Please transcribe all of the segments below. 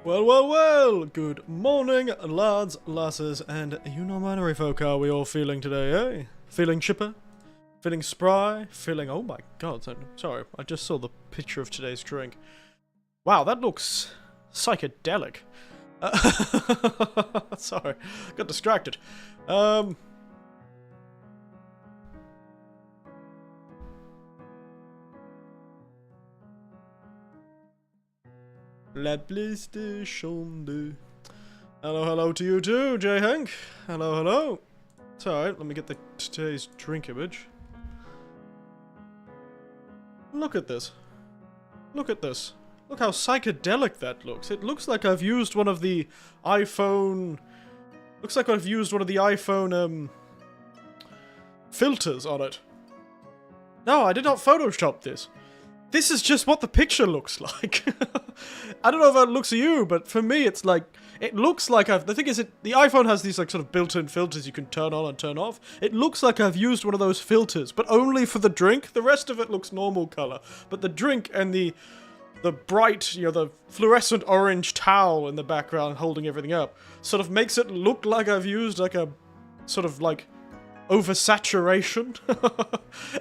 Well, well, well! Good morning, lads, lasses, and you non-binary folk. How are we all feeling today, eh? Feeling chipper? Feeling spry? Feeling... Oh my god, sorry, I just saw the picture of today's drink. Wow, that looks psychedelic. Sorry, got distracted. La PlayStation 2. Hello, hello to you too, J. Hank. Hello, hello. It's alright, let me get today's drink image. Look at this. Look at this. Look how psychedelic that looks. It looks like I've used one of the iPhone... Looks like I've used one of the iPhone, filters on it. No, I did not Photoshop this. This is just what the picture looks like. I don't know if that looks to you, but for me it's like... It looks like I've... The thing is, the iPhone has these like sort of built-in filters you can turn on and turn off. It looks like I've used one of those filters, but only for the drink. The rest of it looks normal color. But the drink and the bright, you know, the fluorescent orange towel in the background holding everything up sort of makes it look like I've used like a sort of like oversaturation.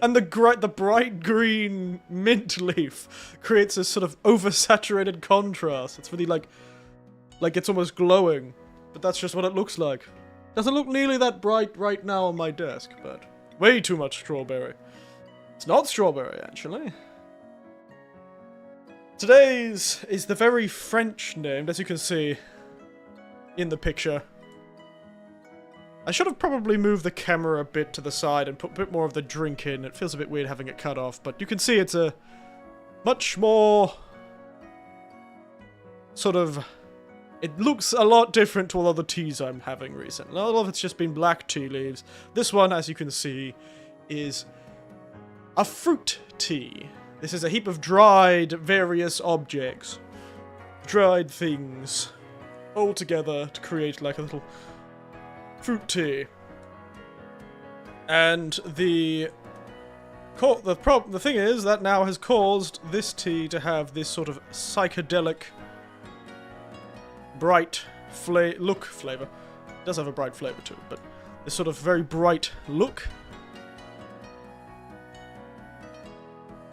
And the bright green mint leaf creates this sort of oversaturated contrast. It's really like it's almost glowing, but that's just what it looks like. Doesn't look nearly that bright right now on my desk, but way too much strawberry. It's not strawberry, actually. Today's is the very French named, as you can see in the picture. I should have probably moved the camera a bit to the side and put a bit more of the drink in. It feels a bit weird having it cut off, but you can see it's a much more sort of... It looks a lot different to all other teas I'm having recently. A lot of it's just been black tea leaves. This one, as you can see, is a fruit tea. This is a heap of dried various objects. Dried things. All together to create like a little fruit tea. And the thing is, that now has caused this tea to have this sort of psychedelic, bright flavor. It does have a bright flavor to it, but this sort of very bright look.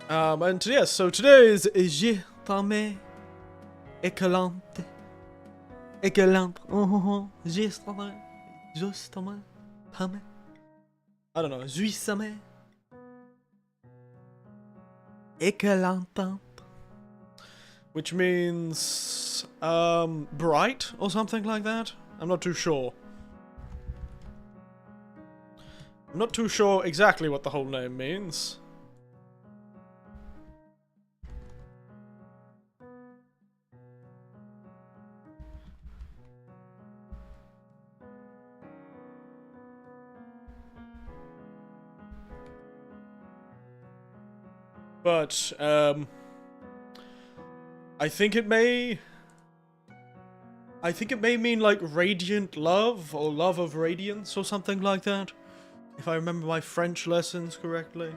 And yes, so today is Je t'aime éclatante. Éclatante. Je t'aime. Justement. T'aime. I don't know. Je t'aime. Éclatante. Which means, bright or something like that? I'm not too sure. I'm not too sure exactly what the whole name means. But, I think it may mean like radiant love, or love of radiance, or something like that. If I remember my French lessons correctly.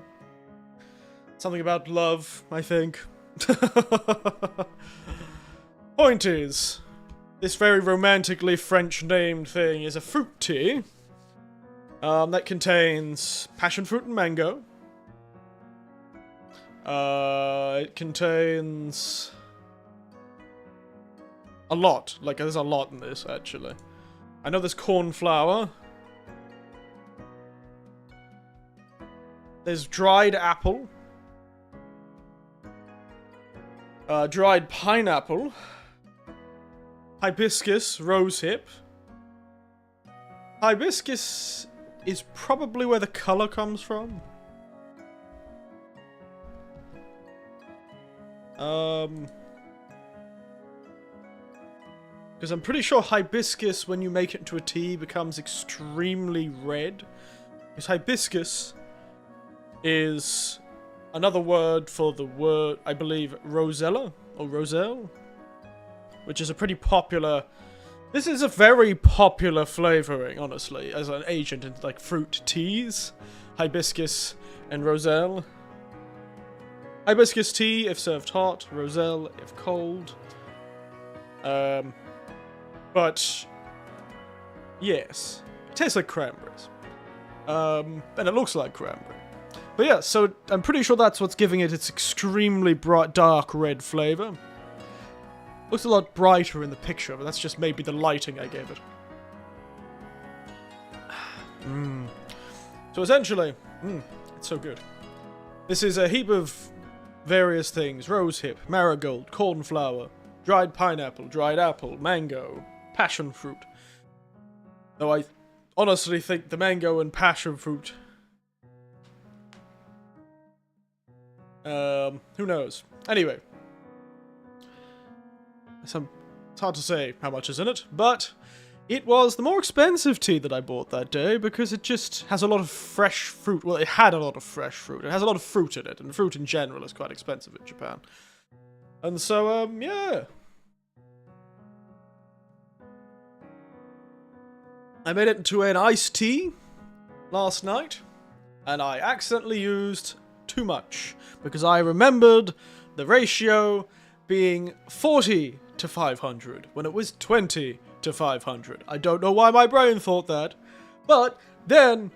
Something about love, I think. Point is, this very romantically French named thing is a fruit tea. That contains passion fruit and mango. It contains a lot. Like, there's a lot in this, actually. I know there's corn flour. There's dried apple. Dried pineapple. Hibiscus, rosehip. Hibiscus is probably where the color comes from. Because I'm pretty sure hibiscus, when you make it into a tea, becomes extremely red. Because hibiscus is another word for the word, I believe, rosella, or roselle, which is a pretty popular... This is a very popular flavoring, honestly, as an agent in, like, fruit teas. Hibiscus and roselle. Hibiscus tea if served hot, roselle if cold. But yes, it tastes like cranberries. And it looks like cranberry. But yeah, so I'm pretty sure that's what's giving it its extremely bright, dark red flavor. Looks a lot brighter in the picture, but that's just maybe the lighting I gave it. So essentially, it's so good. This is a heap of various things: rosehip, marigold, cornflower, dried pineapple, dried apple, mango, passion fruit. Though I honestly think the mango and passion fruit... who knows? Anyway. It's hard to say how much is in it, but it was the more expensive tea that I bought that day because it just has a lot of fresh fruit. Well, it had a lot of fresh fruit. It has a lot of fruit in it, and fruit in general is quite expensive in Japan. And so, yeah. I made it into an iced tea last night, and I accidentally used too much because I remembered the ratio being 40 to 500 when it was 20 to 500. I don't know why my brain thought that, but then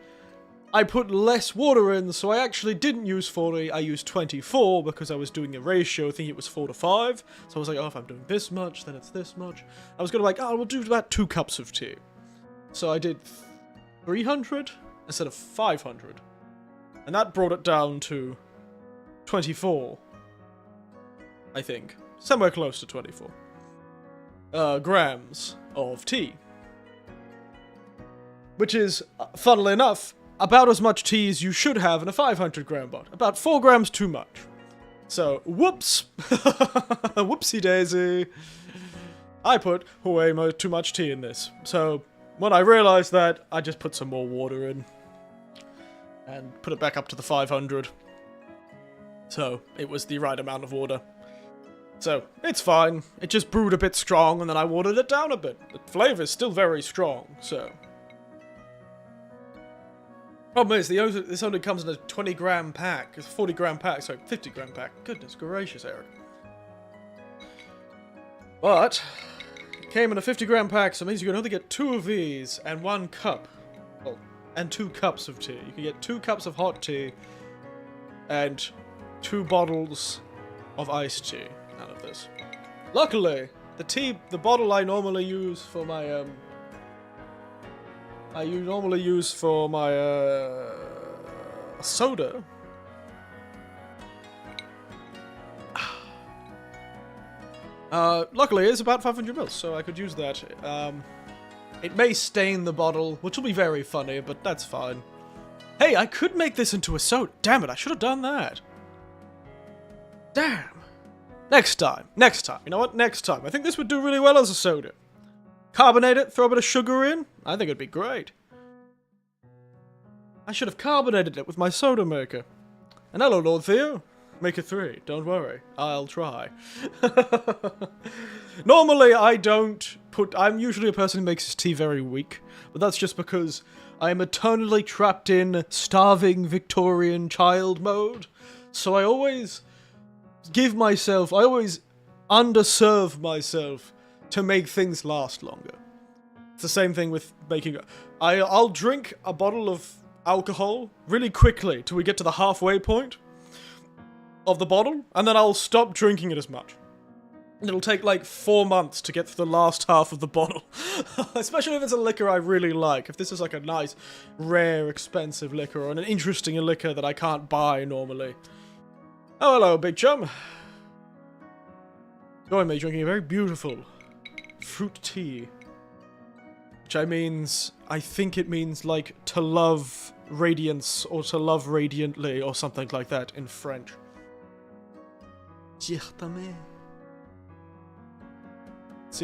I put less water in, so I actually didn't use 40, I used 24 because I was doing a ratio thinking it was 4 to 5. So I was like, oh, if I'm doing this much, then it's this much. I was gonna like, oh, we'll do about 2 cups of tea. So I did 300 instead of 500. And that brought it down to 24. I think. Somewhere close to 24. Grams of tea. Which is, funnily enough, about as much tea as you should have in a 500 gram bot. About 4 grams too much. So, whoops! Whoopsie daisy! I put way too much tea in this. So, when I realized that, I just put some more water in. And put it back up to the 500. So, it was the right amount of water. So, it's fine. It just brewed a bit strong, and then I watered it down a bit. The flavor is still very strong, so... Problem is, this only comes in a 20 gram pack. It's a 40 gram pack, sorry, 50 gram pack. Goodness gracious, Eric. But, it came in a 50 gram pack, so it means you can only get 2 of these and 1 cup. Well, and 2 cups of tea. You can get 2 cups of hot tea and 2 bottles of iced tea out of this. Luckily, the bottle I normally use for my, soda. Luckily it's about 500 mils, so I could use that. It may stain the bottle, which will be very funny, but that's fine. Hey, I could make this into a soda. Damn it, I should have done that. Damn. Next time. You know what? Next time. I think this would do really well as a soda. Carbonate it, throw a bit of sugar in. I think it'd be great. I should have carbonated it with my soda maker. And hello, Lord Theo. Make it 3. Don't worry. I'll try. Normally, I'm usually a person who makes his tea very weak. But that's just because I am eternally trapped in starving Victorian child mode. So I always underserve myself to make things last longer. It's the same thing with making... I'll drink a bottle of alcohol really quickly till we get to the halfway point of the bottle, and then I'll stop drinking it as much. It'll take like 4 months to get through the last half of the bottle. Especially if it's a liquor I really like. If this is like a nice, rare, expensive liquor, or an interesting liquor that I can't buy normally. Oh, hello, big chum. Join me drinking a very beautiful fruit tea. Which I think it means like to love radiance or to love radiantly or something like that in French. See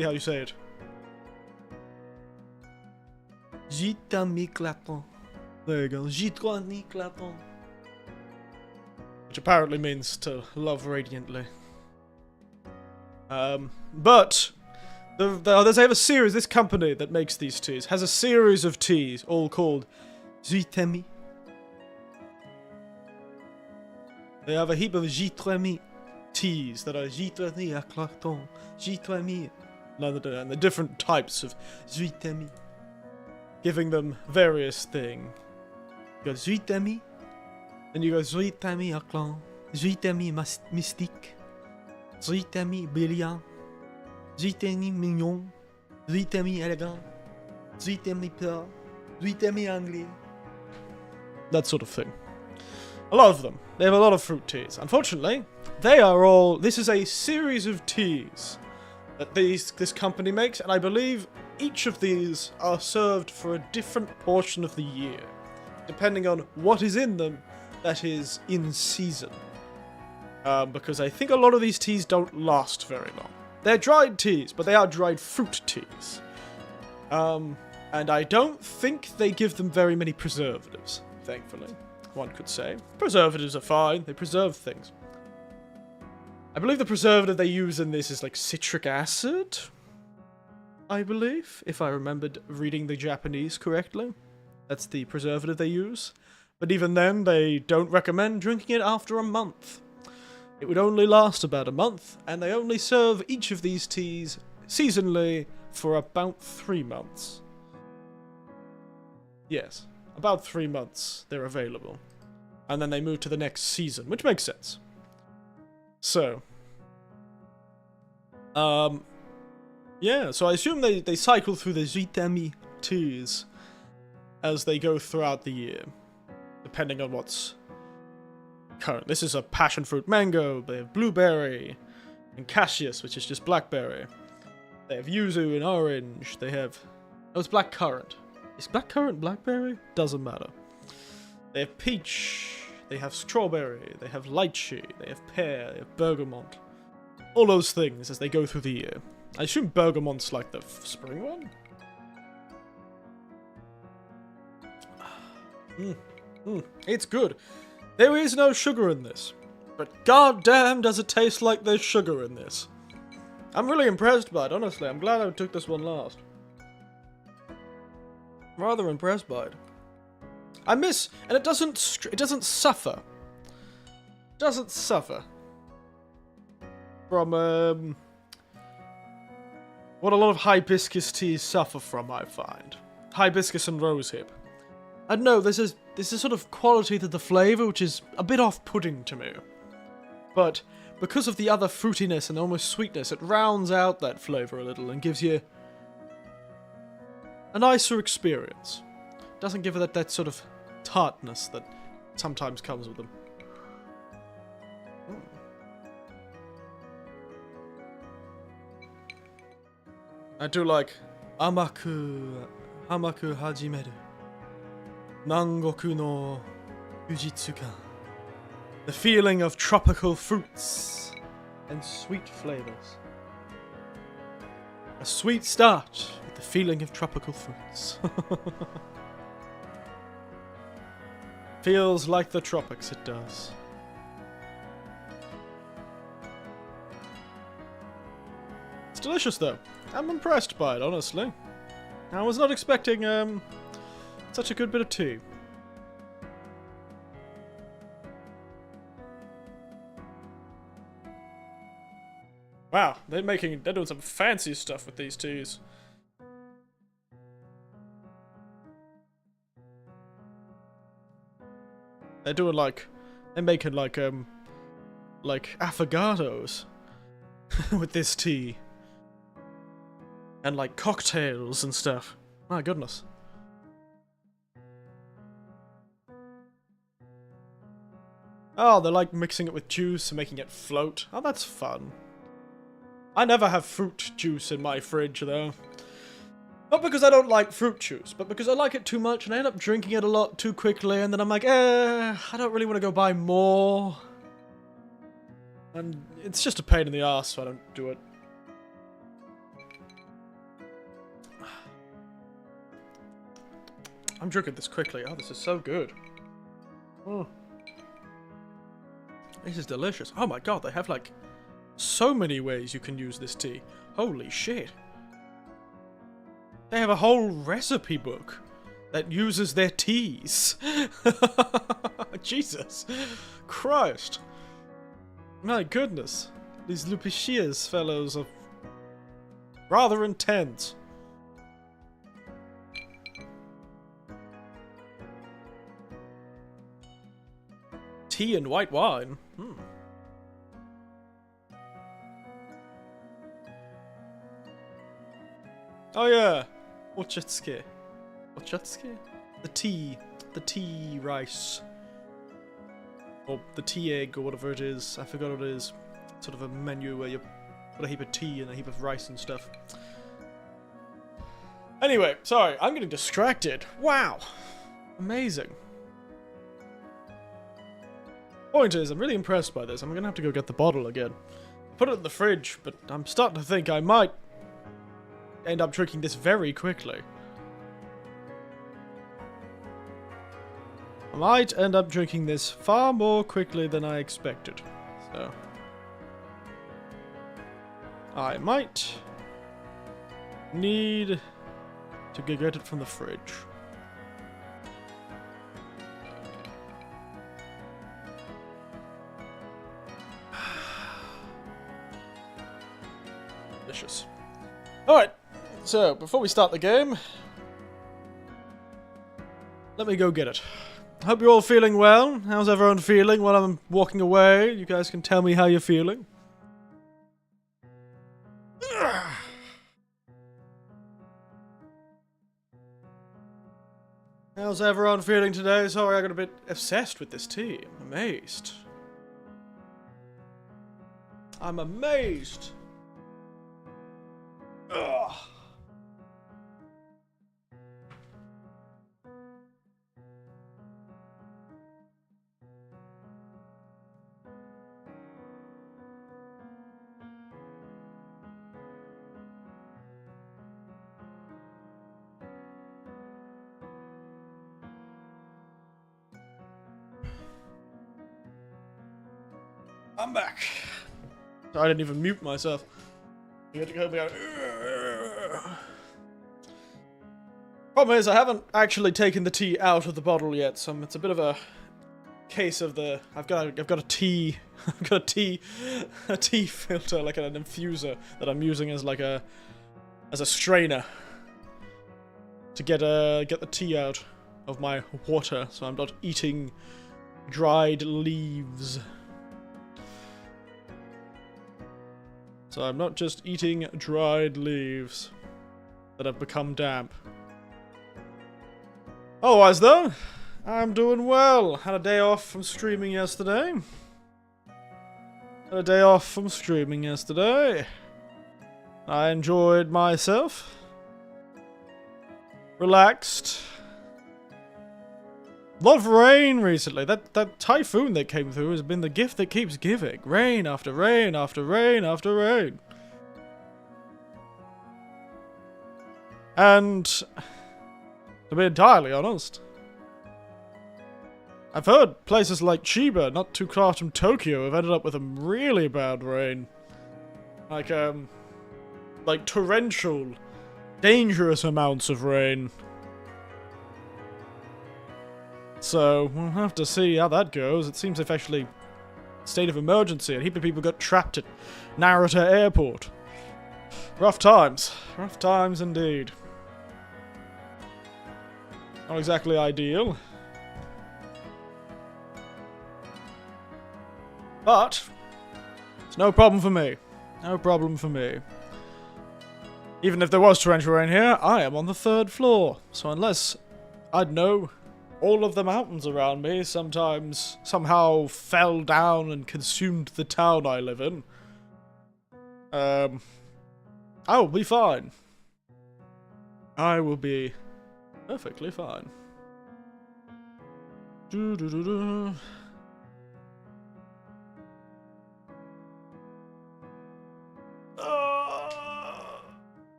how you say it. There you go. Which apparently means to love radiantly. But they have a series. This company that makes these teas has a series of teas, all called Jitami. They have a heap of Jitami teas that are Jitami à Clacton, Jitami And the different types of zuitami. Giving them various things. You got zuitami. Then you got zuitami accent. Zuitami mystique. Zuitami brilliant. Zuitami mignon. Zuitami élégant. Zuitami pure. Zuitami anglais. That sort of thing. A lot of them. They have a lot of fruit teas. Unfortunately, they are all... This is a series of teas that this company makes, and I believe each of these are served for a different portion of the year, depending on what is in them that is in season. Because I think a lot of these teas don't last very long. They're dried teas, but they are dried fruit teas. And I don't think they give them very many preservatives, thankfully. One could say. Preservatives are fine, they preserve things. I believe the preservative they use in this is like citric acid, I believe, if I remembered reading the Japanese correctly. That's the preservative they use. But even then, they don't recommend drinking it after a month. It would only last about a month, and they only serve each of these teas seasonally for about 3 months. Yes. About 3 months they're available. And then they move to the next season, which makes sense. So. Yeah, so I assume they cycle through the zuitami teas as they go throughout the year. Depending on what's current. This is a passion fruit mango, they have blueberry, and cashews, which is just blackberry. They have yuzu and orange, they have... Oh, it's blackcurrant. Is blackcurrant blackberry? Doesn't matter. They have peach, they have strawberry, they have lychee, they have pear, they have bergamot. All those things as they go through the year. I assume bergamot's like the spring one? It's good. There is no sugar in this. But goddamn does it taste like there's sugar in this. I'm really impressed by it, honestly. I'm glad I took this one last. Rather impressed by it. I miss, and it doesn't suffer. Doesn't suffer from what a lot of hibiscus teas suffer from, I find. Hibiscus and rosehip. I don't know, there's a sort of quality to the flavour which is a bit off-putting to me. But because of the other fruitiness and almost sweetness, it rounds out that flavour a little and gives you a nicer experience. Doesn't give it that sort of tartness that sometimes comes with them. I do like amaku hajimeru. Nangoku no Fujitsuka. The feeling of tropical fruits and sweet flavors. A sweet start with the feeling of tropical fruits. Feels like the tropics, it does. It's delicious though. I'm impressed by it, honestly. I was not expecting such a good bit of tea. Wow, they're doing some fancy stuff with these teas. They're doing they're making like affogatos with this tea. And like cocktails and stuff. My goodness. Oh, they're like mixing it with juice and making it float. Oh, that's fun. I never have fruit juice in my fridge, though. Not because I don't like fruit juice, but because I like it too much and I end up drinking it a lot too quickly, and then I'm like, I don't really want to go buy more. And it's just a pain in the ass, so I don't do it. I'm drinking this quickly. Oh, this is so good. Oh. This is delicious. Oh my god, they have like so many ways you can use this tea. Holy shit. They have a whole recipe book that uses their teas. Jesus Christ. My goodness. These Lupicias fellows are Rather intense. Tea and white wine. Hmm. Oh yeah, Ochotsuke. Ochotsuke? The tea rice. Or the tea egg, or whatever it is. I forgot what it is. Sort of a menu where you put a heap of tea and a heap of rice and stuff. Anyway, sorry, I'm getting distracted. Wow. Amazing. Point is, I'm really impressed by this. I'm gonna have to go get the bottle again. Put it in the fridge, but I'm starting to think I might end up drinking this very quickly. I might end up drinking this far more quickly than I expected. So I might need to go get it from the fridge. Delicious. Alright, so before we start the game, let me go get it. Hope you're all feeling well. How's everyone feeling while I'm walking away? You guys can tell me how you're feeling. How's everyone feeling today? Sorry, I got a bit obsessed with this tea. I'm amazed. I'm amazed. Ugh. I'm back. I didn't even mute myself. You had to go me. Problem is, I haven't actually taken the tea out of the bottle yet, so it's a bit of a case of the. I've got a tea, a tea filter, like an infuser that I'm using as like a strainer to get the tea out of my water, so I'm not eating dried leaves. So I'm not just eating dried leaves that have become damp. Otherwise though, I'm doing well. Had a day off from streaming yesterday. I enjoyed myself. Relaxed. A lot of rain recently. That typhoon that came through has been the gift that keeps giving. Rain after rain after rain after rain. And to be entirely honest, I've heard places like Chiba, not too far from Tokyo, have ended up with some really bad rain. Like torrential, dangerous amounts of rain. So, we'll have to see how that goes. It seems they've actually state of emergency. A heap of people got trapped at Narita Airport. Rough times. Rough times indeed. Not exactly ideal. But it's no problem for me. No problem for me. Even if there was torrential rain here, I am on the 3rd floor. So unless, I'd know, all of the mountains around me somehow fell down and consumed the town I live in, I will be fine. I will be perfectly fine.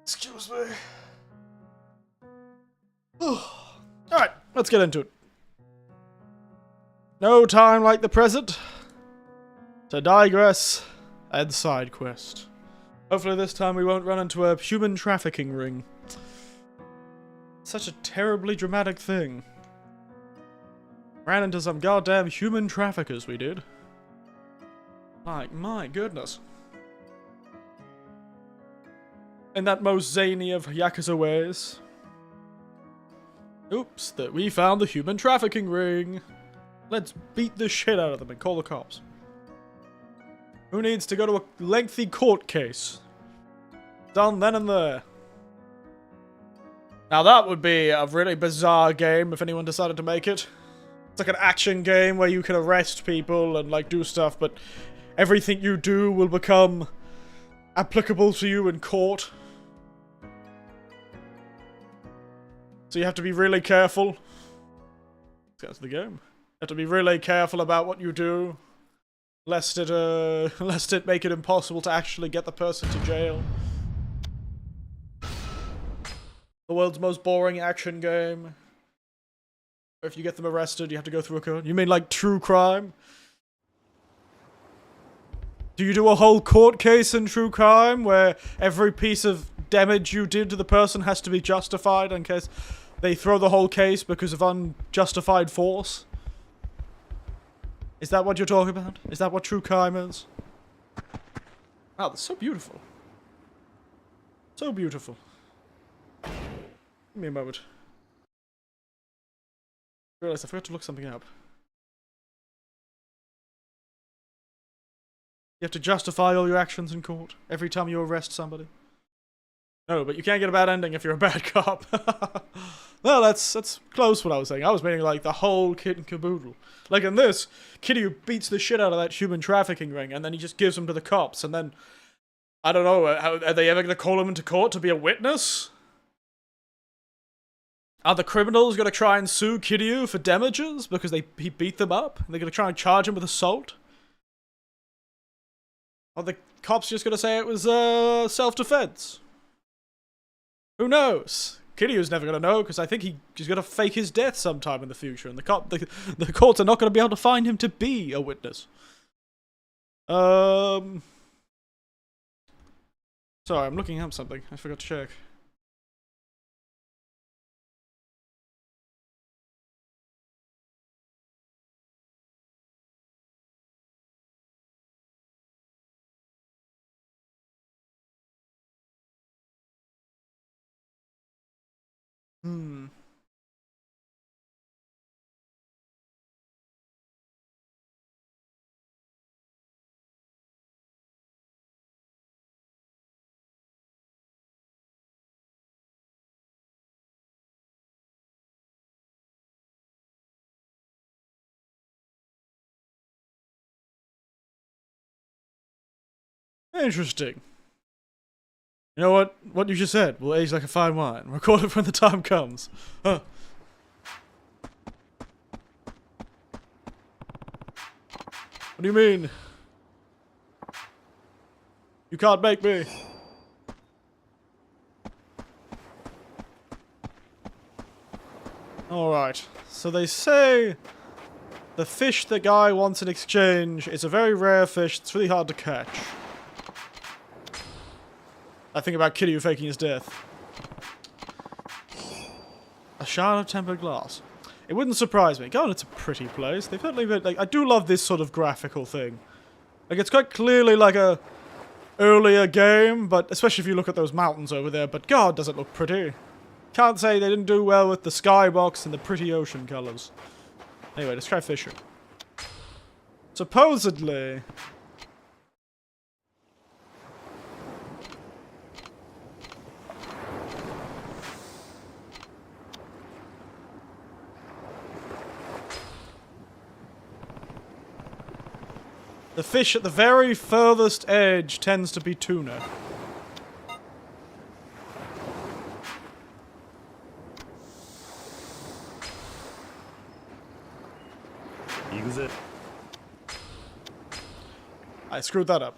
Excuse me. Alright, let's get into it. No time like the present to digress and side quest. Hopefully this time we won't run into a human trafficking ring. Such a terribly dramatic thing. Ran into some goddamn human traffickers, we did. Like, my goodness. In that most zany of Yakuza ways. Oops, that we found the human trafficking ring. Let's beat the shit out of them and call the cops. Who needs to go to a lengthy court case? Done then and there. Now that would be a really bizarre game if anyone decided to make it. It's like an action game where you can arrest people and like do stuff, but everything you do will become applicable to you in court. So you have to be really careful. That's the game. You have to be really careful about what you do, lest it make it impossible to actually get the person to jail. The world's most boring action game. If you get them arrested, you have to go through a court. You mean like true crime? Do you do a whole court case in true crime where every piece of damage you did to the person has to be justified in case they throw the whole case because of unjustified force? Is that what you're talking about? Is that what true crime is? Wow, that's so beautiful. So beautiful. Give me a moment. I realized I forgot to look something up. You have to justify all your actions in court every time you arrest somebody. No, but you can't get a bad ending if you're a bad cop. Well, that's close what I was saying. I was meaning like the whole kit and caboodle. Like in this, Kiryu beats the shit out of that human trafficking ring, and then he just gives them to the cops, and then I don't know, are they ever going to call him into court to be a witness? Are the criminals going to try and sue Kiryu for damages because he beat them up? They're going to try and charge him with assault? Are the cops just going to say it was self-defense? Who knows? Kiryu's never going to know because I think he's going to fake his death sometime in the future, and the courts are not going to be able to find him to be a witness. Sorry, I'm looking up something. I forgot to check. Interesting. You know what? What you just said will age like a fine wine. Record it when the time comes. Huh. What do you mean? You can't make me. Alright. So they say the fish the guy wants in exchange is a very rare fish that's really hard to catch. I think about Kiryu faking his death. A shard of tempered glass. It wouldn't surprise me. God, it's a pretty place. They've certainly been, like, I do love this sort of graphical thing. Like, it's quite clearly like a earlier game, but especially if you look at those mountains over there, but God, does it look pretty. Can't say they didn't do well with the skybox and the pretty ocean colors. Anyway, let's try fishing. Supposedly... the fish at the very furthest edge tends to be tuna. Yakuza. I screwed that up.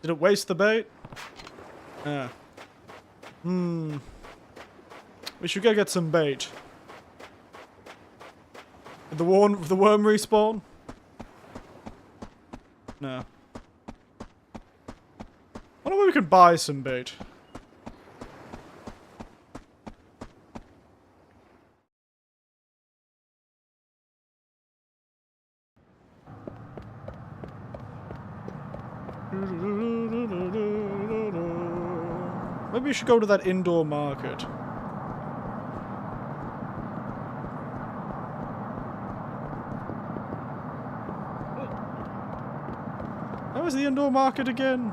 Did it waste the bait? Yeah. We should go get some bait. Did the worm respawn? No. I wonder where we could buy some bait. Maybe we should go to that indoor market. How is the indoor market again?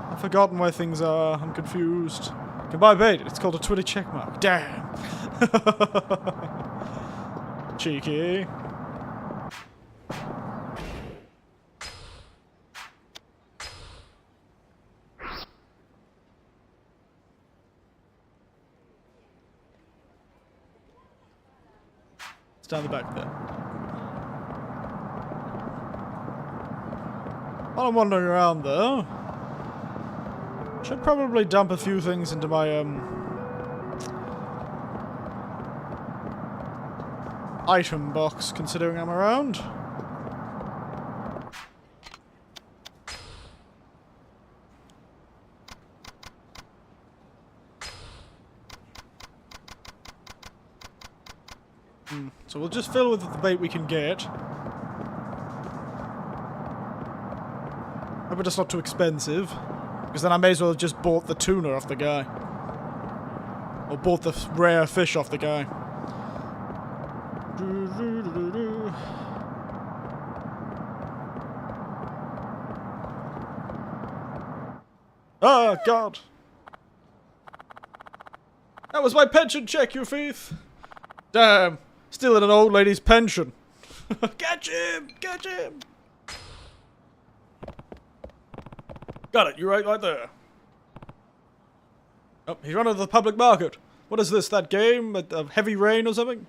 I've forgotten where things are. I'm confused. Can buy bait. It's called a Twitter checkmark. Damn. Cheeky. It's down the back there. While I'm wandering around though, should probably dump a few things into my item box, considering I'm around. So we'll just fill with the bait we can get. Hope it's not too expensive, because then I may as well have just bought the tuna off the guy. Or bought the rare fish off the guy. Oh, God. That was my pension check, you thief. Damn. Stealing an old lady's pension. Catch him! Catch him! Got it, you're right there. Oh, he's running to the public market. What is this, that game? A heavy rain or something?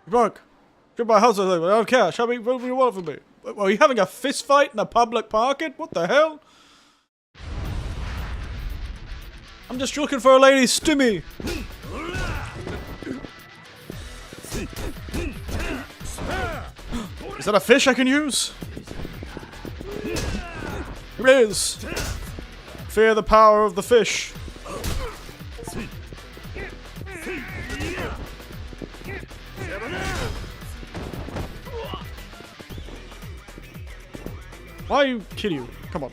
Broke. Should buy a house or something. I don't care. Show me what do you want from me. Are you having a fist fight in a public market? What the hell? I'm just looking for a lady's stimmy. Is that a fish I can use? It is. Fear the power of the fish. Why you kiryu? Come on.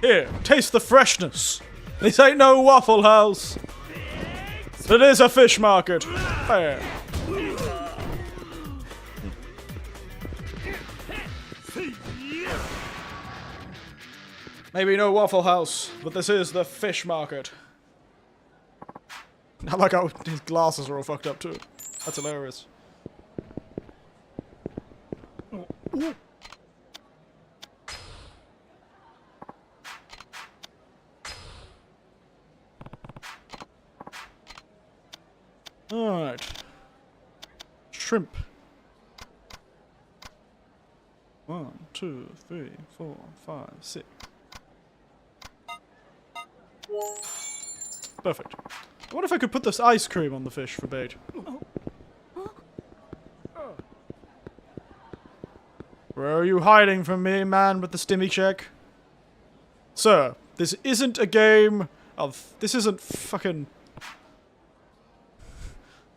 Here, taste the freshness. This ain't no Waffle House. But it is a fish market. Fair. Maybe no Waffle House, but this is the fish market. I like how his glasses are all fucked up too. That's hilarious. Alright. Shrimp. 1, 2, 3, 4, 5, 6. Perfect. I wonder if I could put this ice cream on the fish for bait. Where are you hiding from me, man with the stimmy check? Sir, this isn't a game of... This isn't fucking...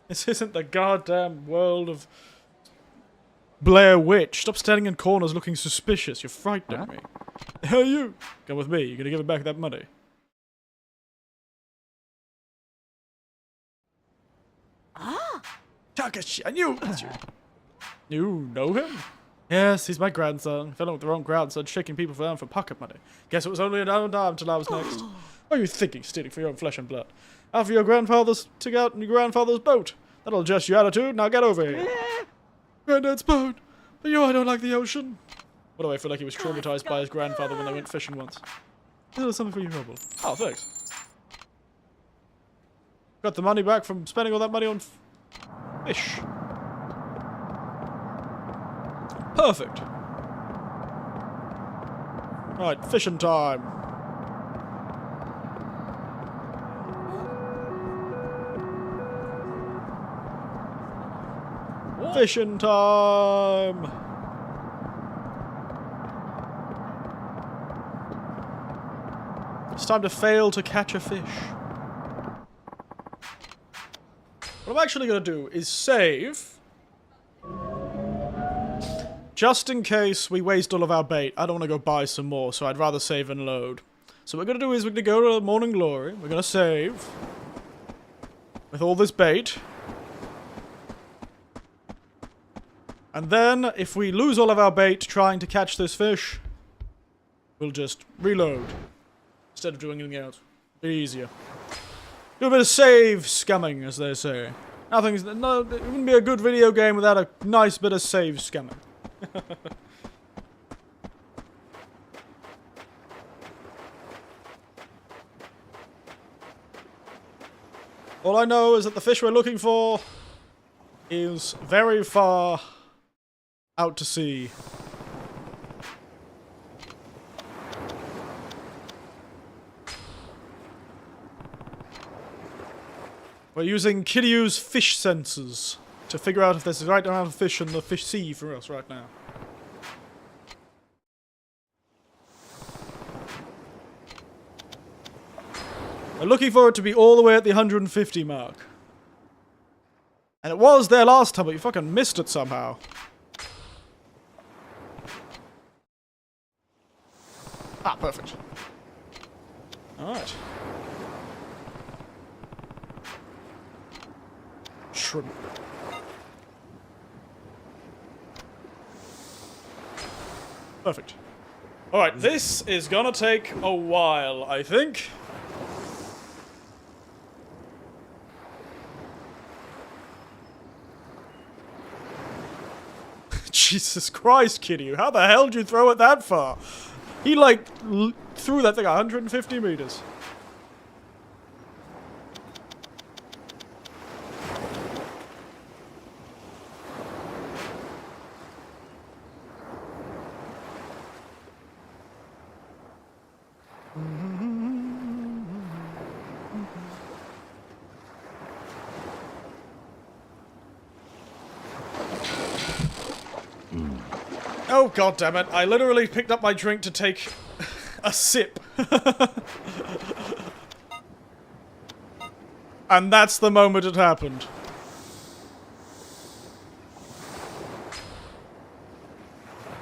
This isn't the goddamn world of Blair Witch. Stop standing in corners looking suspicious. You're frightening me. The hell are you? Come with me. You're gonna give me back that money. Ah! Takashi, I knew it was you. You know him? Yes, he's my grandson. Fell in with the wrong grandson, shaking people down for pocket money. Guess it was only an hour and a half till I was next. What are you thinking, stealing for your own flesh and blood? After your grandfathers took out in your grandfather's boat. That'll adjust your attitude. Now get over here. Granddad's boat. But I don't like the ocean. What do I feel like he was traumatized by his grandfather when they went fishing once? There's something for you, Noble. Oh, thanks. Got the money back from spending all that money on fish. Perfect. Right, fishing time. Fishing time! time to fail to catch a fish. What I'm actually going to do is save. Just in case we waste all of our bait. I don't want to go buy some more, so I'd rather save and load. So what we're going to do is we're going to go to Morning Glory. We're going to save. With all this bait. And then, if we lose all of our bait trying to catch this fish, we'll just reload. Instead of doing anything else. Be easier. Do a bit of save scamming, as they say. No, it wouldn't be a good video game without a nice bit of save scamming. All I know is that the fish we're looking for is very far out to sea. We're using Kiryu's fish sensors to figure out if there's the right amount of fish in the fish sea for us right now. We're looking for it to be all the way at the 150 mark. And it was there last time, but you fucking missed it somehow. Ah, perfect. Alright. Shrimp. Perfect. Alright, this is gonna take a while, I think. Jesus Christ, Kiryu, how the hell did you throw it that far? He, like, threw that thing 150 meters. Oh, god damn it! I literally picked up my drink to take a sip. And that's the moment it happened.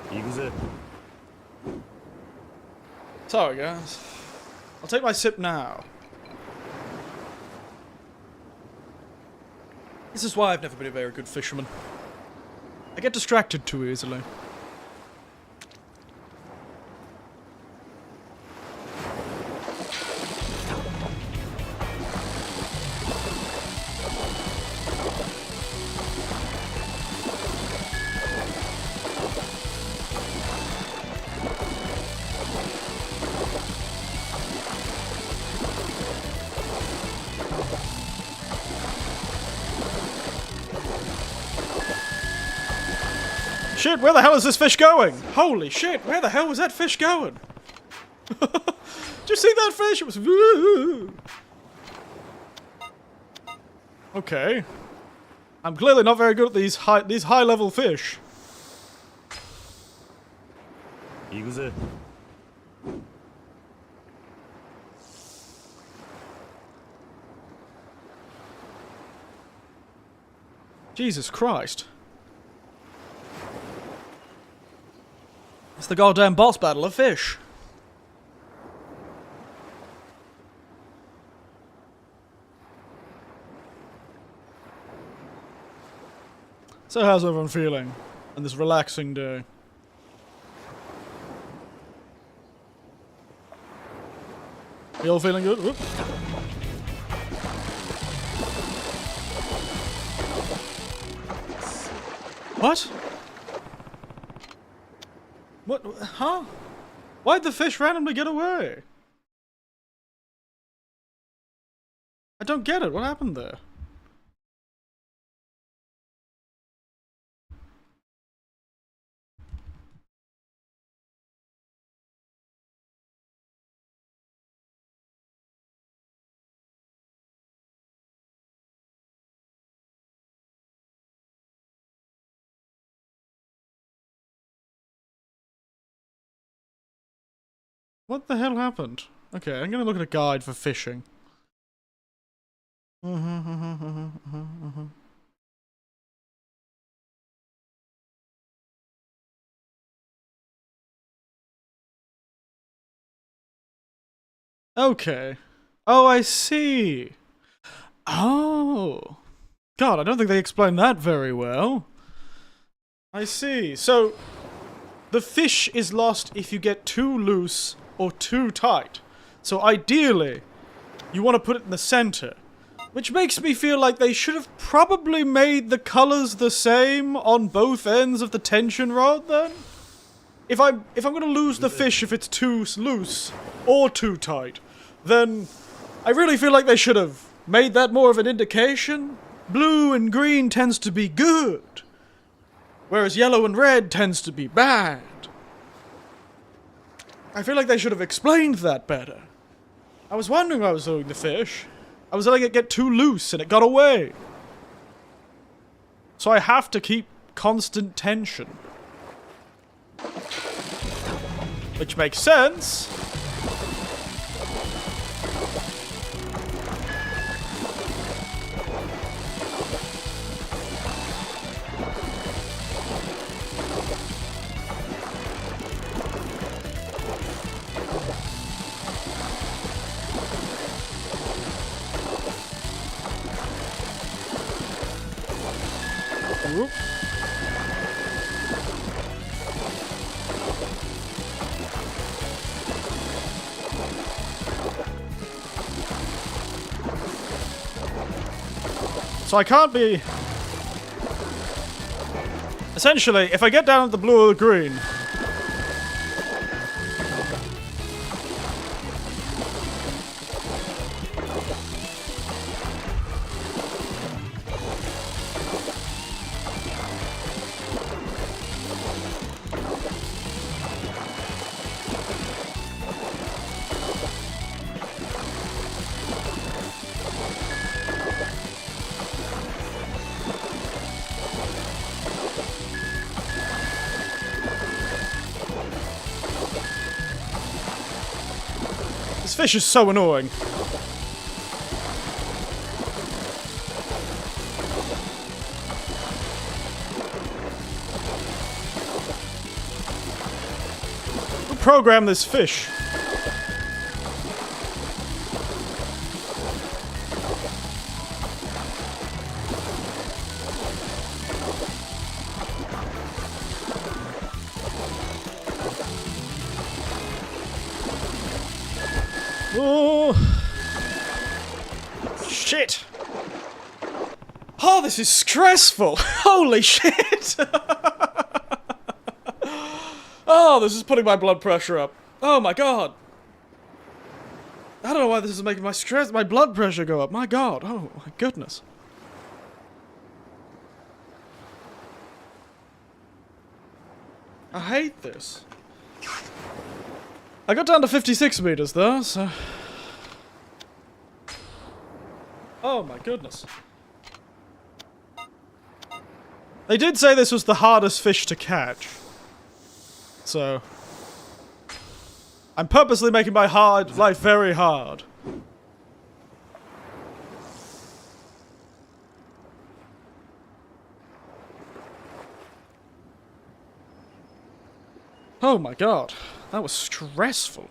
Yakuza. Sorry, guys. I'll take my sip now. This is why I've never been a very good fisherman. I get distracted too easily. Shit, where the hell is this fish going? Holy shit, where the hell was that fish going? Did you see that fish? It was... Okay. I'm clearly not very good at these high-level fish. Yakuza. Jesus Christ. It's the goddamn boss battle of fish. So how's everyone feeling on this relaxing day? You all feeling good? Whoop. What? What? Huh? Why'd the fish randomly get away? I don't get it. What happened there? What the hell happened? Okay, I'm gonna look at a guide for fishing. Okay. Oh, I see. Oh. God, I don't think they explained that very well. I see. So, the fish is lost if you get too loose or too tight. So ideally, you want to put it in the center. Which makes me feel like they should have probably made the colors the same on both ends of the tension rod then? If I'm gonna lose the fish if it's too loose or too tight, then I really feel like they should have made that more of an indication. Blue and green tends to be good, whereas yellow and red tends to be bad. I feel like they should have explained that better. I was wondering why I was throwing the fish. I was letting it get too loose and it got away. So I have to keep constant tension. Which makes sense. Whoop. So I can't be... Essentially, if I get down at the blue or the green... This fish is so annoying. Who programmed this fish? Oh. Shit. Oh, this is stressful. Holy shit. Oh, this is putting my blood pressure up. Oh my god. I don't know why this is making my blood pressure go up. My god. Oh my goodness. I hate this. I got down to 56 meters though, so... Oh my goodness. They did say this was the hardest fish to catch. So... I'm purposely making my life very hard. Oh my god. That was stressful.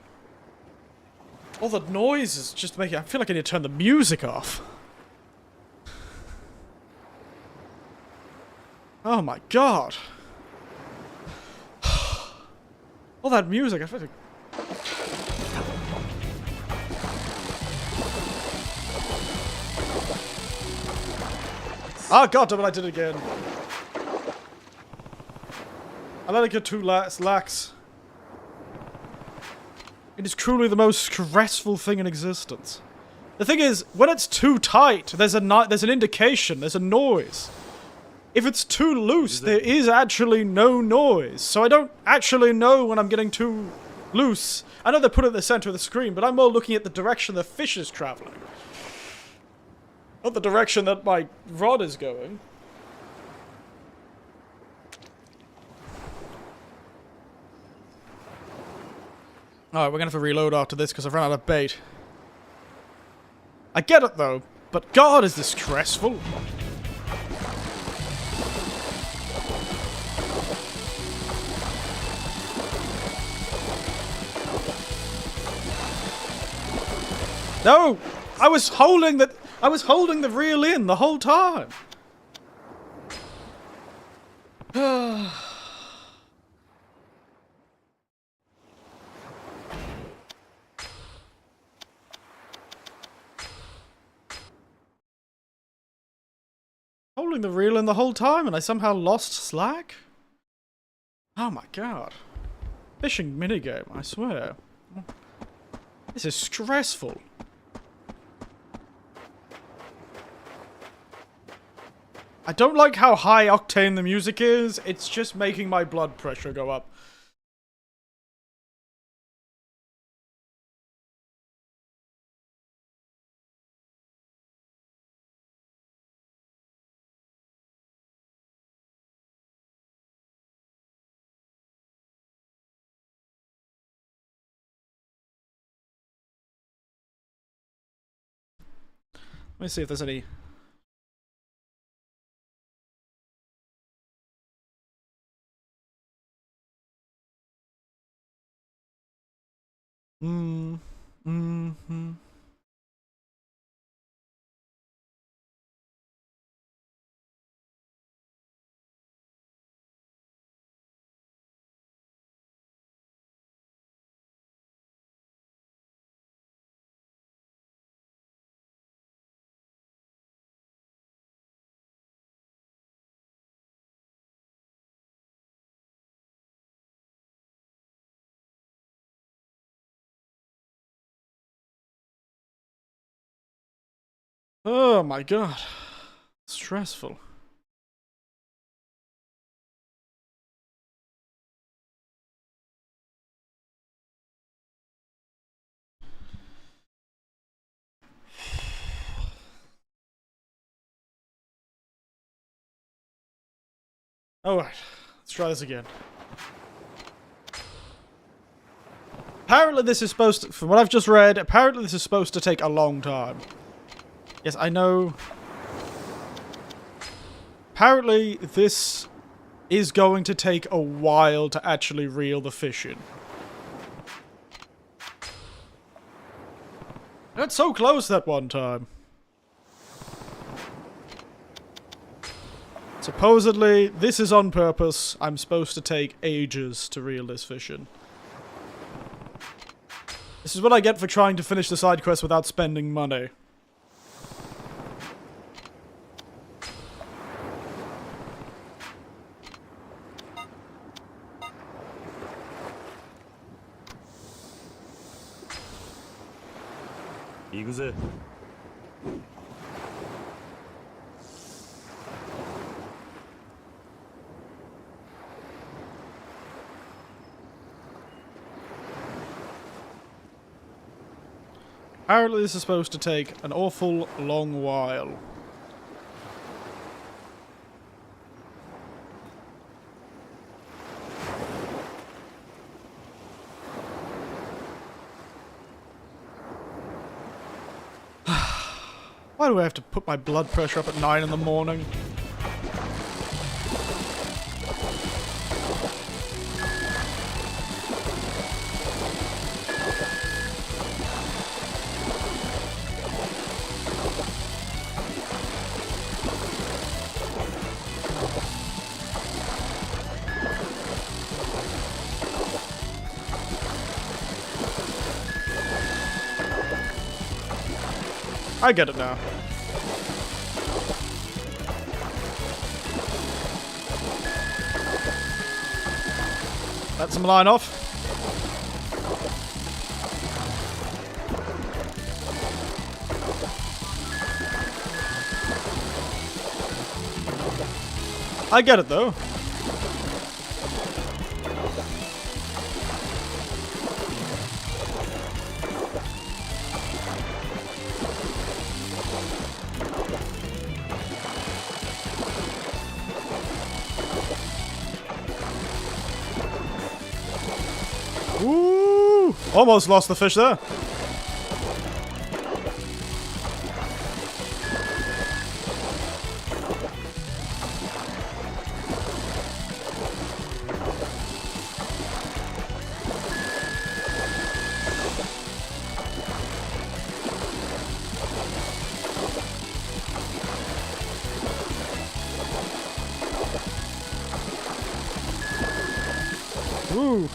All the noise is just making... I feel like I need to turn the music off. Oh my god. All that music, I feel like... Ah, god damn it, I did it again. I let it get too lax. It is truly the most stressful thing in existence. The thing is, when it's too tight, there's an indication, there's a noise. If it's too loose, there is actually no noise. So I don't actually know when I'm getting too loose. I know they put it in the center of the screen, but I'm more looking at the direction the fish is traveling. Not the direction that my rod is going. Alright, we're gonna have to reload after this because I've run out of bait. I get it though, but God, is this stressful. No! I was holding the reel in the whole time. Holding the reel in the whole time and I somehow lost slack? Oh my god. Fishing minigame, I swear. This is stressful. I don't like how high octane the music is, it's just making my blood pressure go up. Let me see if there's any... Oh my god. Stressful. Alright, let's try this again. Apparently this is supposed to, from what I've just read, apparently this is supposed to take a long time. Yes, I know. Apparently this is going to take a while to actually reel the fish in. That's so close that one time. Supposedly, this is on purpose. I'm supposed to take ages to reel this fish in. This is what I get for trying to finish the side quest without spending money. Yakuza. Apparently this is supposed to take an awful long while. Why do I have to put my blood pressure up at 9 in the morning? I get it now. Let some line off. I get it though. Woo! Almost lost the fish there. Ooh.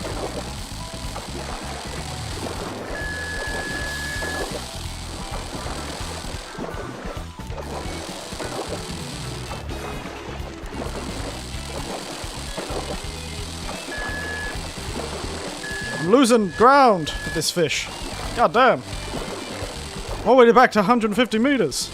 I'm losing ground with this fish. God damn. All the way back to 150 meters.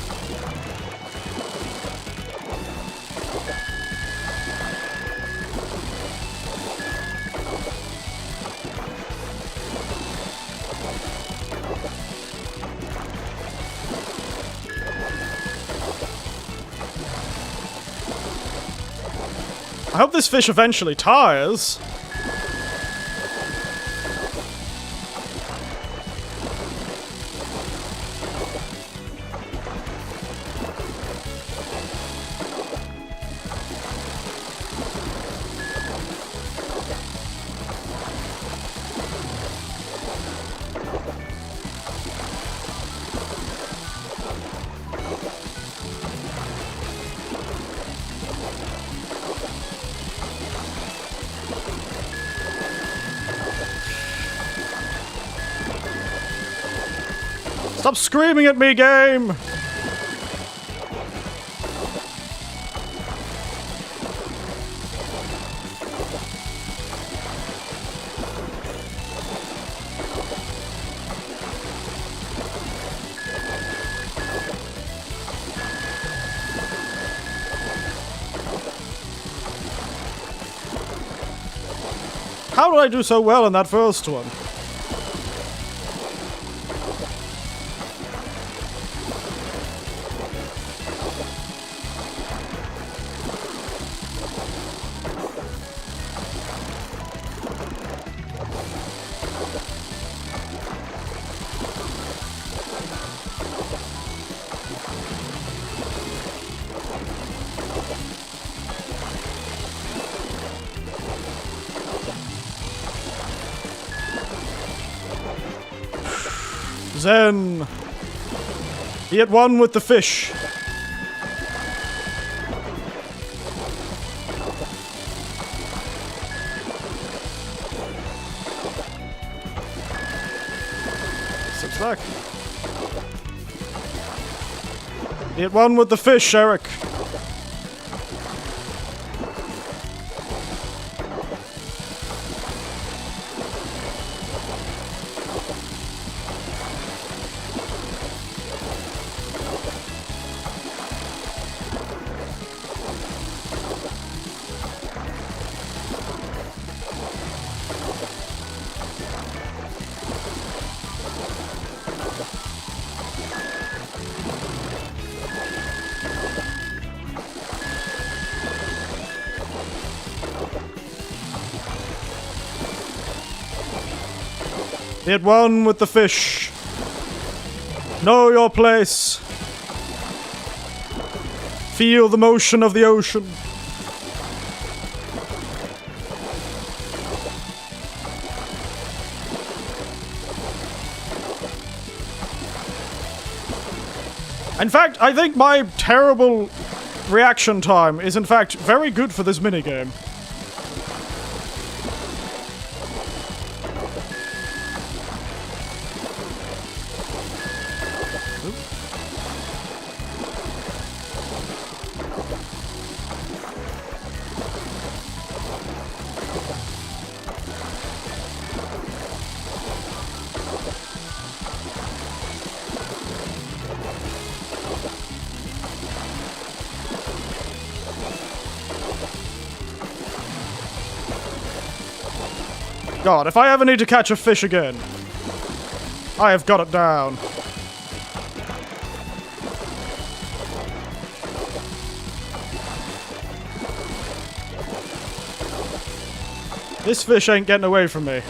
I hope this fish eventually tires. Stop screaming at me, game! How did I do so well in that first one? Zen! Be at one with the fish. Sits back. Be at one with the fish, Eric. Be at one with the fish. Know your place. Feel the motion of the ocean. In fact, I think my terrible reaction time is in fact very good for this minigame. God, if I ever need to catch a fish again, I have got it down. This fish ain't getting away from me.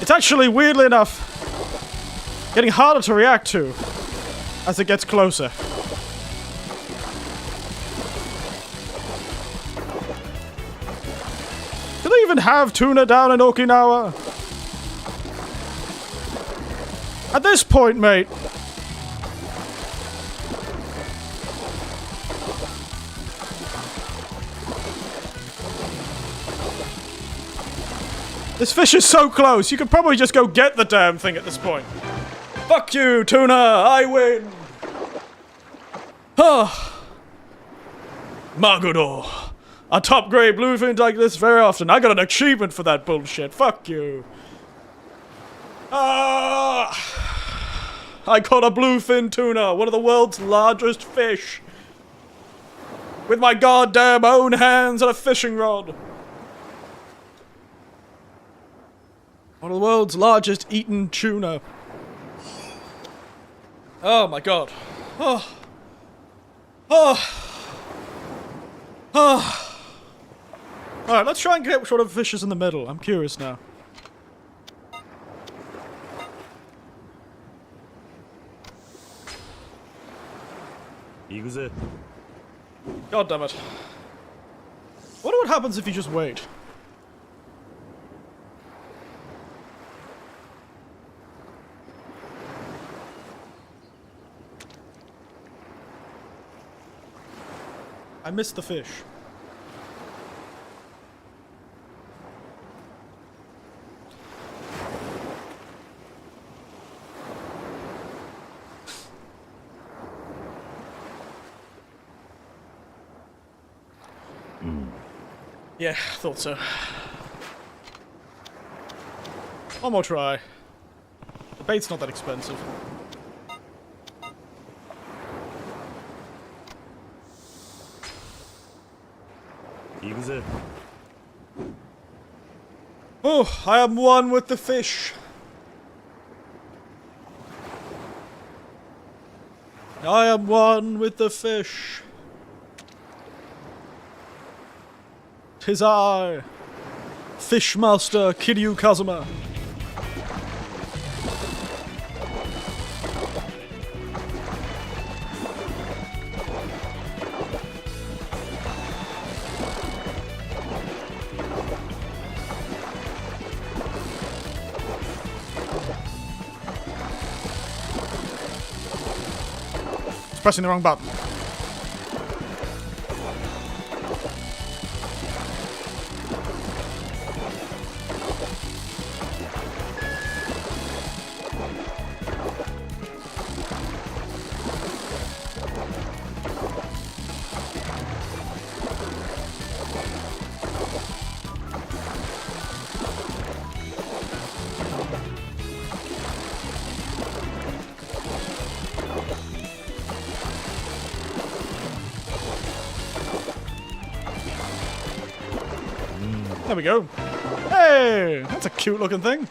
It's actually, weirdly enough, getting harder to react to as it gets closer. Do they even have tuna down in Okinawa? At this point, mate. This fish is so close, you could probably just go get the damn thing at this point. Fuck you, tuna! I win! Maguro. A top grade bluefin like this very often. I got an achievement for that bullshit. Fuck you. I caught a bluefin tuna, one of the world's largest fish. With my goddamn own hands and a fishing rod. One of the world's largest eaten tuna. Oh my god. Alright, let's try and get what sort of fish is in the middle. I'm curious now. Yakuza. God damn it. Wonder what happens if you just wait. I missed the fish. Yeah, thought so. One more try. The bait's not that expensive. Yakuza. Oh, I am one with the fish. I am one with the fish. 'Tis I, Fishmaster Kiryu Kazuma. Pressing the wrong button. There we go. Hey, that's a cute looking thing.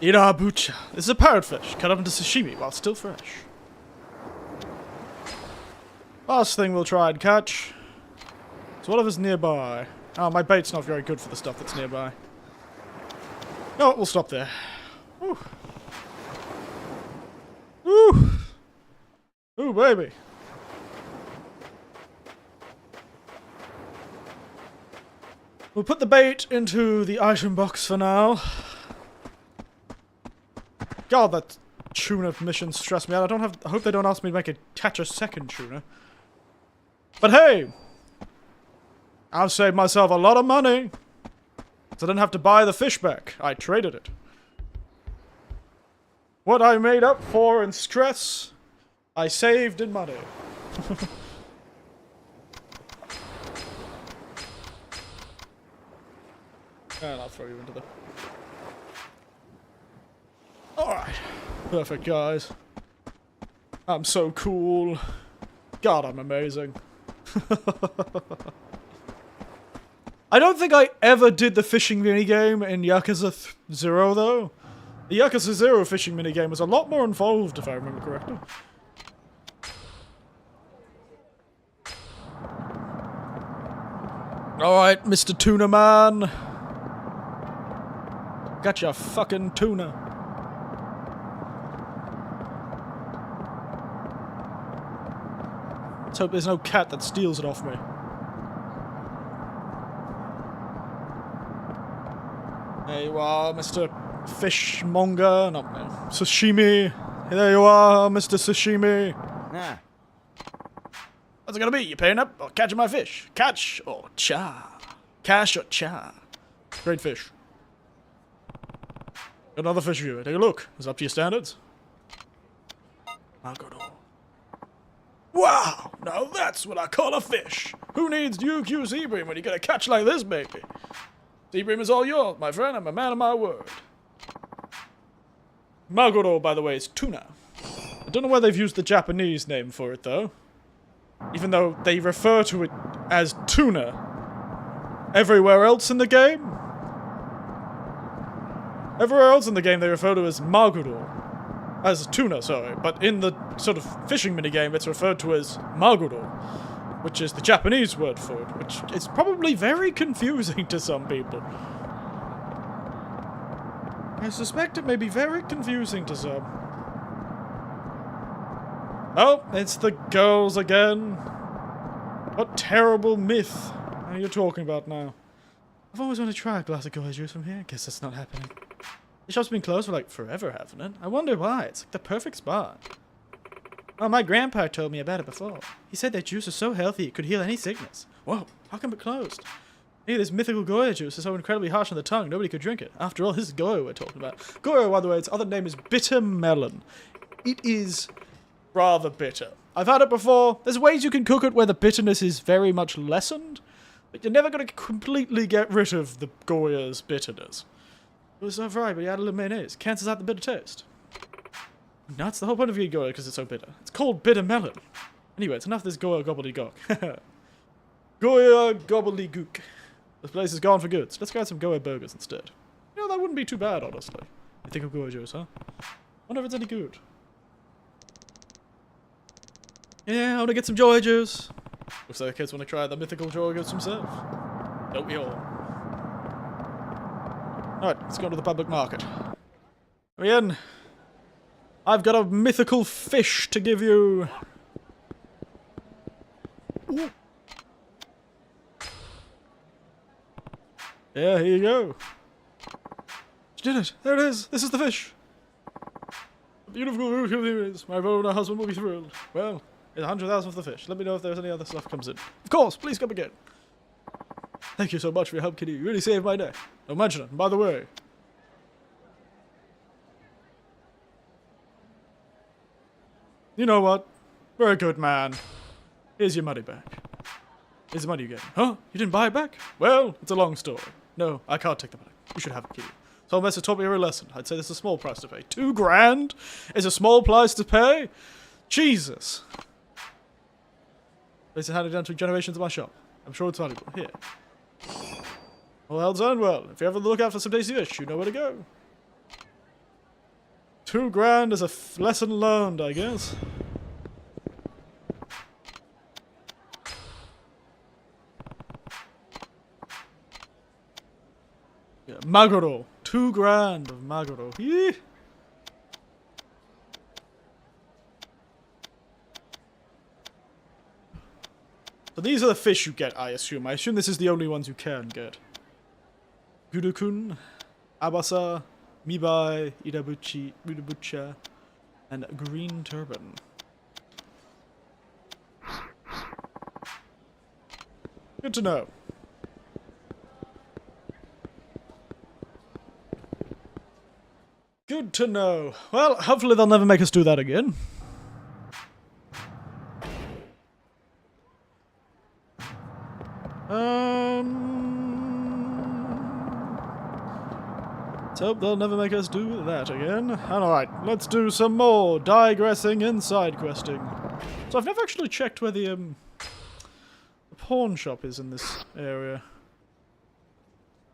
Irabucha. This is a parrotfish, cut up into sashimi while still fresh. Last thing we'll try and catch. So whatever's nearby. Oh, my bait's not very good for the stuff that's nearby. No, we'll stop there. Woo. Woo. Ooh, baby. We'll put the bait into the item box for now. God, that tuna mission stressed me out. I hope they don't ask me to catch a second tuna. But hey! I've saved myself a lot of money. So I didn't have to buy the fish back. I traded it. What I made up for in stress, I saved in money. And I'll throw you into the... Alright. Perfect, guys. I'm so cool. God, I'm amazing. I don't think I ever did the fishing minigame in Yakuza 0, though. The Yakuza 0 fishing minigame was a lot more involved, if I remember correctly. Alright, Mr. Tuna Man. Got your fucking tuna. Let's hope there's no cat that steals it off me. There you are, Mr. Fishmonger. No, sashimi. There you are, Mr. Sashimi. Ah. What's it gonna be? You paying up or catching my fish? Catch or cha? Cash or cha? Great fish. Got another fish viewer. Take a look. Is it up to your standards? Maguro. Wow! Now that's what I call a fish! Who needs UQ Seabream when you get a catch like this, baby? Seabream is all yours, my friend. I'm a man of my word. Maguro, by the way, is tuna. I don't know why they've used the Japanese name for it, though. Even though they refer to it as tuna everywhere else in the game. Everywhere else in the game they refer to as maguro. As tuna, sorry. But in the sort of fishing minigame it's referred to as maguro, which is the Japanese word for it, which is probably very confusing to some people. I suspect it may be very confusing to some. Oh, it's the girls again. What terrible myth are you talking about now? I've always wanted to try a glass of goya juice from here. Guess that's not happening. The shop's been closed for like forever, hasn't it? I wonder why. It's like the perfect spot. Oh, my grandpa told me about it before. He said that juice is so healthy it could heal any sickness. Whoa, how come it closed? Hey, this mythical goya juice is so incredibly harsh on the tongue, nobody could drink it. After all, this is goya we're talking about. Goya, by the way, its other name is bitter melon. It is rather bitter. I've had it before. There's ways you can cook it where the bitterness is very much lessened, but you're never going to completely get rid of the goya's bitterness. It was so right, but you add a little mayonnaise. Cancels out the bitter taste. Nuts, the whole point of eating goya because it's so bitter. It's called bitter melon. Anyway, it's enough of this goya gobbledygook. Goya gobbledygook. This place is gone for good. So let's go have some goya burgers instead. You know, that wouldn't be too bad, honestly. You think of goya juice, huh? Wonder if it's any good. Yeah, I want to get some joy juice. Looks like the kids want to try the mythical joy juice himself. Don't we all? Alright, let's go to the public market. Ian, I've got a mythical fish to give you. Ooh. Yeah, here you go. She did it. There it is. This is the fish. A beautiful root of the ears. My owner husband will be thrilled. Well, it's 100,000 for the fish. Let me know if there's any other stuff comes in. Of course, please come again. Thank you so much for your help, Kitty. You really saved my day. Don't mention it. And by the way, you know what? Very good, man. Here's your money back. Here's the money you get. Huh? You didn't buy it back? Well, it's a long story. No, I can't take the money. You should have it, Kitty. So unless it taught me a lesson, I'd say this is a small price to pay. $2 grand is a small price to pay? Jesus. This is handed down through generations of my shop. I'm sure it's valuable. Here. Well done, well. If you ever look out for some tasty fish, you know where to go. $2 grand is a lesson learned, I guess. Yeah, maguro. $2 grand of maguro. Yee. So these are the fish you get, I assume. I assume this is the only ones you can get. Gudokun, Abasa, Mibai, Idabucha, and Green Turban. Good to know. Good to know. Well, hopefully they'll never make us do that again. Let's hope they'll never make us do that again. Alright, let's do some more digressing and side questing. So I've never actually checked where the pawn shop is in this area.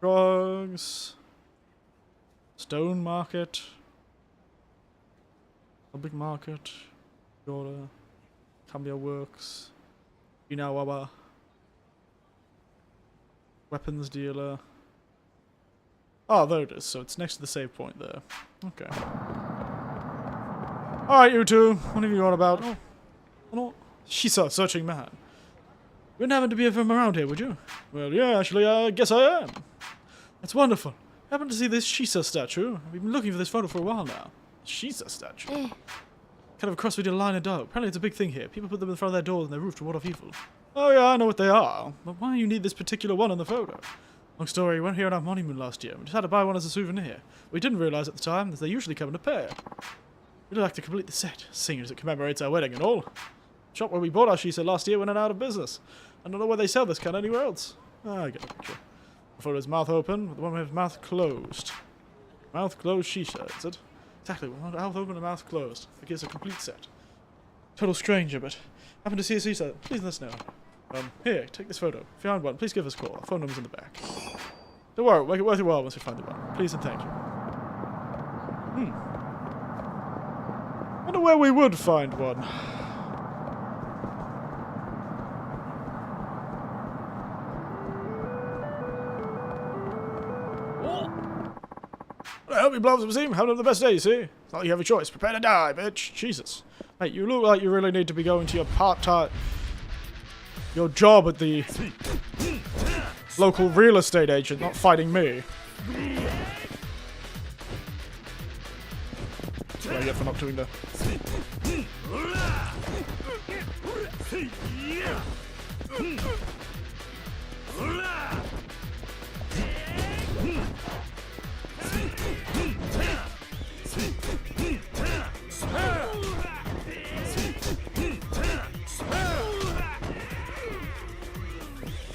Drugs. Stone market. Public market. Yoda. Cambia works. Inawawa. Weapons dealer. Oh, there it is. So it's next to the save point there. Okay. Alright, you two. What have you on about? Oh. She's a searching man. You wouldn't happen to be from around here, would you? Well, yeah, actually, I guess I am. That's wonderful. I happened to see this Shisa statue. We've been looking for this photo for a while now. Shisa statue? Kind of across we did a line of dog. Apparently it's a big thing here. People put them in front of their doors and their roof to ward off evil. Oh yeah, I know what they are. But why do you need this particular one in the photo? Long story, we went here on our honeymoon last year. We just had to buy one as a souvenir. We didn't realise at the time that they usually come in a pair. We'd like to complete the set, seeing as it commemorates our wedding and all. The shop where we bought our Shisa last year went out of business. I don't know where they sell this kind anywhere else. I get the picture. The photo's mouth open, with the one with his mouth closed. Mouth closed Shisha, is it? Exactly, mouth open and mouth closed. It gives a complete set. Total stranger, but happen to see a Shisha. Please let us know. Here, take this photo. If you find one, please give us a call. Our phone number's in the back. Don't worry, we'll make it worth your while once we find the one. Please and thank you. Wonder where we would find one. I hope you blow up the steam. Having the best day, you see? It's not like you have a choice. Prepare to die, bitch. Jesus. Mate, you look like you really need to be going to your part-time... your job at the local real estate agent, not fighting me. That's what I get for not doing that.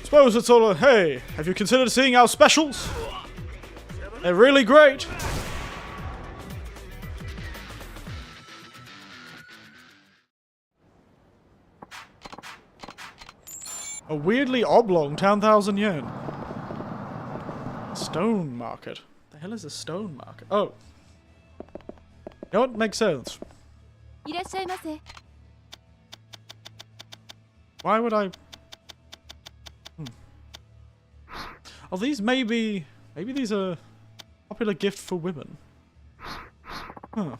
Suppose it's all hey, have you considered seeing our specials? They're really great. A weirdly oblong 10,000 yen. Stone market. The hell is a stone market? Oh. You know what? Makes sense. Why would I... Oh, these maybe these are popular gift for women. Huh.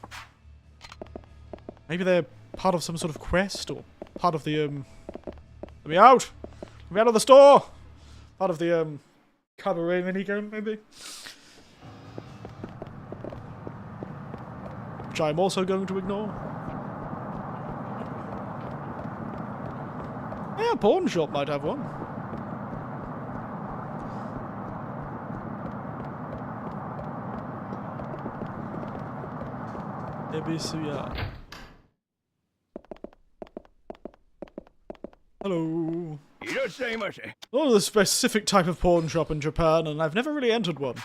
Maybe they're part of some sort of quest or part of the Let me out! Let me out of the store! Part of the cabaret minigame, maybe. Which I'm also going to ignore. Yeah, a pawn shop might have one. Hello. Not a specific type of pawn shop in Japan, and I've never really entered one.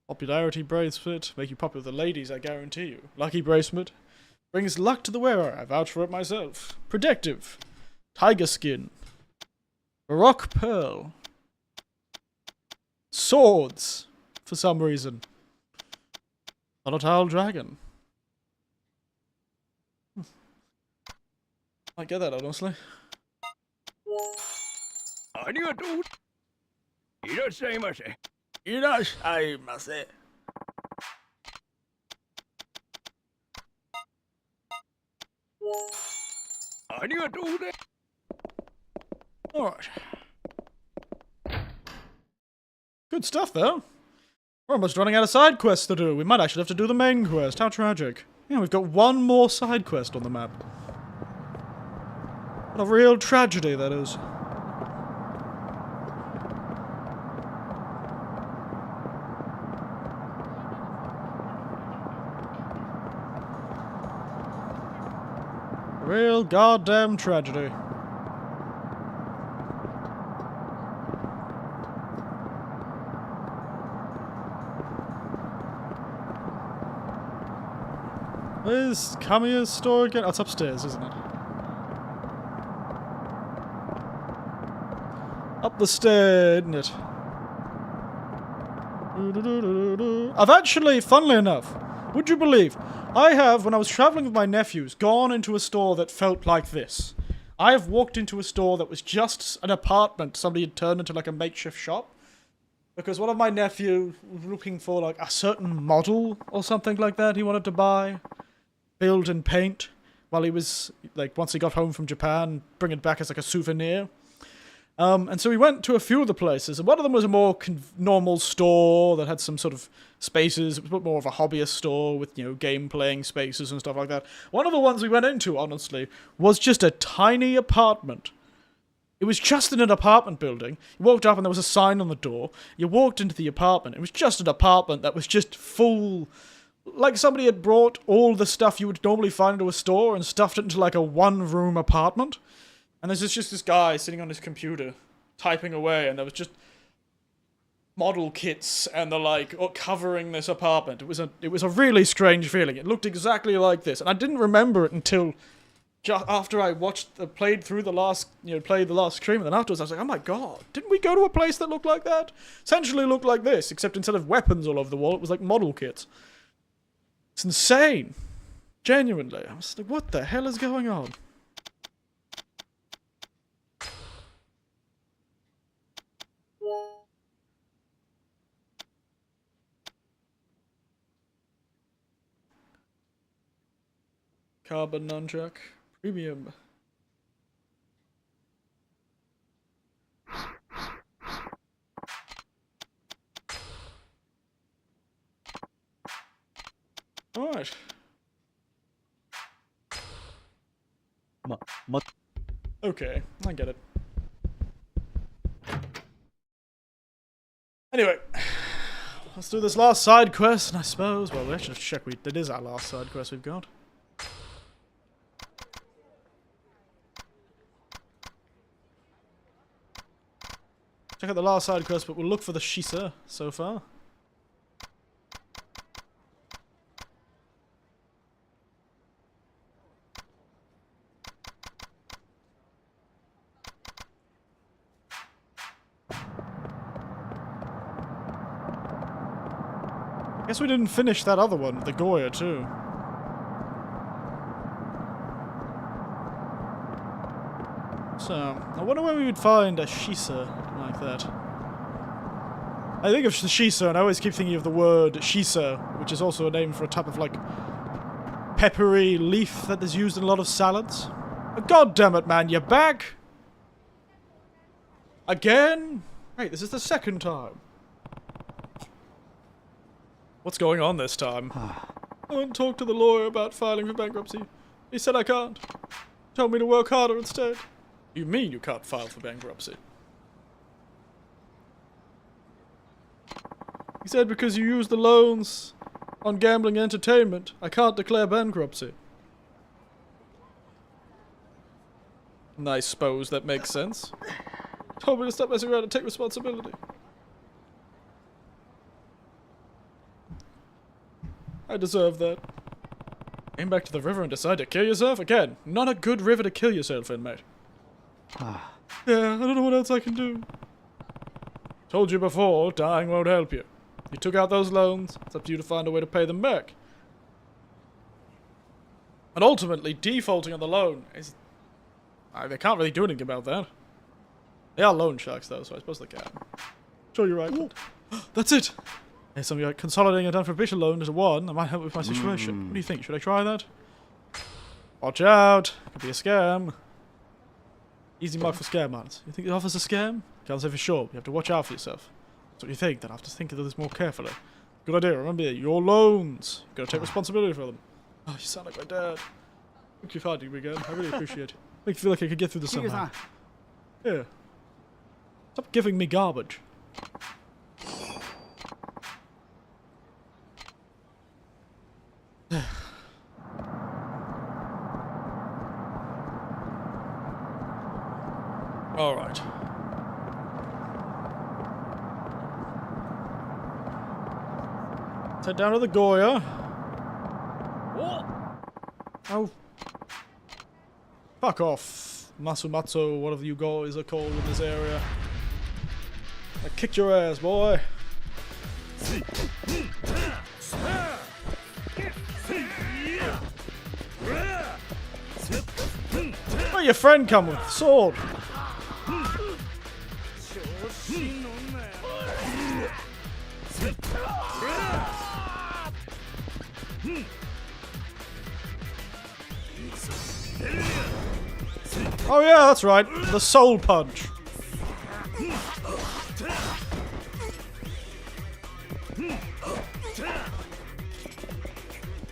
Popularity bracelet, make you popular with the ladies, I guarantee you. Lucky bracelet, brings luck to the wearer, I vouch for it myself. Protective, tiger skin, baroque pearl, swords, for some reason. Volatile dragon. I get that, honestly. Alright. Good stuff, though. We're almost running out of side quests to do. We might actually have to do the main quest. How tragic. Yeah, we've got one more side quest on the map. What a real tragedy, that is. Real goddamn tragedy. Where's Kamiya's store again? Oh, it's upstairs, isn't it? Up the stair, isn't it? I've actually, funnily enough, would you believe, I have, when I was traveling with my nephews, gone into a store that felt like this. I have walked into a store that was just an apartment somebody had turned into like a makeshift shop. Because one of my nephews was looking for like a certain model or something like that he wanted to buy, build and paint while he was like once he got home from Japan, bring it back as like a souvenir. And so we went to a few of the places, and one of them was a more normal store that had some sort of spaces. It was more of a hobbyist store with, you know, game playing spaces and stuff like that. One of the ones we went into, honestly, was just a tiny apartment. It was just in an apartment building. You walked up and there was a sign on the door. You walked into the apartment. It was just an apartment that was just full. Like somebody had brought all the stuff you would normally find into a store and stuffed it into like a one-room apartment. And there's just this guy sitting on his computer, typing away, and there was just model kits and the like covering this apartment. It was a really strange feeling. It looked exactly like this, and I didn't remember it until just after I played the last stream, and then afterwards I was like, oh my god, didn't we go to a place that looked like that? Essentially looked like this, except instead of weapons all over the wall, it was like model kits. It's insane. Genuinely. I was like, what the hell is going on? Carbon nunchuck. Premium. Alright. Okay, I get it. Anyway, let's do this last side quest, I suppose. Well, we actually have to check that is our last side quest we've got. Check out the last side quest, but we'll look for the Shisa so far. Guess we didn't finish that other one, the Goya, too. So, I wonder where we would find a Shisa like that. I think of the Shisa, and I always keep thinking of the word Shisa, which is also a name for a type of, like, peppery leaf that is used in a lot of salads. God damn it, man, you're back! Again? Wait, this is the second time. What's going on this time? I went and talked to the lawyer about filing for bankruptcy. He said I can't. Told me to work harder instead. You mean you can't file for bankruptcy? He said because you used the loans on gambling and entertainment, I can't declare bankruptcy. And I suppose that makes sense. Told me to stop messing around and take responsibility. I deserve that. Came back to the river and decided to kill yourself? Again, not a good river to kill yourself in, mate. Yeah, I don't know what else I can do. Told you before, dying won't help you. You took out those loans, it's up to you to find a way to pay them back. And ultimately, defaulting on the loan is... they can't really do anything about that. They are loan sharks, though, so I suppose they can. Sure, you're right. That's it! There's something like consolidating a done-for-official loan into one. That might help with my situation. What do you think? Should I try that? Watch out! Could be a scam. Easy mark for scam artists. You think it offers a scam? Can't say for sure. You have to watch out for yourself. That's what you think. Then I have to think of this more carefully. Good idea. Remember, your loans. You've got to take responsibility for them. Oh, you sound like my dad. Thank you for fighting me again. I really appreciate it. Make me feel like I could get through this somehow. Yeah. Stop giving me garbage. All right. Let's head down to the Goya. Oh. Fuck off, Masumatsu, whatever you guys are called in this area. I kicked your ass, boy. Where your friend come with? Sword. Oh yeah, that's right. The soul punch.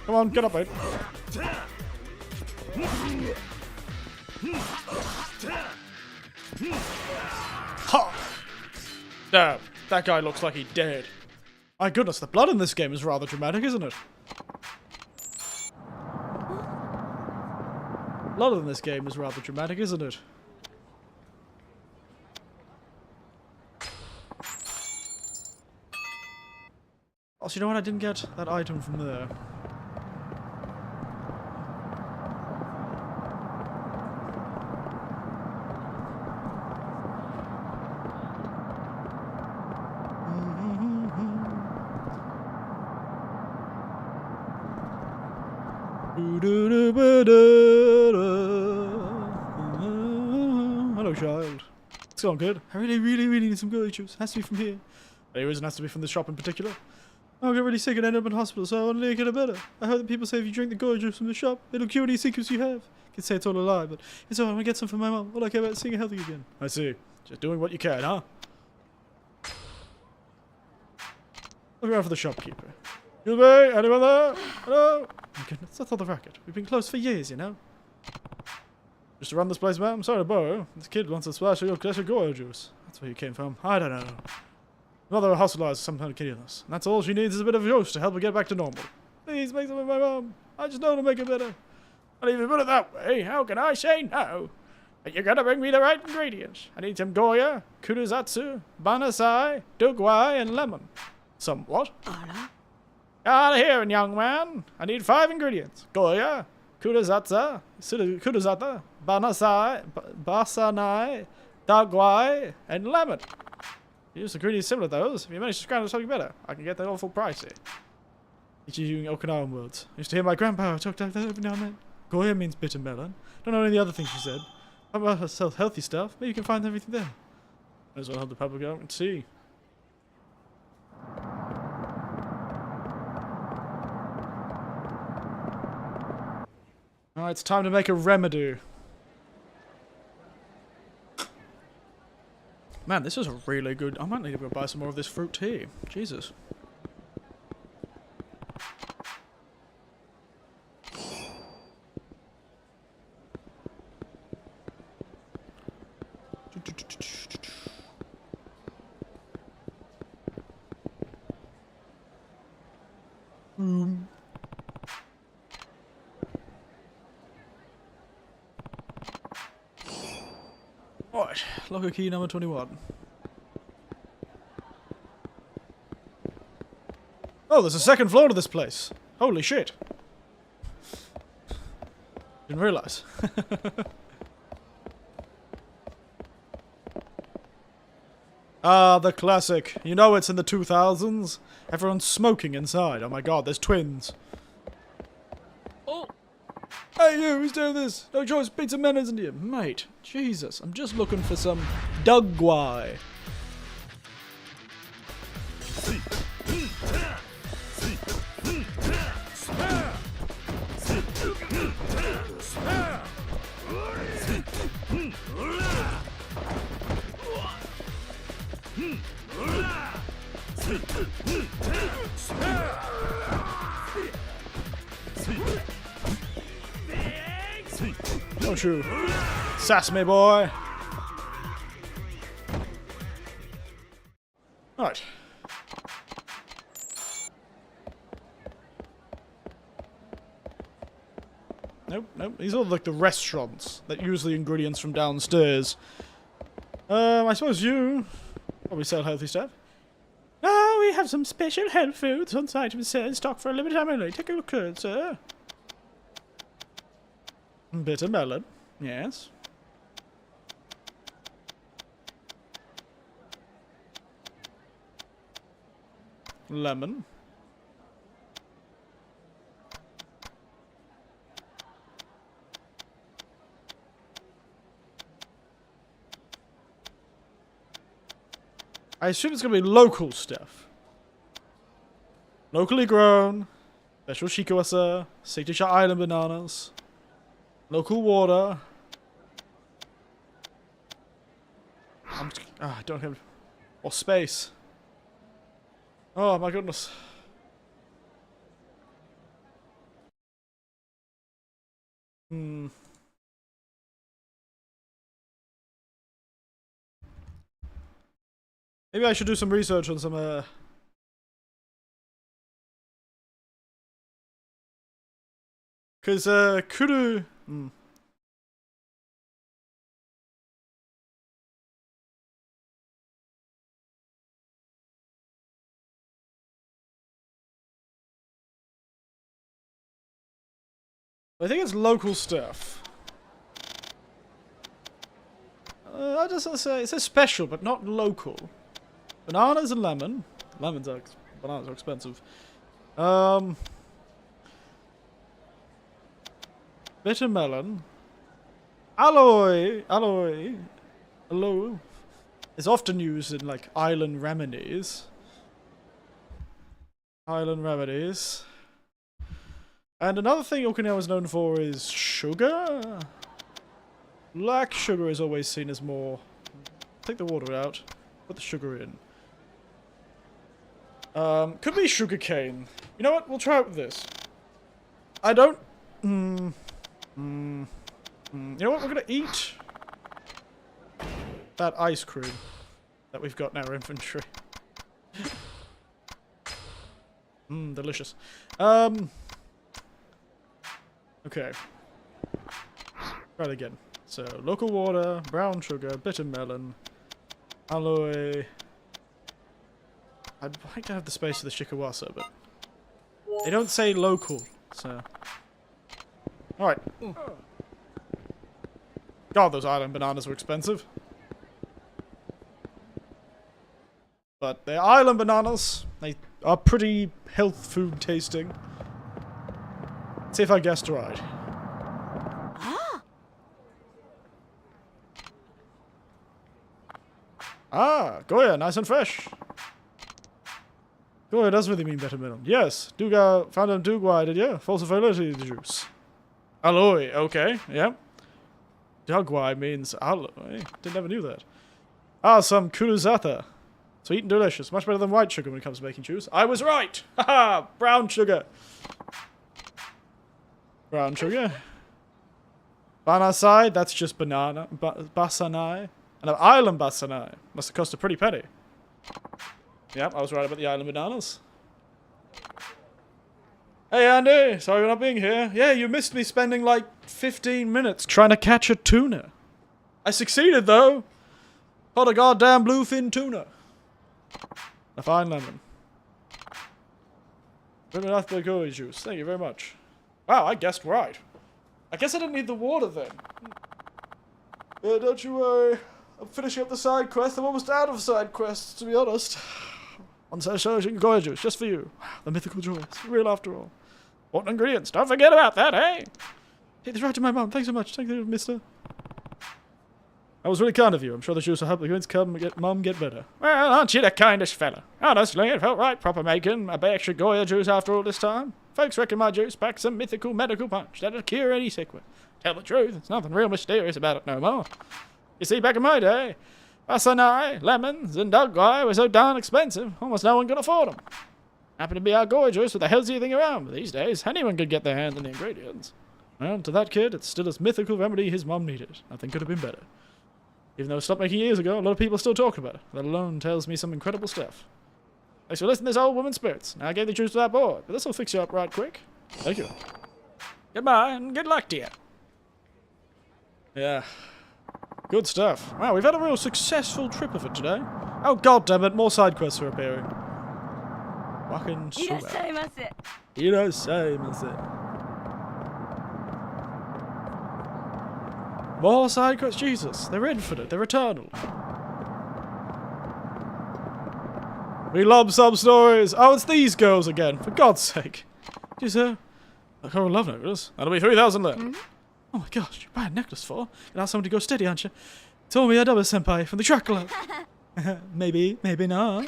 Come on, get up, mate. Ha! Damn, that guy looks like he's dead. My goodness, the blood in this game is rather dramatic, isn't it? Blood in this game is rather dramatic, isn't it? Also, you know what? I didn't get that item from there. Hello, child. It's going good. I really need some good juice. Has to be from here. Any reason it has to be from this shop in particular? I get really sick and end up in hospital, so I want to get it better. I heard that people say if you drink the gourd juice from the shop, it'll cure any sickness you have. I can say it's all a lie, but it's all I want to get some for my mom. All I care about is seeing her healthy again. I see. Just doing what you can, huh? Look around for the shopkeeper. Excuse me, anyone there? Hello? My goodness, that's not the racket. We've been closed for years, you know? Just to run this place, ma'am? I'm sorry to borrow. This kid wants a splash of your classic gourd juice. That's where you came from. I don't know. Mother hospitalized with some kind of kid illness. And that's all she needs is a bit of juice to help her get back to normal. Please make some of my mom. I just know to make it better. Not even put it that way. How can I say no? But you gotta bring me the right ingredients. I need some Goya, Kudazatsu, Banasai, Dugwai, and lemon. Some what? Out of here, young man. I need 5 ingredients. Goya, Kudazatsa, Banasai, Basanai, Dugwai, and lemon. Use ingredients similar to those. If you manage to scramble something better, I can get that awful pricey. It's using Okinawan words. I used to hear my grandpa talk like that every now and then. Goya means bitter melon. Don't know any of the other things she said. How about her healthy stuff? Maybe you can find everything there. Might as well help the public out and see. Alright, it's time to make a remedy. Man, this is a really good... I might need to go buy some more of this fruit tea. Jesus. Alright, locker key number 21. Oh, there's a second floor to this place. Holy shit. Didn't realize. Ah, the classic. You know it's in the 2000s. Everyone's smoking inside. Oh my god, there's twins. Oh. Hey you, who's doing this? No choice, pizza men isn't here. Mate, Jesus, I'm just looking for some Dugwai. Don't you sass me, boy. Alright. Nope, nope. These are like the restaurants that use the ingredients from downstairs. I suppose you probably sell healthy stuff. Oh, we have some special health foods on site in stock for a limited time only. Take a look, sir. Bitter melon, yes. Lemon. I assume it's gonna be local stuff. Locally grown. Special shikuasa. Signature island bananas. Local water. I don't have... Or space. Oh my goodness. Maybe I should do some research on some, Cause, Kuru... I think it's local stuff. I just want to say, it says special, but not local. Bananas and lemon. Bananas are expensive. Bitter melon. Alloy is often used in like island remedies. And another thing Okinawa is known for is sugar. Black sugar is always seen as more... Take the water out. Put the sugar in. Could be sugar cane. You know what? We'll try it with this. I don't... You know what? We're gonna eat that ice cream that we've got in our inventory. Delicious. Okay. Try it again. So, local water, brown sugar, bitter melon, alloy. I'd like to have the space for the shikawasa, but they don't say local, so. Alright. God, those island bananas were expensive. But they're island bananas. They are pretty health food tasting. Let's see if I guessed right. Ah, Goya, nice and fresh. Goya does really mean better melon. Yes, Duga found on Dugwai, did you? Falsifiability juice. Alloy, okay, yeah. Dugwai means alloy. Never knew that. Ah, some kuruzata. Sweet and delicious. Much better than white sugar when it comes to making juice. I was right! Haha! Brown sugar. Brown sugar. Banasai, that's just banana. Basanai. And an island basanai. Must have cost a pretty penny. Yep, I was right about the island bananas. Hey Andy, sorry for not being here. Yeah, you missed me spending like 15 minutes trying to catch a tuna. I succeeded though. Caught a goddamn bluefin tuna. A fine lemon. Enough bergoy juice. Thank you very much. Wow, I guessed right. I guess I didn't need the water then. Yeah, don't you worry. I'm finishing up the side quest. I'm almost out of side quests, to be honest. One surging goy juice, just for you. The mythical joy. It's real after all. Important ingredients. Don't forget about that, hey? Take this right to my mum. Thanks so much. Thank you, mister. That was really kind of you. I'm sure the juice will help the kids come and Mum get better. Well, aren't you the kindest fella? Honestly, it felt right proper making a bit extra Goya juice after all this time. Folks reckon my juice packs some mythical medical punch that'll cure any sick one. Tell the truth, there's nothing real mysterious about it no more. You see, back in my day, Asanai, lemons, and dugwai were so darn expensive, almost no one could afford them. Happened to be our Goya juice with the healthiest thing around, but these days, anyone could get their hands on the ingredients. Well, to that kid, it's still a mythical remedy his mum needed. Nothing could have been better. Even though it stopped making years ago, a lot of people still talk about it. That alone tells me some incredible stuff. Thanks for listening to this old woman's spirits. Now I gave the juice to that boy, but this'll fix you up right quick. Thank you. Goodbye, and good luck to you. Yeah. Good stuff. Wow, we've had a real successful trip of it today. Oh god damn it, more side quests are appearing. Fucking swear. More side quests? Jesus, they're infinite, they're eternal. We love substories. Oh, it's these girls again, for God's sake. Geez, a coral love necklace. That'll be 3,000 left. Oh my gosh, you buy a necklace for? You'll ask someone to go steady, aren't you? Told me a double senpai from the track club. Maybe, maybe not.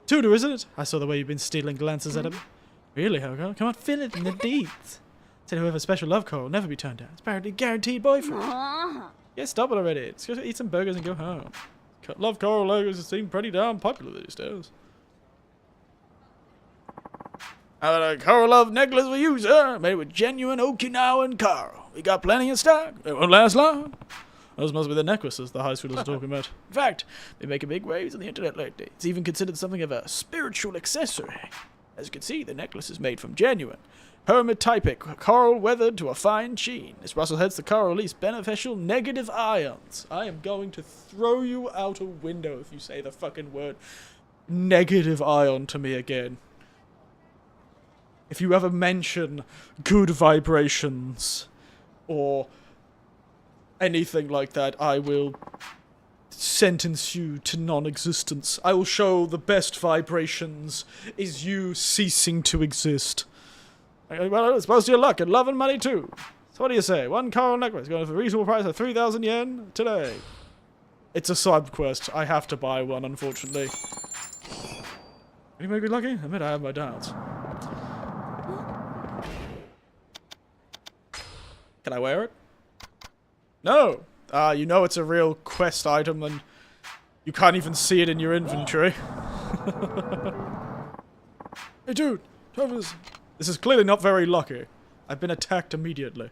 Tudor, isn't it? I saw the way you've been stealing glances at him. Really, Hugo? Come on, fill it in the deeds. Said whoever special love call will never be turned down. It's apparently guaranteed boyfriend. Yeah, stop it already. Let's just eat some burgers and go home. Love coral logos seem pretty damn popular these days. I got a coral love necklace for you, sir. Made with genuine Okinawan coral. We got plenty in stock. It won't last long. Those must be the necklaces the high schoolers are talking about. In fact, they make big waves on the internet lately. It's even considered something of a spiritual accessory. As you can see, the necklace is made from genuine hermit-typic coral weathered to a fine sheen. This Russell heads the coral release beneficial negative ions. I am going to throw you out a window if you say the fucking word negative ion to me again. If you ever mention good vibrations or anything like that, I will sentence you to non-existence. I will show the best vibrations is you ceasing to exist. Well, it's supposed to your luck and love and money too. So what do you say? One coral necklace going for a reasonable price of 3,000 yen today. It's a side quest. I have to buy one, unfortunately. You may be lucky. I admit I have my doubts. Can I wear it? No! You know it's a real quest item and you can't even see it in your inventory. Hey dude, Travis. This is clearly not very lucky. I've been attacked immediately.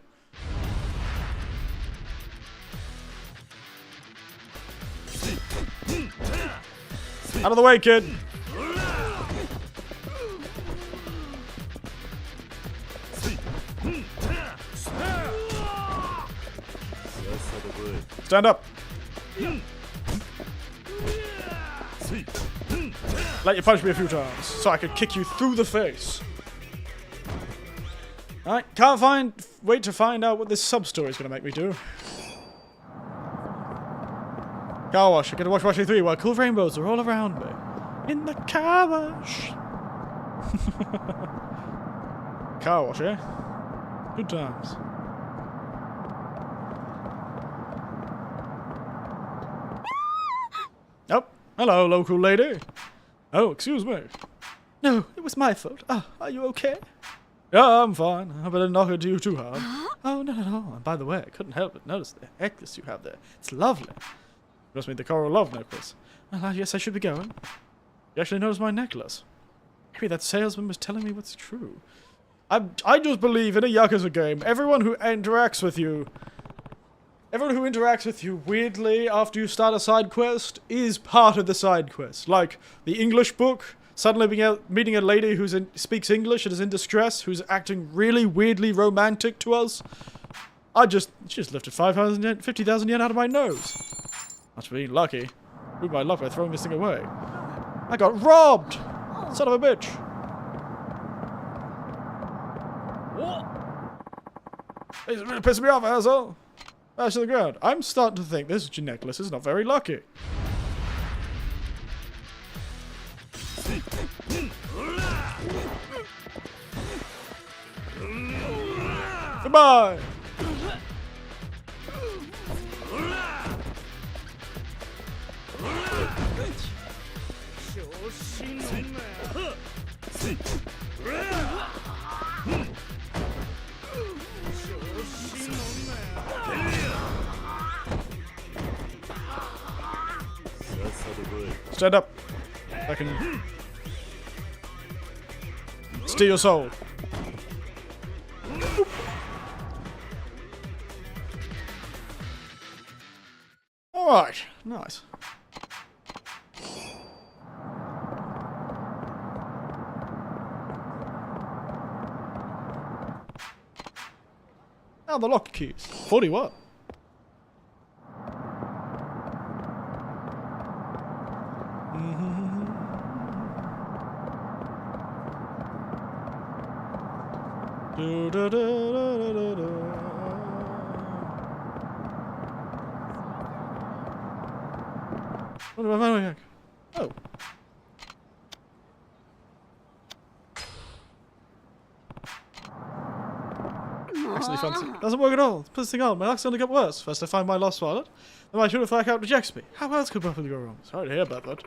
Out of the way, kid! Stand up! Let you punch me a few times, so I could kick you through the face. Alright, wait to find out what this sub-story is going to make me do. Car wash, I get to watch Watching 3 while cool rainbows are all around me. In the car wash! Car wash, eh? Good times. Oh, hello, local lady. Oh, excuse me. No, it was my fault. Are you okay? Yeah, I'm fine. I didn't knock into you too hard. Oh, no, no, no. And by the way, I couldn't help but notice the necklace you have there. It's lovely. You must mean the coral love necklace. Well, yes, I should be going. You actually noticed my necklace. Maybe that salesman was telling me what's true. I just believe in a Yakuza game, everyone who interacts with you weirdly after you start a side quest is part of the side quest. Like the English book, suddenly meeting a lady who speaks English and is in distress, who's acting really weirdly romantic to us. She just lifted 50,000 yen out of my nose. Must be lucky. Prove my luck by throwing this thing away. I got robbed! Son of a bitch. He's really pissing me off, asshole. Bash to the ground. I'm starting to think this necklace is not very lucky. Goodbye! Stand up. I can steal your soul. Alright, nice. Now the lock keys. 41. Do, do, do, do, do, do. What am I doing? Oh. accidentally found it. Doesn't work at all. Puts the thing on. My luck's only got worse. First I find my lost wallet, then my tutor flag out rejects me. How else could possibly go wrong? Sorry to hear about that.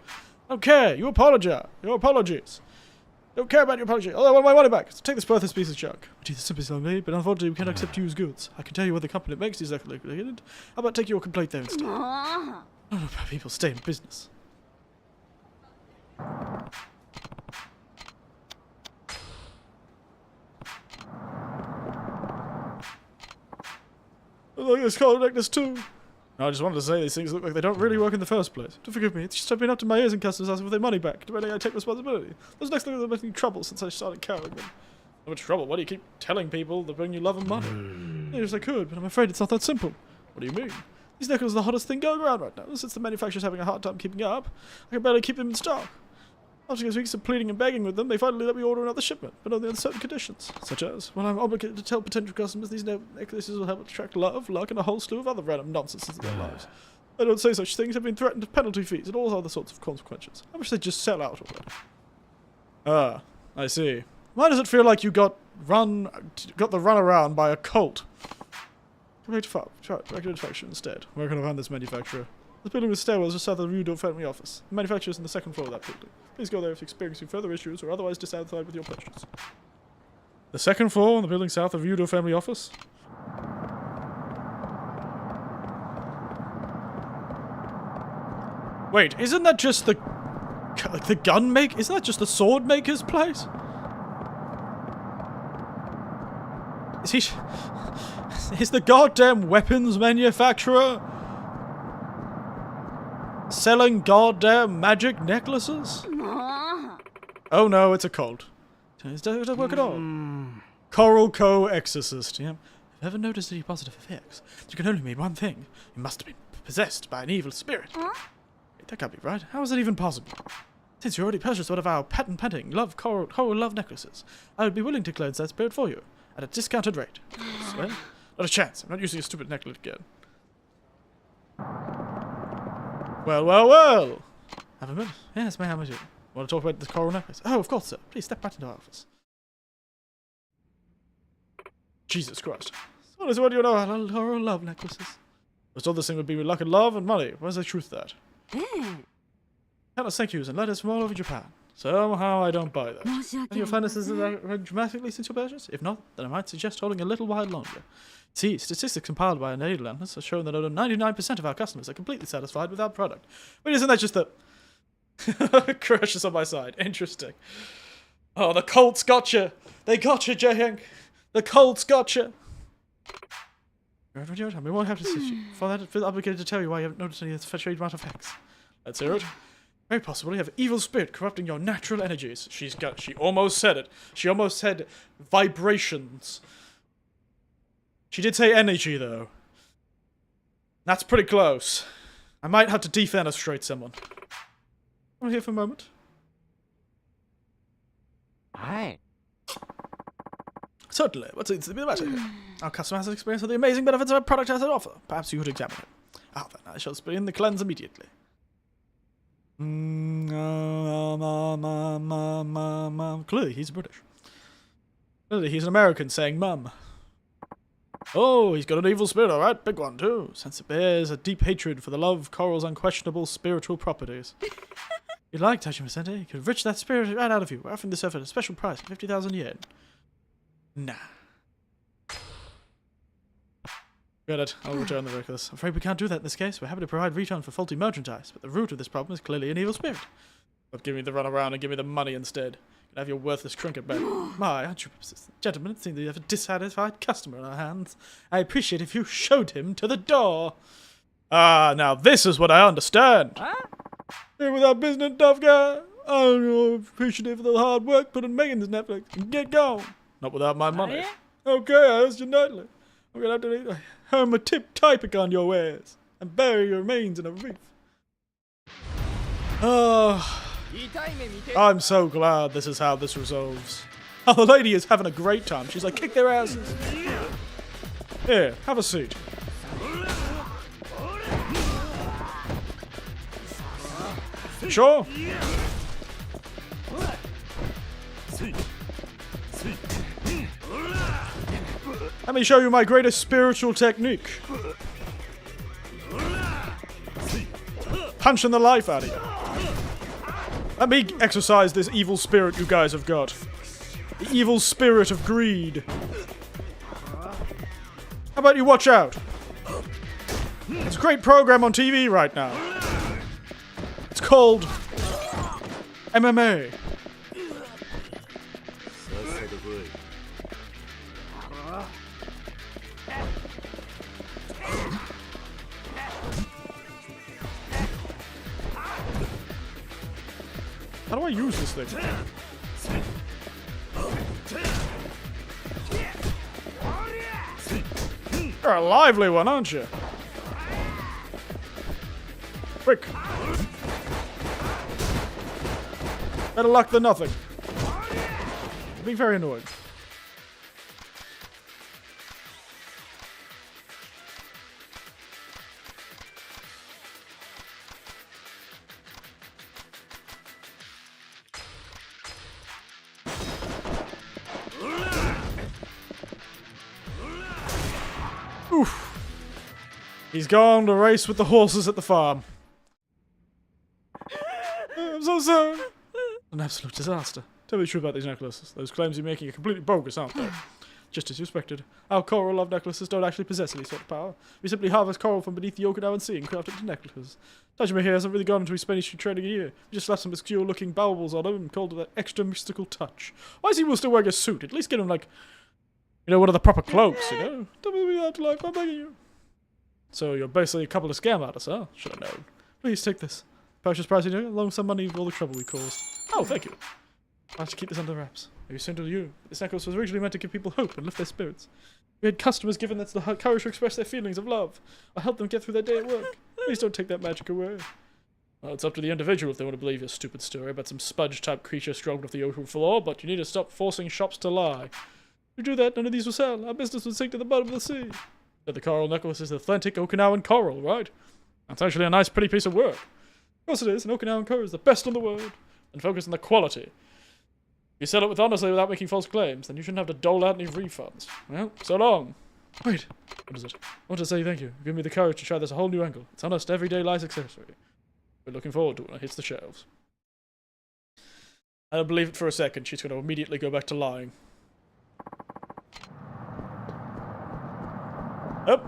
Don't care. You apologize. Your apologies. Don't care about your apology. Oh, I want my money back. So take this worthless piece of junk. Which is simply so made, but unfortunately we can't accept used goods. I can tell you what the company that makes these are liquidated. How about take your complaint there instead? I don't know how people stay in business. I like this collar necklace too. No, I just wanted to say these things look like they don't really work in the first place. Don't forgive me, it's just I've been up to my ears in customers asking for their money back. Demanding I take responsibility. Those next things have been in trouble since I started carrying them. I'm in trouble? Why do you keep telling people to bring you love and money? Yes, I could, but I'm afraid it's not that simple. What do you mean? These necklaces are the hottest thing going around right now. Since the manufacturer's having a hard time keeping up, I can barely keep them in stock. After weeks of pleading and begging with them, they finally let me order another shipment, but only on certain conditions, such as, when I'm obligated to tell potential customers these necklaces will help attract love, luck, and a whole slew of other random nonsense into their lives. I don't say such things, have been threatened with penalty fees and all other sorts of consequences. I wish they'd just sell out already. Ah, I see. Why does it feel like you got the run around by a cult? Come back to manufacturer instead. Where can I find this manufacturer? The building with stairwells just south of the Vtuber family office. The manufacturer is on the second floor of that building. Please go there if you're experiencing further issues or otherwise dissatisfied with your purchase. The second floor on the building south of the Vtuber family office? Wait, isn't that just the gun make? Isn't that just the sword maker's place? Is the goddamn weapons manufacturer selling goddamn magic necklaces? Oh no, it's a cult. It doesn't work at all. Coral Co-Exorcist. Yeah. If you've ever noticed any positive effects, you can only mean one thing. You must have been possessed by an evil spirit. Wait, that can't be right. How is that even possible? Since you already purchased one of our patent-pending coral love necklaces, I would be willing to cleanse that spirit for you at a discounted rate. Well, not a chance. I'm not using a stupid necklace again. Well, well, well! Have a minute? Yes, may I have you? Want to talk about this coral necklace? Oh, of course, sir. Please step back into our office. Jesus Christ. What is what you know about coral love necklaces? I was told this thing would be with luck and love and money. Where's the truth of that? Countless thank yous and letters from all over Japan. Somehow I don't buy that. Have your finances dramatically since your purchase? If not, then I might suggest holding a little while longer. See, statistics compiled by Netherlands have shown that over 99% of our customers are completely satisfied with our product. Wait, isn't that just the... Crashes on my side. Interesting. Oh, the cults gotcha! They gotcha, Jae-Hyung! The cults gotcha! I mean, what happened to you? For that, I feel obligated to tell you why you haven't noticed any strange amount of effects. Let's hear it. Very possible you have an evil spirit corrupting your natural energies. She almost said it. She almost said vibrations. She did say energy, though. That's pretty close. I might have to defenestrate someone. I'm here for a moment. Hi. Certainly. What seems to be the matter here? Our customer has experience with the amazing benefits of our product has to offer. Perhaps you could examine it. Ah, then I shall begin the cleanse immediately. Clearly, he's British. Clearly, he's an American saying mum. Oh, he's got an evil spirit, alright. Big one, too. Since it bears a deep hatred for the love of coral's unquestionable spiritual properties. If you'd like, Tachima Sensei, you could enrich that spirit right out of you. We're offering this effort at a special price of 50,000 yen. Nah. Got it. I'll return the necklace. I'm afraid we can't do that in this case. We're happy to provide refund for faulty merchandise, but the root of this problem is clearly an evil spirit. But give me the runaround and give me the money instead. You can have your worthless trinket back. My, aren't you persistent? Gentlemen, it seems that you have a dissatisfied customer on our hands. I appreciate if you showed him to the door. Ah, now this is what I understand. Here with our business tough guy. I'm appreciative of the hard work put in making this Netflix. And get gone. Not without my money. Okay, I asked you nightly. I'm gonna have to need a hermetip typic on your wares and bury your remains in a reef. Oh, I'm so glad this is how this resolves. Oh, the lady is having a great time. She's like, kick their asses. Here, have a seat. Sure. Let me show you my greatest spiritual technique. Punching the life out of you. Let me exercise this evil spirit you guys have got. The evil spirit of greed. How about you watch out? There's a great program on TV right now. It's called MMA. How do I use this thing? You're a lively one, aren't you? Quick. Better luck than nothing. Being very annoying. Oof. He's gone to race with the horses at the farm. I'm so sorry. An absolute disaster. Tell me the truth about these necklaces. Those claims you're making are completely bogus, aren't they? Just as you expected. Our coral love necklaces don't actually possess any sort of power. We simply harvest coral from beneath the Okinawan Sea and craft it into necklaces. Tajima here hasn't really gone into his Spanish training a year. We just left some obscure-looking baubles on him and called it that extra mystical touch. Why is he still wearing a suit? At least get him, like, you know, one of the proper cloaks, you know? Tell me the afterlife, I'm begging you. So you're basically a couple of scam artists, huh? Should have known. Please take this. Purchase price, you know, along with some money for all the trouble we caused. Oh, thank you. I'll have to keep this under wraps. Maybe soon to you. This necklace was originally meant to give people hope and lift their spirits. We had customers given that the courage to express their feelings of love, or help them get through their day at work. Please don't take that magic away. Well, it's up to the individual if they want to believe your stupid story about some spudge-type creature strung off the ocean floor, but you need to stop forcing shops to lie. If you do that, none of these will sell. Our business would sink to the bottom of the sea. But the coral necklace is authentic Okinawan coral, right? That's actually a nice, pretty piece of work. Of course it is, and Okinawan coral is the best in the world. And focus on the quality. If you sell it with honestly without making false claims, then you shouldn't have to dole out any refunds. Well, so long. Wait, what is it? I want to say thank you. Give me the courage to try this a whole new angle. It's honest, everyday life accessory. We're looking forward to it when it hits the shelves. I don't believe it for a second. She's going to immediately go back to lying. Yep.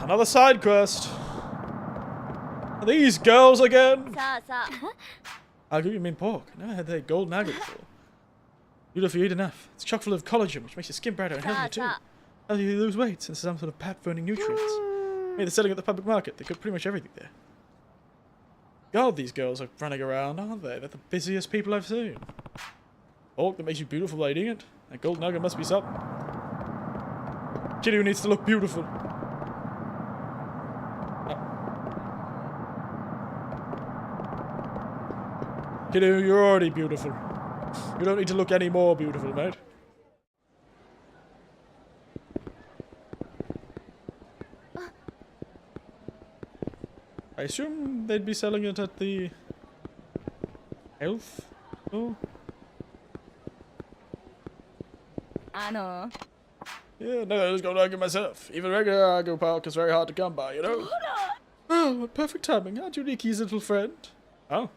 Another side quest. Are these girls again? Agu, you mean pork? I never had that golden agu before. You'd if you eat enough. It's chock full of collagen, which makes your skin brighter and healthier too. How do you lose weight since there's some sort of fat-burning nutrients? Maybe they're selling at the public market. They cook pretty much everything there. God, these girls are running around, aren't they? They're the busiest people I've seen. Pork that makes you beautiful by eating it? That golden nugget must be something. Kiryu needs to look beautiful. Kiryu, you're already beautiful. You don't need to look any more beautiful, mate. I assume they'd be selling it at the health store? Yeah, no, I just go argue myself. Even regular Argo Park is very hard to come by, you know? Oh, what perfect timing. Aren't you Niki's little friend? Oh.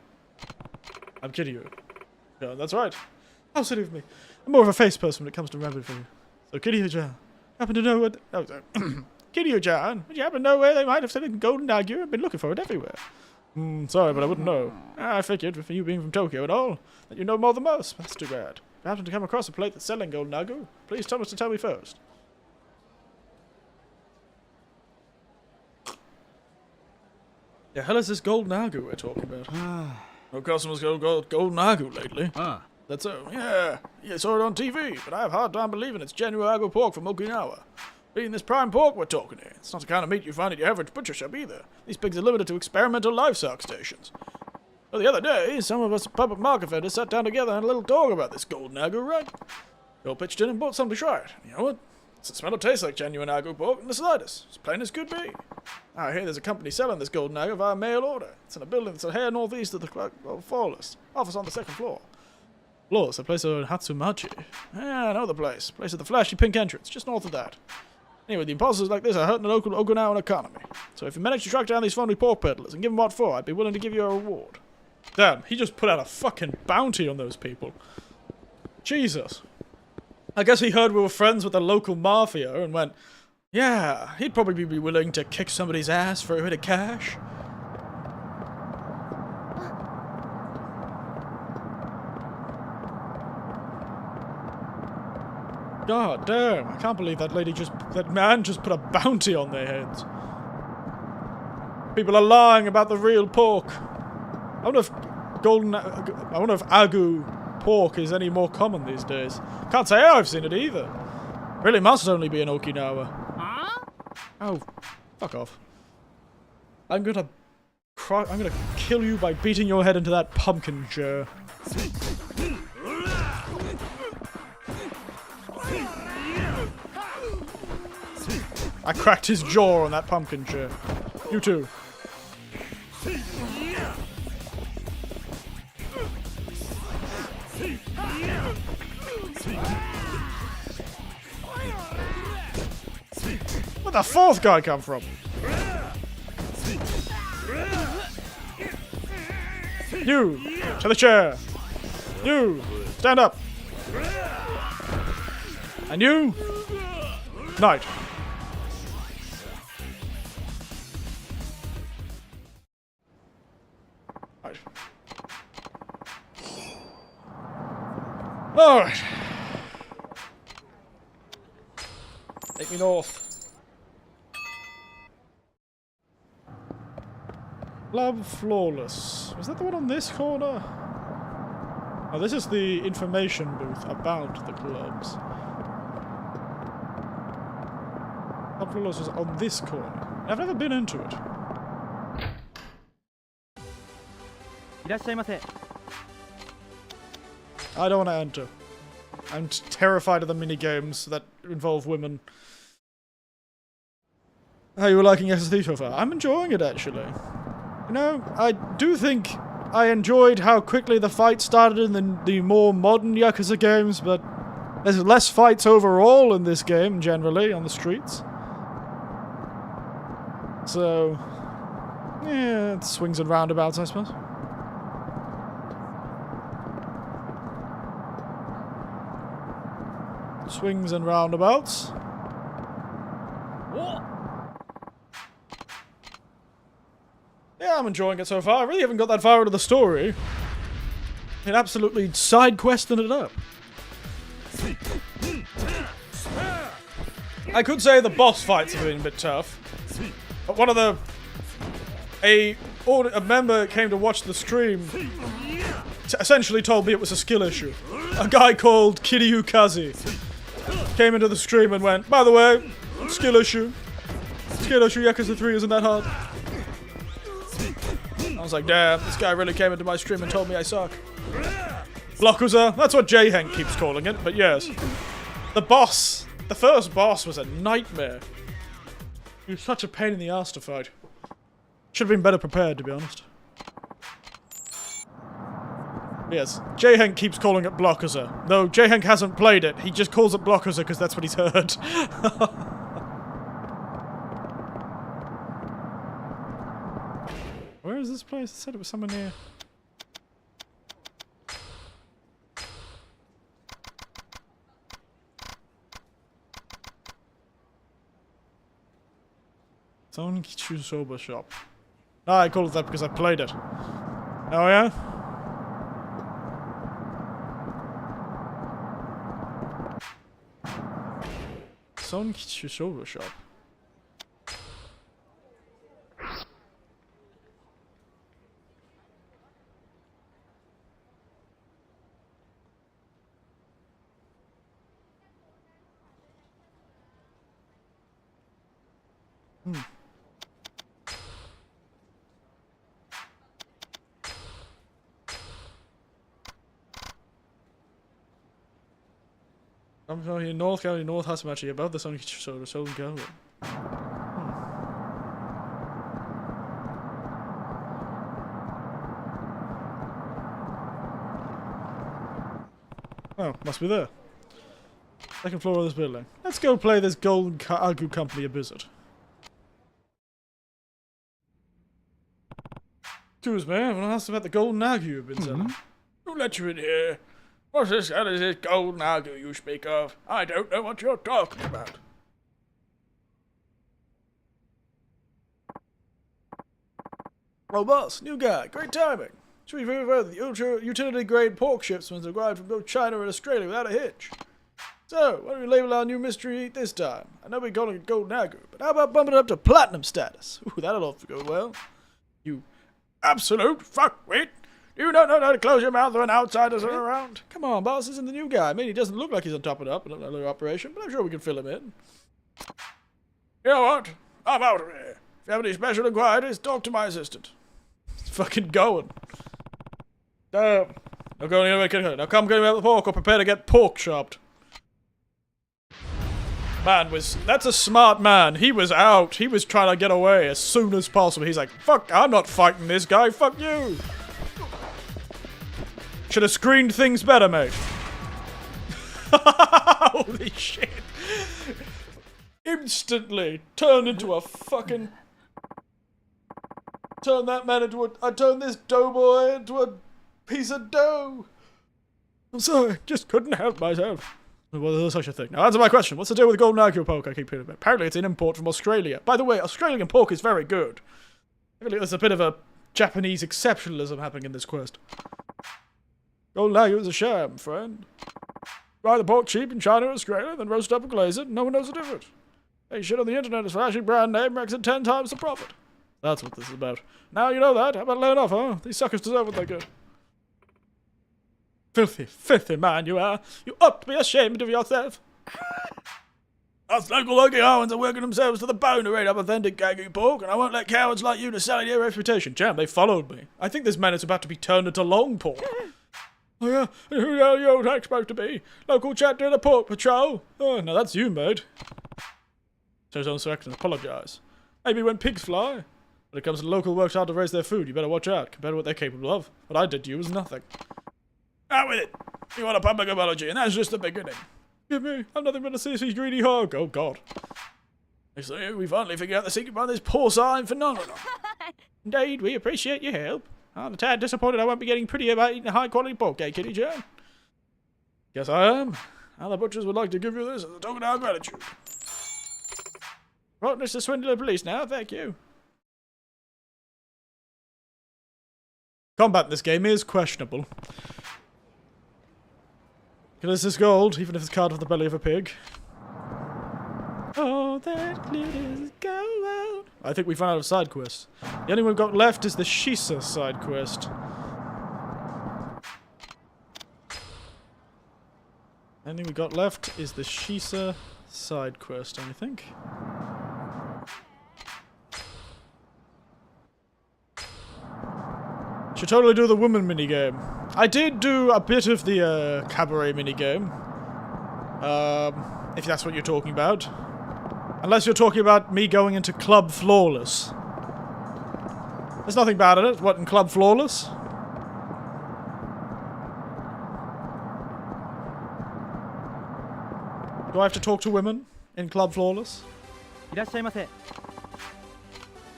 I'm kidding you. Yeah, that's right. How silly of me. I'm more of a face person when it comes to remembering for you. So, Kiryu-chan, happen to know what... Oh, sorry. Kiryu-chan, would you happen to know where they might have selling golden agu? I've been looking for it everywhere. Sorry, but I wouldn't know. I figured, for you being from Tokyo and all, that you know more than most. That's too bad. If you happen to come across a plate that's selling golden agu, please tell us to tell me first. The hell is this golden agu we're talking about? No customers got golden agu lately. That's so. Yeah, you saw it on TV, but I have a hard time believing it's genuine agu pork from Okinawa. Being this prime pork we're talking here, it's not the kind of meat you find at your average butcher shop either. These pigs are limited to experimental livestock stations. Well, the other day, some of us public market vendors sat down together and had a little talk about this golden agu, right? We all pitched in and bought some to try it. You know what? Doesn't smell or taste like genuine agu pork in the slightest. As plain as could be. I hear there's a company selling this golden agu via mail order. It's in a building that's a hair northeast of the forest. Office on the second floor. Floor, it's a place of Hatsumachi. Yeah, I know the place. Place with the flashy pink entrance, just north of that. Anyway, the imposters like this are hurting the local Okinawan economy. So if you manage to track down these phony pork peddlers and give them what for, I'd be willing to give you a reward. Damn, he just put out a fucking bounty on those people. Jesus. I guess he heard we were friends with the local mafia and went, yeah, he'd probably be willing to kick somebody's ass for a bit of cash. God damn, I can't believe that man just put a bounty on their heads. People are lying about the real pork. I wonder if Agu pork is any more common these days. Can't say I've seen it either. Really must only be in Okinawa. Huh? Oh, fuck off. I'm gonna kill you by beating your head into that pumpkin jar. I cracked his jaw on that pumpkin chair. You too. Where'd the fourth guy come from? You! To the chair! You! Stand up! And you! Knight! Right. Alright. Take me north. Club Flawless. Was that the one on this corner? Oh, this is the information booth about the clubs. Club Flawless is on this corner. I've never been into it. I don't want to enter. I'm terrified of the minigames that involve women. How you liking SSD so far? I'm enjoying it, actually. You know, I do think I enjoyed how quickly the fight started in the more modern Yakuza games, but there's less fights overall in this game, generally, on the streets. So, yeah, it swings and roundabouts, I suppose. Swings and roundabouts. Oh. Yeah, I'm enjoying it so far. I really haven't got that far into the story. It absolutely side-questing it up. I could say the boss fights have been a bit tough. But one of the... A member came to watch the stream essentially told me it was a skill issue. A guy called Kiryu came into the stream and went, by the way, skill issue. Skill issue, Yakuza 3 isn't that hard. I was like, damn, this guy really came into my stream and told me I suck. Blockuza, that's what J-Hank keeps calling it, but yes. The first boss was a nightmare. He was such a pain in the ass to fight. Should have been better prepared, to be honest. Yes, J-Hank keeps calling it Blockuza. Though J-Hank hasn't played it, he just calls it Blockuza because that's what he's heard. Where is this place? I said it was somewhere near. Sonkichu Soba Shop. Ah, I call it that because I played it. Oh yeah? Sonkichu Soba Shop. I'm here in North County, North Hatsumachi, above the Sonkichu Soda, Southern Gallery. Oh, must be there. Second floor of this building. Let's go play this Golden Agu Company a visit. Excuse me, I want to ask about the Golden Agu you've been selling. Who let you in here? What's this? What is this golden agu you speak of? I don't know what you're talking about. Oh, boss, new guy, great timing. Should we verify the ultra utility grade pork shipments arrived from both China and Australia without a hitch? So, why don't we label our new mystery eat this time? I know we're calling it Golden Agu, but how about bumping it up to platinum status? Ooh, that'll often go well. You absolute fuckwit! Do you not know how to close your mouth when outsiders are around? Come on, boss, isn't the new guy. I mean, he doesn't look like he's on top of it up in another operation, but I'm sure we can fill him in. You know what? I'm out of here. If you have any special inquiries, talk to my assistant. It's fucking going. Damn. Not going anywhere. Now come get me out the pork or prepare to get pork chopped. Man that's a smart man. He was out. He was trying to get away as soon as possible. He's like, fuck, I'm not fighting this guy. Fuck you. Should have screened things better, mate. Holy shit. Instantly turned into a fucking... Turned that man into a... I turned this doughboy into a piece of dough. I'm sorry, just couldn't help myself. Well, there's such a thing. Now answer my question. What's the deal with the Golden Agu pork I keep hearing about? Apparently it's an import from Australia. By the way, Australian pork is very good. I feel like there's a bit of a Japanese exceptionalism happening in this quest. Golden Agu is a sham, friend. Buy the pork cheap in China or Australia, then roast up and glaze it, and no one knows the difference. Hey, shit on the internet is flashy brand name makes it 10 times the profit. That's what this is about. Now you know that. How about laying off, huh? These suckers deserve what they get. Filthy, filthy man you are. You ought to be ashamed of yourself. Us local lucky Owens are working themselves to the bone to rate up authentic Agu pork, and I won't let cowards like you to sell your reputation. Jam, they followed me. I think this man is about to be turned into long pork. Oh yeah, who are you supposed to be? Local chap doing a pork patrol? Oh, no, that's you, mate. So his own selections apologize. Maybe when pigs fly. When it comes to local works hard to raise their food, you better watch out. Compared to what they're capable of. What I did to you was nothing. Out with it! You want a public apology, and that's just the beginning. Give me, I'm nothing but a sissy greedy hog. Oh god. So we finally figured out the secret behind this porcine phenomenon. Indeed, we appreciate your help. I'm a tad disappointed I won't be getting prettier about eating high quality pork, eh, Kitty Joe? Yes, I am. Other butchers would like to give you this as a token of our gratitude. Right, Mr. Swindler Police now, thank you. Combat in this game is questionable. Because this gold, even if it's carved off the belly of a pig. Oh, that glitters gold. I think we've run out of side quests. The only one we've got left is the Shisa side quest. The only thing we got left is the Shisa side quest, I think. Should totally do the woman minigame. I did do a bit of the cabaret minigame. If that's what you're talking about. Unless you're talking about me going into Club Flawless. There's nothing bad in it. What, in Club Flawless? Do I have to talk to women in Club Flawless?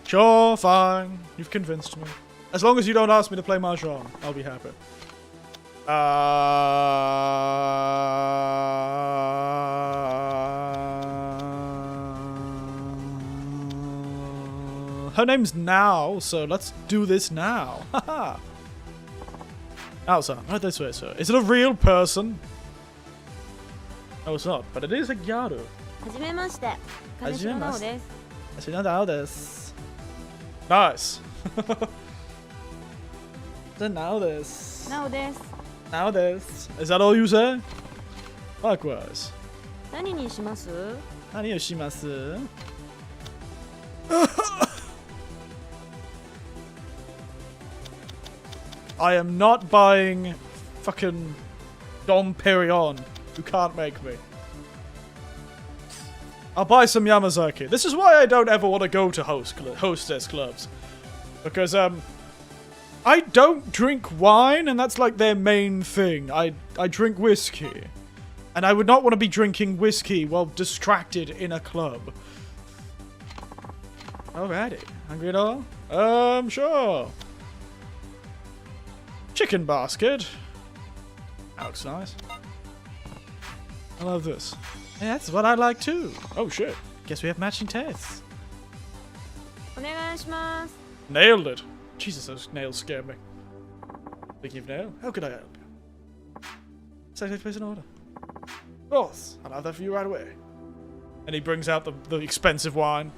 Sure, fine. You've convinced me. As long as you don't ask me to play Mahjong, I'll be happy. Her name's Now, so let's do this now. Haha. Outside, right this way, sir. Is it a real person? No, it's not, but it is a Gyaru. はじめまして。彼氏のなおです。 Nice. Now this. なおです。 Now this. Is that all you say? Likewise. 何にします？ 何をします? I am not buying fucking Dom Perignon. You can't make me. I'll buy some Yamazaki. This is why I don't ever want to go to hostess clubs. Because, I don't drink wine, and that's like their main thing. I drink whiskey. And I would not want to be drinking whiskey while distracted in a club. Alrighty. Hungry at all? Sure. Chicken basket. That looks nice. I love this. Yeah, that's what I like too. Oh shit. Guess we have matching tastes. お願いします Nailed it. Jesus, those nails scared me. Speaking of nail, how could I help you? So I place an order. Of course, I'll have that for you right away. And he brings out the expensive wine.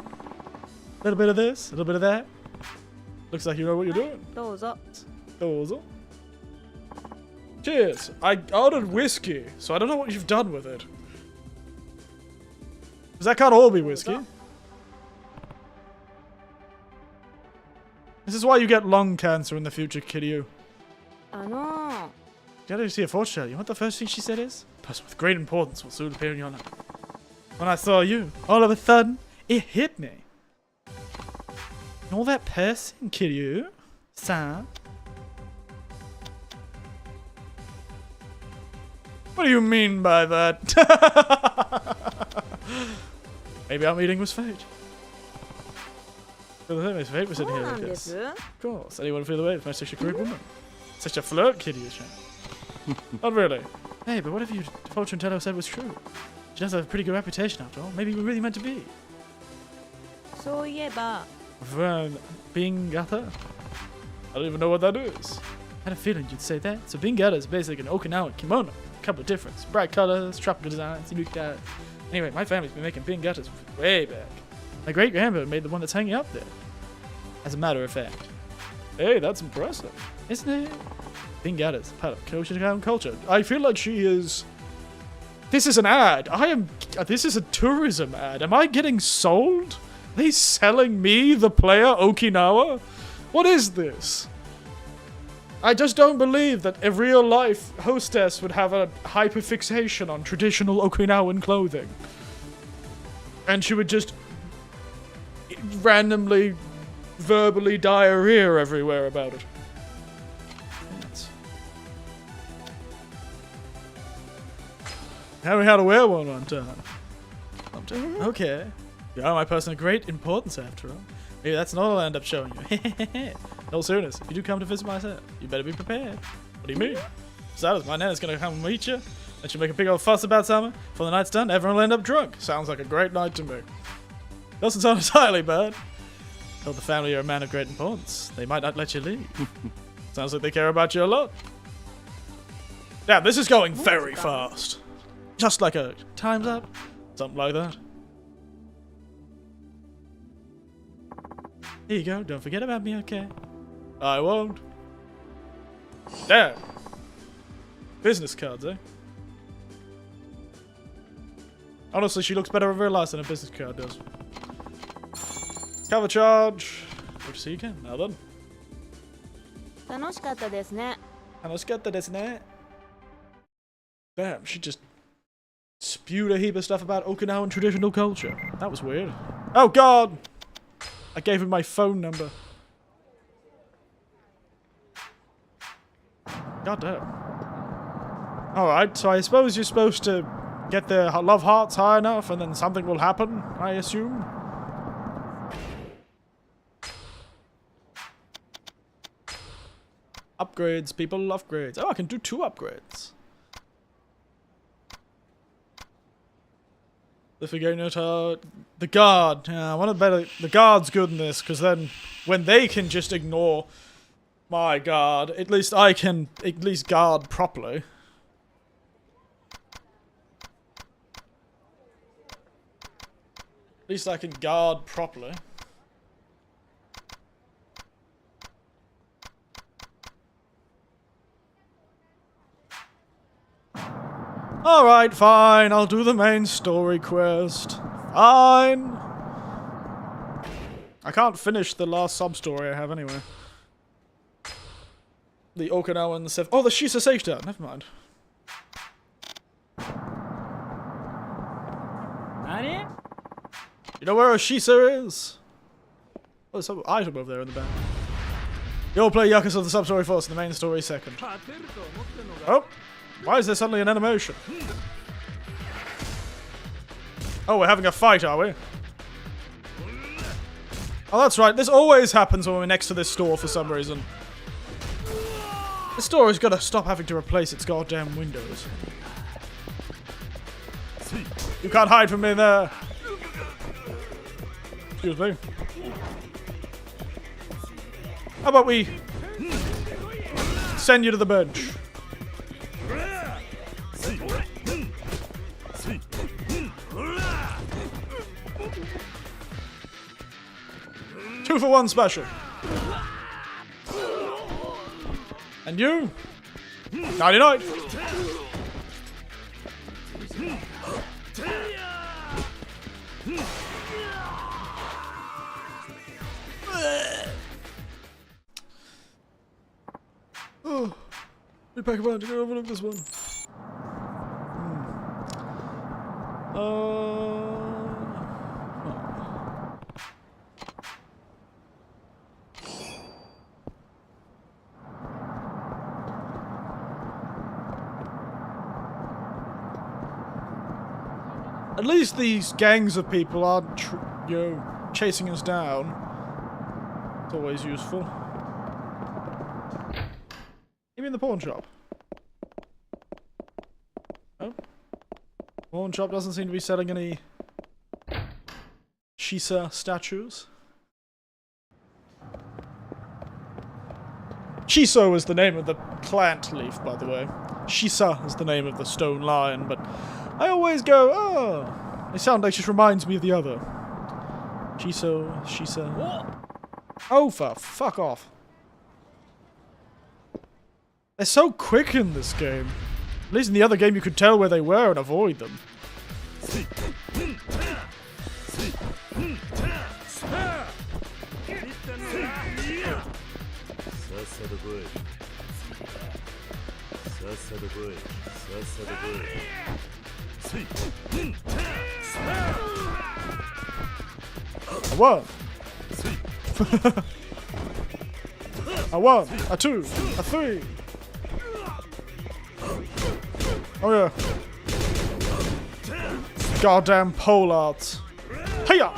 A little bit of this, a little bit of that. Looks like you know what you're doing. どうぞ Dozo. Cheers. I ordered whiskey, so I don't know what you've done with it. Because that can't all be whiskey. This is why you get lung cancer in the future, Kiryu. あの You gotta see a fortune teller. You know what the first thing she said is? A person with great importance will soon appear in your life. When I saw you, all of a sudden, it hit me. You know that person, Kiryu? San? What do you mean by that? Maybe our meeting was fate. Feel the same as fate was in そう here な like んで this. す Of course, anyone feel the way with my such a great woman? Such a flirt, Kiryu. Not really. Hey, but what if you fortune teller said was true? She does have a pretty good reputation after all. Maybe we're really meant to be. そういえば Bingata? I don't even know what that is. I had a feeling you'd say that. So Bingata is basically an Okinawan kimono. A couple of difference. Bright colors, tropical designs, unique style. Anyway, my family's been making Bingatas way back. My great-grandmother made the one that's hanging up there. As a matter of fact. Hey, that's impressive. Isn't it? Bingatas, part of Okinawan culture. I feel like she is... This is an ad. This is a tourism ad. Am I getting sold? Are they selling me, the player, Okinawa? What is this? I just don't believe that a real-life hostess would have a hyperfixation on traditional Okinawan clothing. And she would just randomly, verbally diarrhea everywhere about it. Yes. Tell me how to wear one time. Okay. You are my person of great importance after all. Maybe that's not all I'll end up showing you. No sooners, if you do come to visit my set, you better be prepared. What do you mean? Besides, my nana's gonna come and meet you. Let you make a big old fuss about something. Before the night's done, everyone will end up drunk. Sounds like a great night to me. Doesn't sound entirely bad. Told the family you're a man of great importance. They might not let you leave. Sounds like they care about you a lot. Damn, this is going very fast. Just like a time's up. Something like that. Here you go. Don't forget about me, okay? I won't. Damn. Business cards, eh? Honestly, she looks better in real life than a business card does. Cover charge. Hope to see you again. Now then. 楽しかったですね Damn, she just spewed a heap of stuff about Okinawan traditional culture. That was weird. Oh god! I gave him my phone number. God damn. Alright, so I suppose you're supposed to get their love hearts high enough and then something will happen, I assume? Upgrades, people, upgrades. Oh, I can do 2 upgrades. The the guard. Yeah, I want to better. The guard's good in this, because then when they can just ignore my guard, at least I can at least guard properly. At least I can guard properly. Alright, fine. I'll do the main story quest. Fine. I can't finish the last sub-story I have anyway. The Okinawan Seth. Oh, the Shisa Seita. Never mind. 何 You know where a Shisa is? Oh, there's some item over there in the back. You'll play Yakuza the sub-story first and the main story second. Oh, why is there suddenly an animation? Oh, we're having a fight, are we? Oh, that's right. This always happens when we're next to this store for some reason. This store has got to stop having to replace its goddamn windows. You can't hide from me there. Excuse me. How about we send you to the bench? Two for one special. And you? 99. Oh, we pack a bunch. Go overlook this one. At least these gangs of people aren't, chasing us down. It's always useful. Maybe in the pawn shop. Oh. Pawn shop doesn't seem to be selling any Shisa statues. Shiso is the name of the plant leaf, by the way. Shisa is the name of the stone lion, but I always go, oh, they sound like, just reminds me of the other. Shiso, Shisa. Oh, fuck off. They're so quick in this game. At least in the other game you could tell where they were and avoid them. A one. A one, a two, a three. Oh yeah. Goddamn pole arts. Hiya!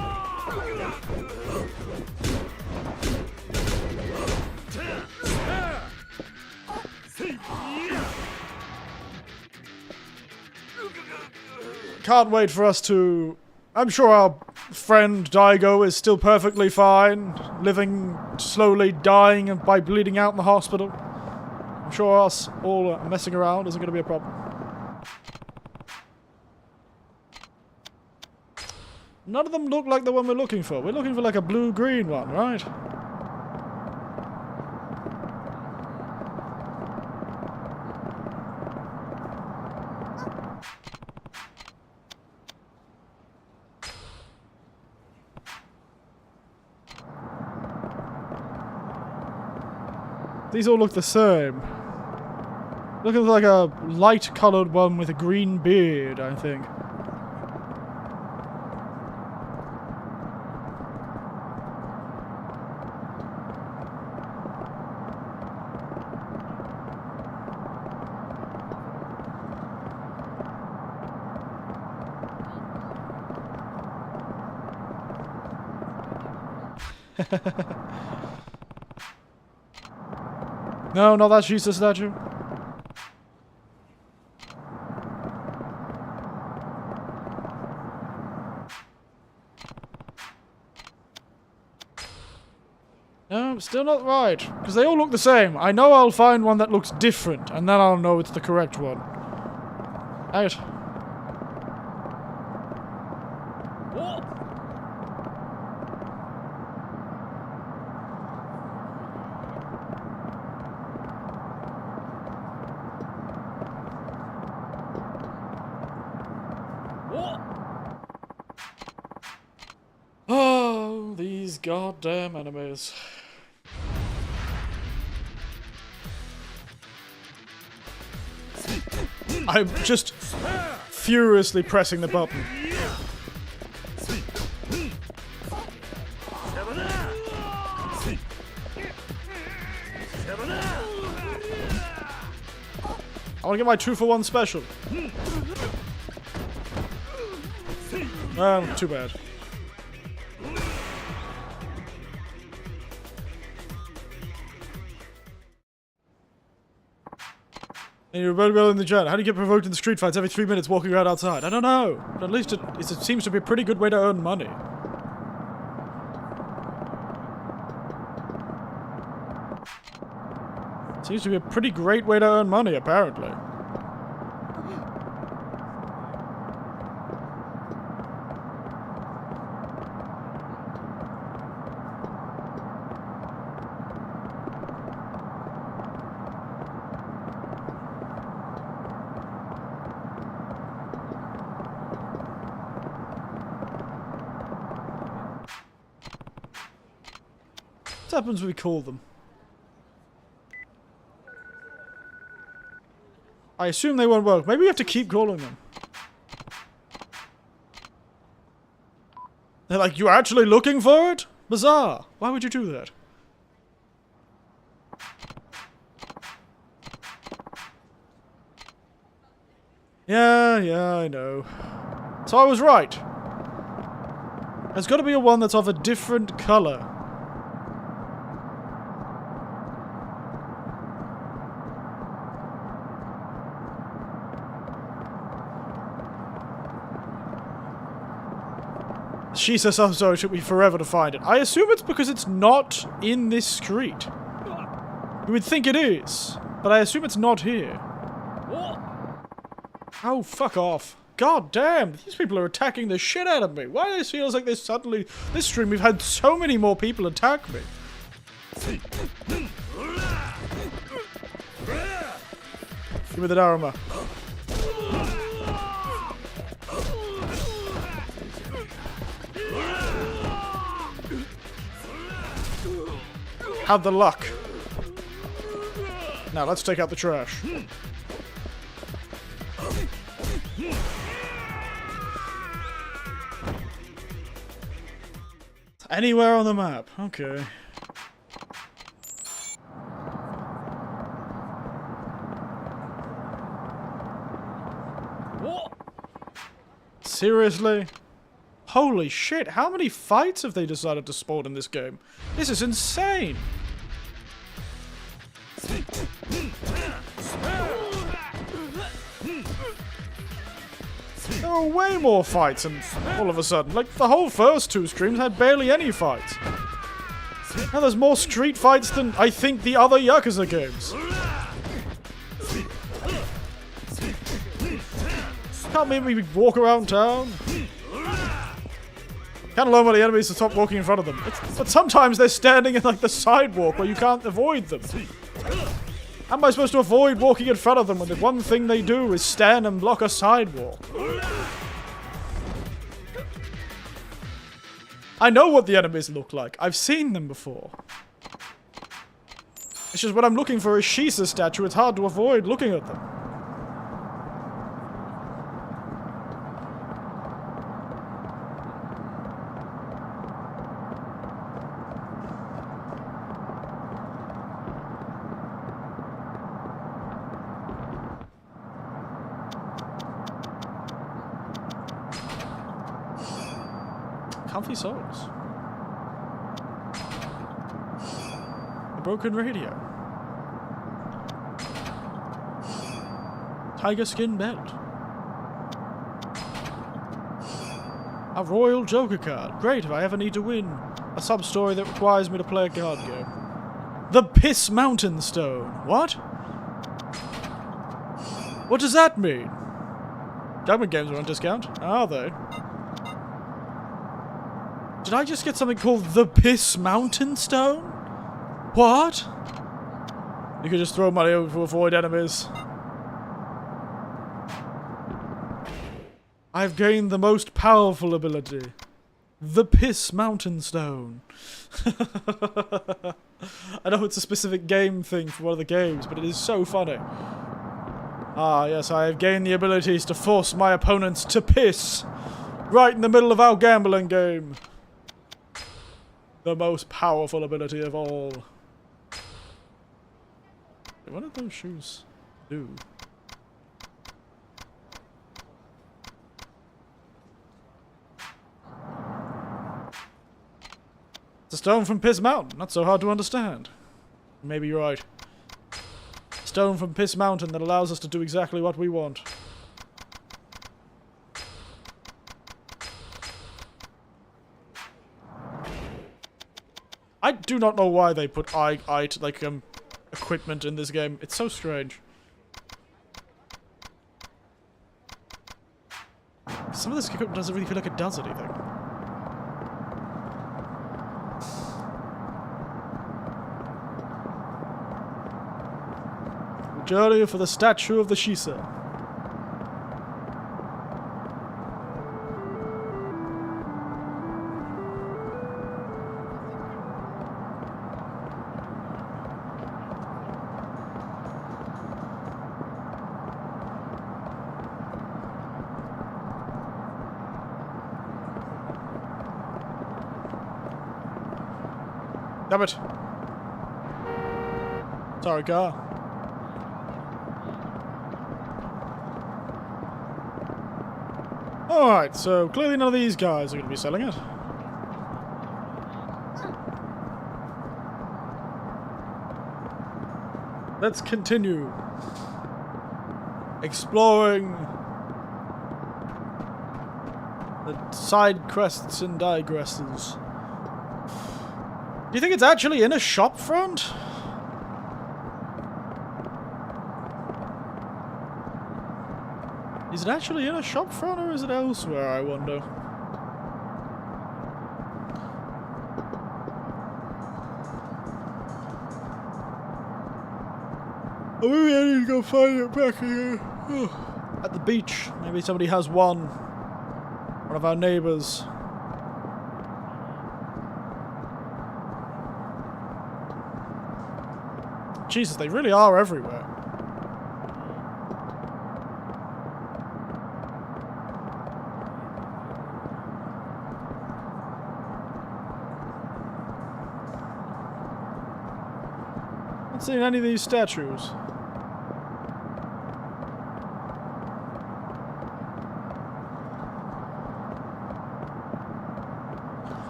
Can't wait for us to... I'm sure our friend Daigo is still perfectly fine, living, slowly dying by bleeding out in the hospital. I'm sure us all messing around isn't going to be a problem. None of them look like the one we're looking for. We're looking for like a blue-green one, right? These all look the same. Looking like a light-colored one with a green beard, I think. No, not that Shisa statue. No, still not right. Because they all look the same. I know I'll find one that looks different, and then I'll know it's the correct one. Out. Oh, these goddamn enemies. I'm just furiously pressing the button. I want to get my 2-for-1 special. Well, too bad. And you're very well in the chat. How do you get provoked in the street fights every 3 minutes walking around outside? I don't know. But at least it seems to be a pretty good way to earn money. Seems to be a pretty great way to earn money, apparently. What happens when we call them? I assume they won't work. Maybe we have to keep calling them. They're like, you're actually looking for it? Bizarre. Why would you do that? Yeah, I know. So I was right. There's got to be a one that's of a different color. She says so, it took me forever to find it. I assume it's because it's not in this street. You would think it is, but I assume it's not here. Oh, fuck off. God damn, these people are attacking the shit out of me. Why do it feels like this suddenly... This stream, we've had so many more people attack me. Give me the Dharma. Have the luck. Now let's take out the trash. Anywhere on the map. Okay. Seriously? Holy shit, how many fights have they decided to spawn in this game? This is insane! There are way more fights and all of a sudden. Like, the whole first 2 streams had barely any fights. Now there's more street fights than, I think, the other Yakuza games. Can't make me walk around town. Can't allow the enemies to stop walking in front of them. But sometimes they're standing in, like, the sidewalk where you can't avoid them. How am I supposed to avoid walking in front of them when the one thing they do is stand and block a sidewalk? I know what the enemies look like. I've seen them before. It's just when I'm looking for a Shisa statue, it's hard to avoid looking at them. Comfy souls. A broken radio. Tiger skin belt. A royal joker card. Great if I ever need to win a sub-story that requires me to play a card game. The Piss Mountain Stone. What? What does that mean? Government games are on discount. Are they? Did I just get something called the Piss Mountain Stone? What? You could just throw money over to avoid enemies. I've gained the most powerful ability. The Piss Mountain Stone. I know it's a specific game thing for one of the games, but it is so funny. Ah, yes, I have gained the abilities to force my opponents to piss. Right in the middle of our gambling game. The most powerful ability of all. What did those shoes do? It's a stone from Piss Mountain. Not so hard to understand. Maybe you're right. Stone from Piss Mountain that allows us to do exactly what we want. I do not know why they put equipment in this game. It's so strange. Some of this equipment doesn't really feel like it does anything. Journey for the statue of the Shisa. Damn it. Sorry, car. Alright, so clearly none of these guys are going to be selling it. Let's continue exploring the side quests and digresses. Do you think it's actually in a shop front? Is it actually in a shop front or is it elsewhere, I wonder? Oh, maybe I need to go find it back here. At the beach. Maybe somebody has one. One of our neighbors. Jesus, they really are everywhere. Not seeing any of these statues.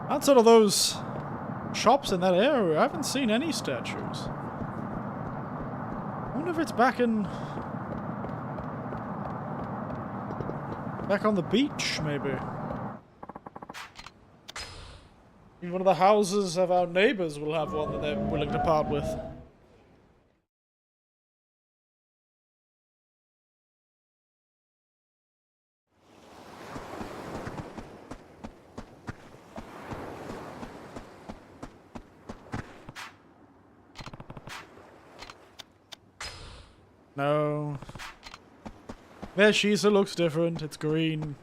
Outside of those shops in that area, I haven't seen any statues. I wonder if it's back on the beach, maybe. Maybe one of the houses of our neighbors will have one that they're willing to part with. No. Their Shisa looks different. It's green.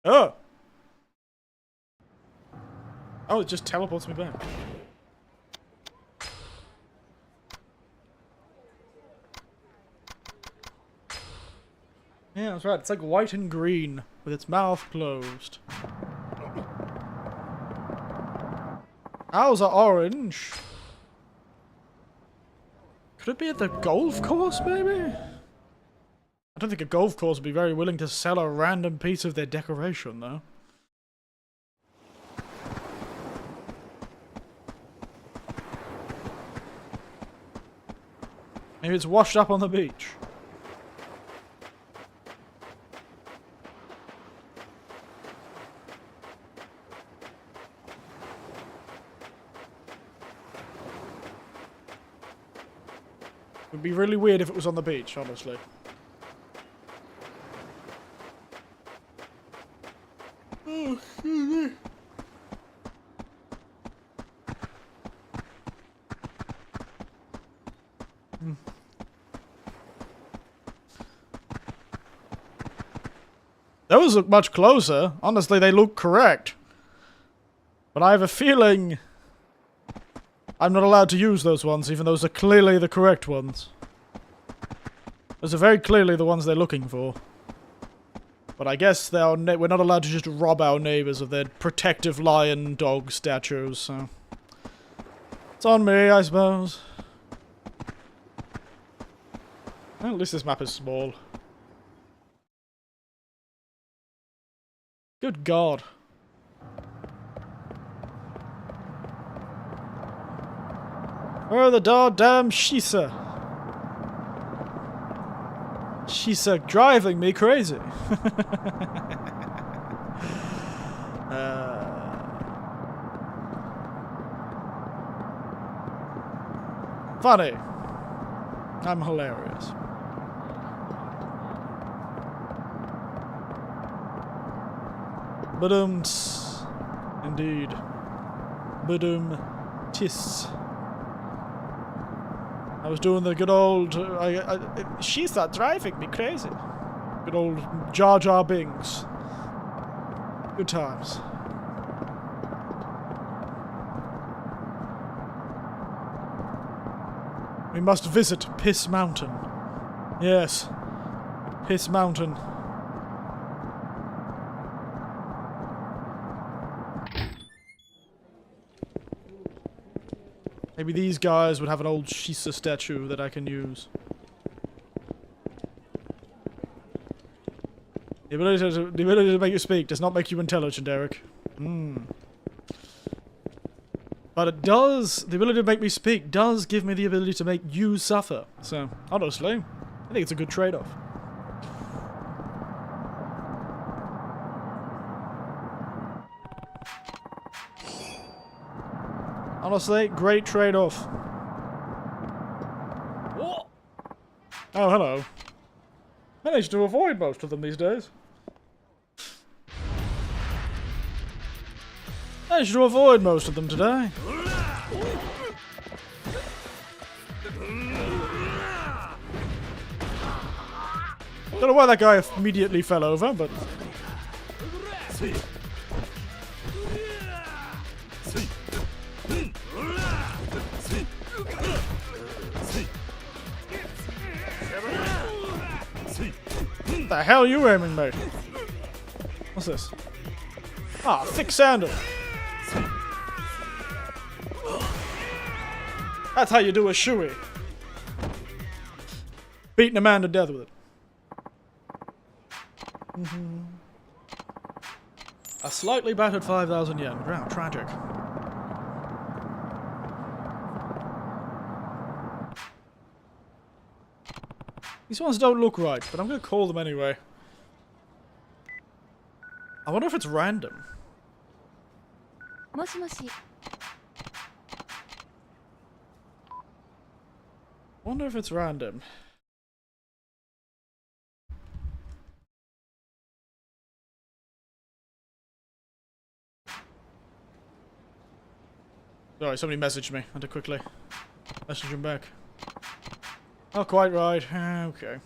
Oh! Oh, it just teleports me back. Yeah, that's right. It's like white and green with its mouth closed. Ours are orange. Could it be at the golf course, maybe? I don't think a golf course would be very willing to sell a random piece of their decoration, though. Maybe it's washed up on the beach. It would be really weird if it was on the beach, honestly. Oh, excuse me. Those look much closer. Honestly, they look correct. But I have a feeling I'm not allowed to use those ones, even though those are clearly the correct ones. Those are very clearly the ones they're looking for. But I guess we're not allowed to just rob our neighbors of their protective lion dog statues, so... It's on me, I suppose. Well, at least this map is small. Good God. Where are the goddamn Shisa? Shisa driving me crazy. Funny. I'm hilarious. Badum-ts. Indeed. Badum-tis. I was doing the good old... she's not driving me crazy. Good old Jar Jar Binks. Good times. We must visit Piss Mountain. Yes. Piss Mountain. Maybe these guys would have an old Shisa statue that I can use. The ability to make you speak does not make you intelligent, Eric. But it does, the ability to make me speak does give me the ability to make you suffer. So, honestly, I think it's a good trade-off. Honestly, great trade-off. Oh, hello. Managed to avoid most of them these days. Managed to avoid most of them today. Don't know why that guy immediately fell over, but... What the hell are you aiming, mate? What's this? Ah, thick sandal. That's how you do a shoey. Beating a man to death with it. A slightly battered 5,000 yen. Wow, tragic. These ones don't look right, but I'm gonna call them anyway. I wonder if it's random. Wonder if it's random. Sorry, somebody messaged me. I had to quickly message him back. Not quite right. Okay.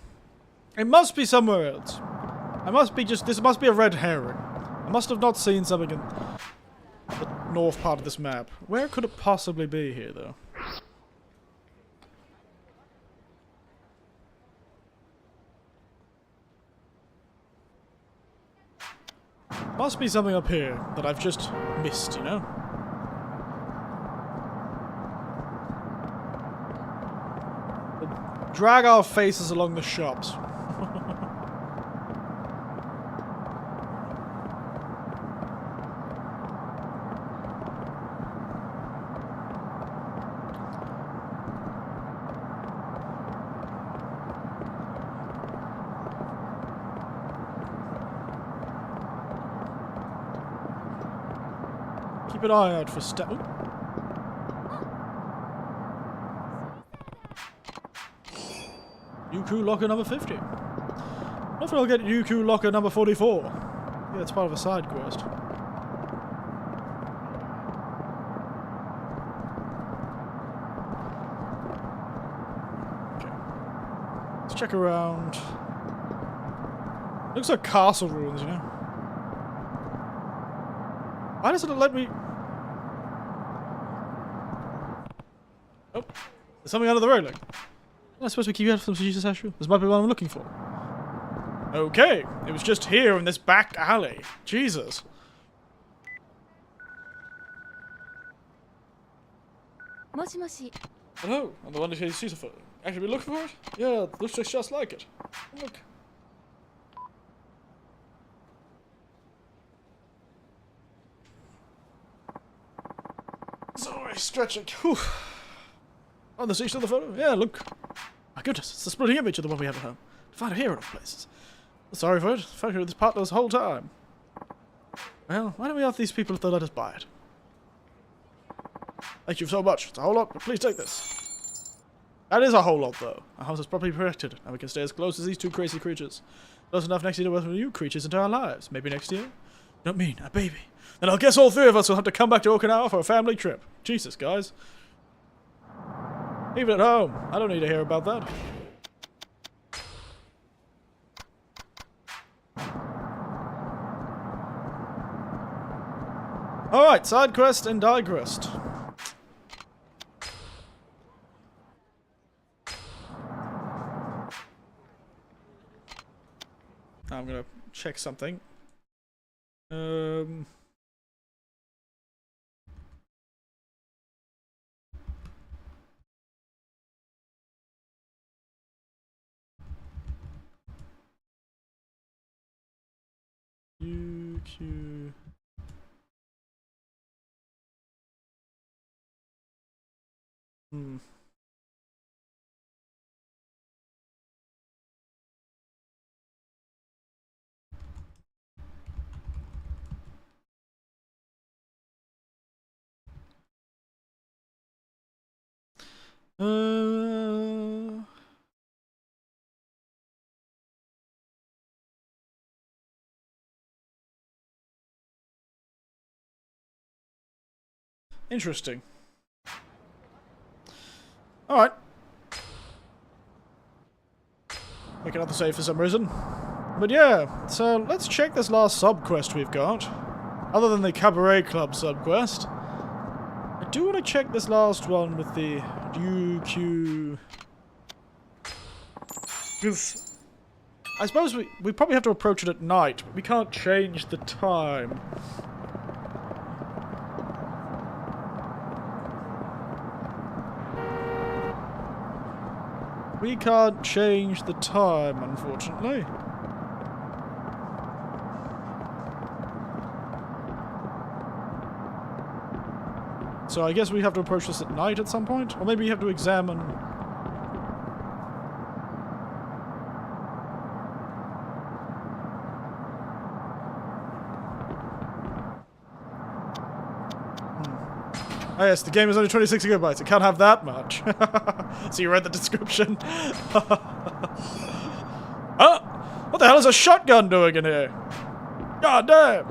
It must be somewhere else. I must be just... This must be a red herring. I must have not seen something in the north part of this map. Where could it possibly be here, though? Must be something up here that I've just missed, you know? We'll drag our faces along the shops. Keep an eye out for Yuku locker number 50. Hopefully I'll get Yuku locker number 44. Yeah, it's part of a side quest. Okay. Let's check around. Looks like castle ruins, you know? Why doesn't it let me... Oh. There's something under the railing. Am I supposed to keep out from Jesus statue? This might be what I'm looking for. Okay. It was just here in this back alley. Jesus. Hello. I'm the one that sees it. Actually been looking for it? Yeah, it looks just like it. Look. Sorry, stretching. Whew. Oh, the seat of the photo? Yeah, look. My goodness, it's the splitting image of the one we have at home. Find it here in all places. Sorry for it. Factory with this part this whole time. Well, why don't we ask these people if they'll let us buy it? Thank you so much. It's a whole lot, but please take this. That is a whole lot, though. Our house is properly protected, and we can stay as close as these two crazy creatures. Close enough next year to welcome you creatures into our lives. Maybe next year? You don't mean a baby. Then I guess all three of us will have to come back to Okinawa for a family trip. Jesus, guys. Leave it at home. I don't need to hear about that. Alright, side quest and digress. I'm gonna check something. UQ. Interesting. Alright. Make another save for some reason. But yeah, so let's check this last sub-quest we've got. Other than the Cabaret Club sub-quest. I do want to check this last one with the UQ. Because I suppose we probably have to approach it at night, but we can't change the time. We can't change the time, unfortunately. So I guess we have to approach this at night at some point? Or maybe we have to examine... Oh yes, the game is only 26 gigabytes. It can't have that much. So you read the description. Huh? What the hell is a shotgun doing in here? God damn!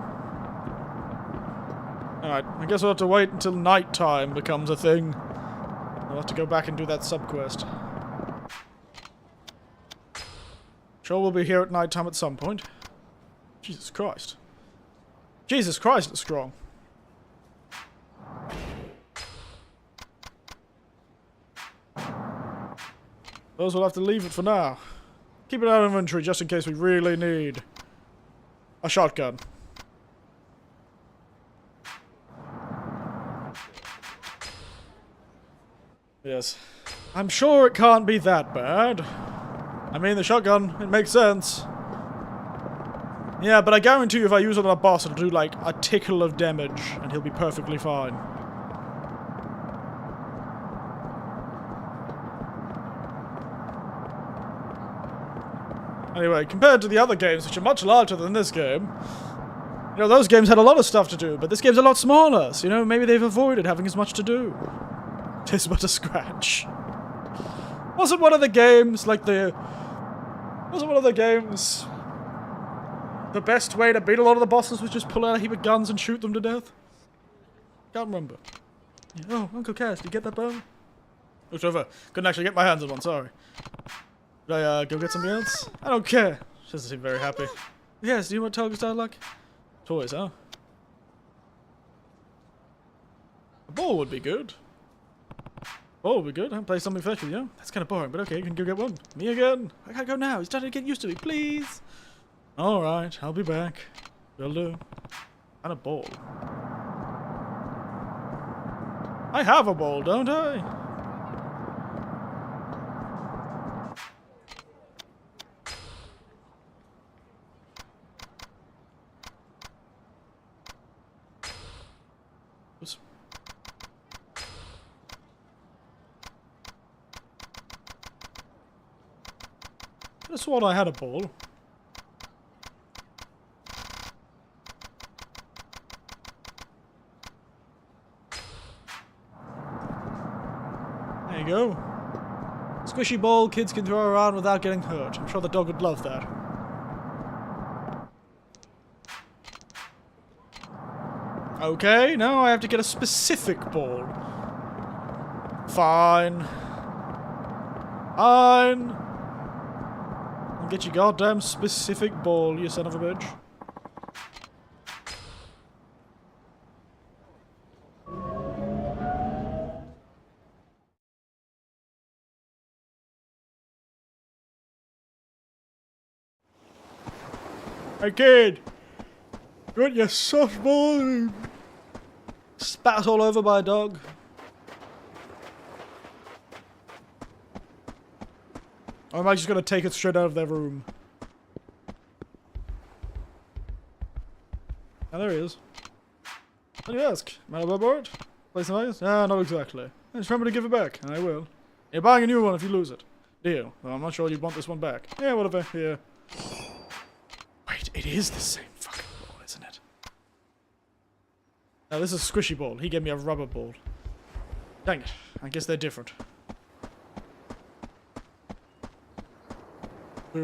Alright, I guess we'll have to wait until nighttime becomes a thing. We'll have to go back and do that sub-quest. Sure, we'll be here at nighttime at some point. Jesus Christ. Jesus Christ, it's strong. Those will have to leave it for now. Keep it out of inventory just in case we really need a shotgun. Yes. I'm sure it can't be that bad. I mean, the shotgun, it makes sense. Yeah, but I guarantee you if I use it on a boss, it'll do like a tickle of damage, and he'll be perfectly fine. Anyway, compared to the other games, which are much larger than this game, you know, those games had a lot of stuff to do, but this game's a lot smaller, so, you know, maybe they've avoided having as much to do. Tis but a scratch. Wasn't one of the games, like the... Wasn't one of the games... The best way to beat a lot of the bosses was just pull out a heap of guns and shoot them to death? Can't remember. Yeah. Oh, Uncle Cass, did you get that bone? Looked over. Couldn't actually get my hands on one, sorry. Should I go get something else? I don't care. She doesn't seem very happy. Yes, do you know what tigers are like? Toys, huh? A ball would be good. Ball would be good. I'll play something fresh with you. That's kind of boring, but okay, you can go get one. Me again. I gotta go now. He's starting to get used to me, please. Alright, I'll be back. Will do. And a ball. I have a ball, don't I? I swore I had a ball. There you go. Squishy ball kids can throw around without getting hurt. I'm sure the dog would love that. Okay, now I have to get a specific ball. Fine. Fine. I'll get your goddamn specific ball, you son of a bitch. Hey kid! You want your softball? Spat all over by a dog. Or am I just gonna take it straight out of their room? Ah, there he is. What do you ask? Matter about board? Place nice? Ah, not exactly. Just remember to give it back, and I will. You're buying a new one if you lose it. Deal. Well, I'm not sure you'd want this one back. Yeah, whatever. Here. Wait, it is the same fucking ball, isn't it? Now, this is a squishy ball. He gave me a rubber ball. Dang it. I guess they're different. I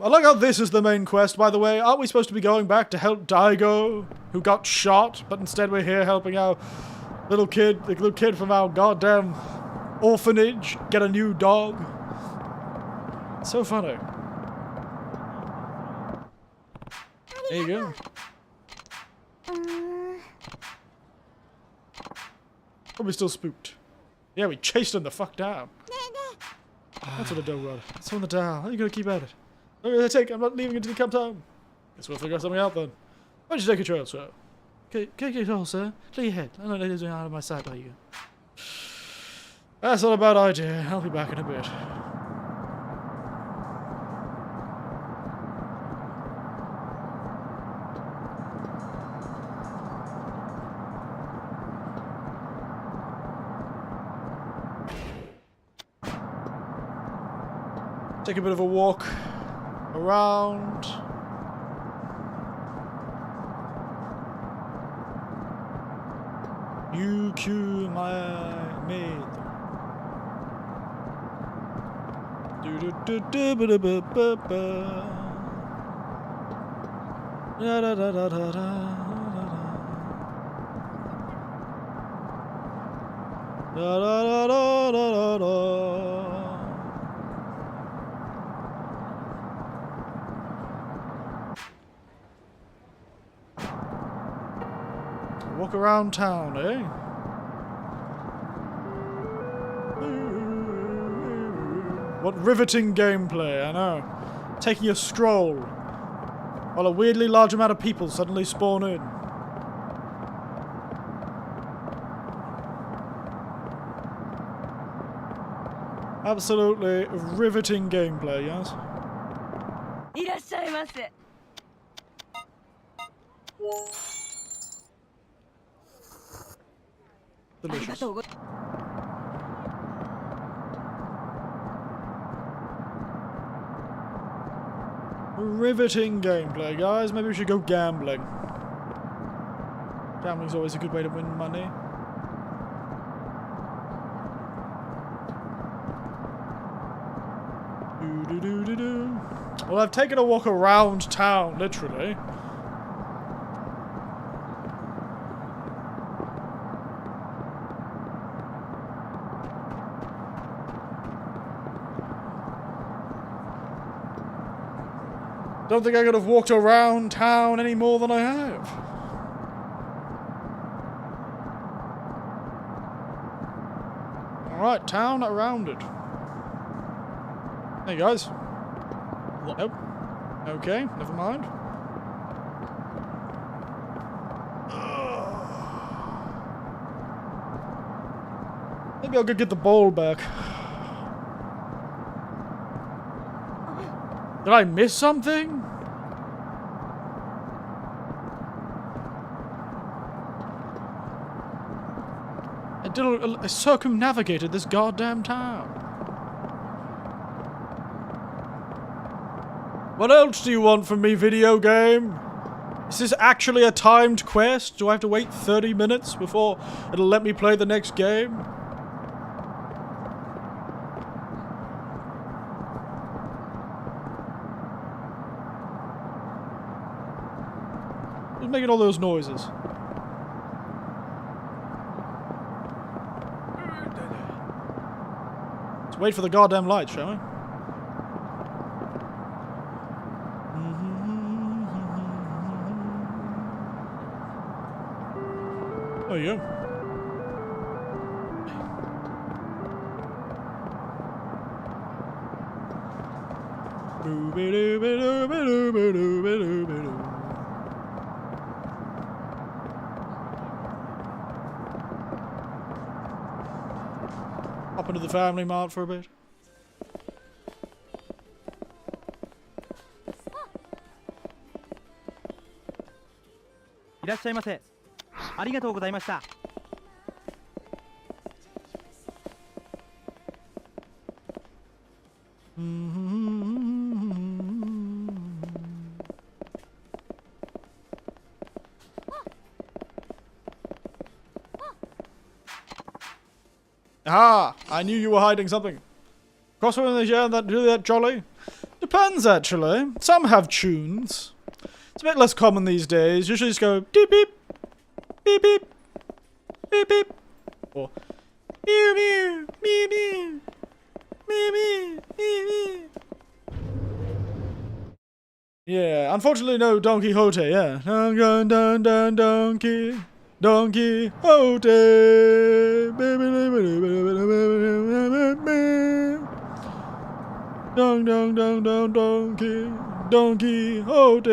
like how this is the main quest, by the way. Aren't we supposed to be going back to help Daigo, who got shot, but instead we're here helping our the little kid from our goddamn orphanage get a new dog? So funny. There you go. Probably still spooked. Yeah, we chased him the fuck down. That's what a dog was. It's on the down. How are you gonna keep at it? I'm not leaving until you come home. Guess we'll figure something out then. Why don't you take control, sir? Take control, sir. Clear your head. I don't know if out of my sight by you. That's not a bad idea. I'll be back in a bit. Take a bit of a walk around. You cue my maid. Do do do do ba da ba ba ba. Da da da da da da. Da da da da da da. Walk around town, eh? What riveting gameplay, I know. Taking a stroll, while a weirdly large amount of people suddenly spawn in. Absolutely riveting gameplay, yes? いらっしゃいませ。 Delicious. Riveting gameplay, guys. Maybe we should go gambling. Gambling's always a good way to win money. Do-do-do-do-do. Well, I've taken a walk around town, literally. Don't think I could have walked around town any more than I have. Alright, town around it. Hey guys. Nope. Okay, never mind. Maybe I'll go get the ball back. Did I miss something? I I circumnavigated this goddamn town. What else do you want from me, video game? Is this actually a timed quest? Do I have to wait 30 minutes before it'll let me play the next game? Who's making all those noises? Let's wait for the goddamn light, shall we? Oh, yeah. Hop into the family mart for a bit. Aha! I knew you were hiding something. Crossword in the air, that really that jolly? Depends, actually. Some have tunes. It's a bit less common these days. Usually just go beep beep, beep beep, beep beep, or mew mew, mew mew, mew mew, mew mew. Yeah, unfortunately no Don Quixote, yeah. Don Donkey. Don Quixote. Don Quixote.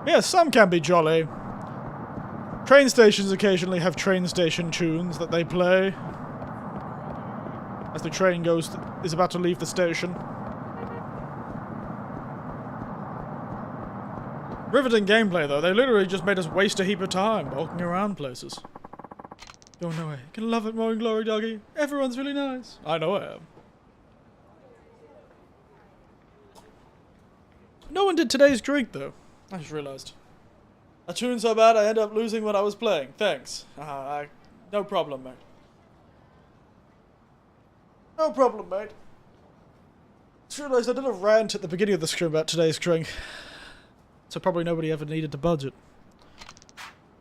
Yeah, some can be jolly. Train stations occasionally have train station tunes that they play as the train is about to leave the station. Riveting gameplay, though. They literally just made us waste a heap of time walking around places. Go no way. Gonna love it, Morning Glory Doggy. Everyone's really nice. I know I am. No one did today's drink, though. I just realized. A tune so bad I ended up losing what I was playing. Thanks. No problem, mate. No problem, mate. Just realized I did a rant at the beginning of the stream about today's drink. So probably nobody ever needed to budget.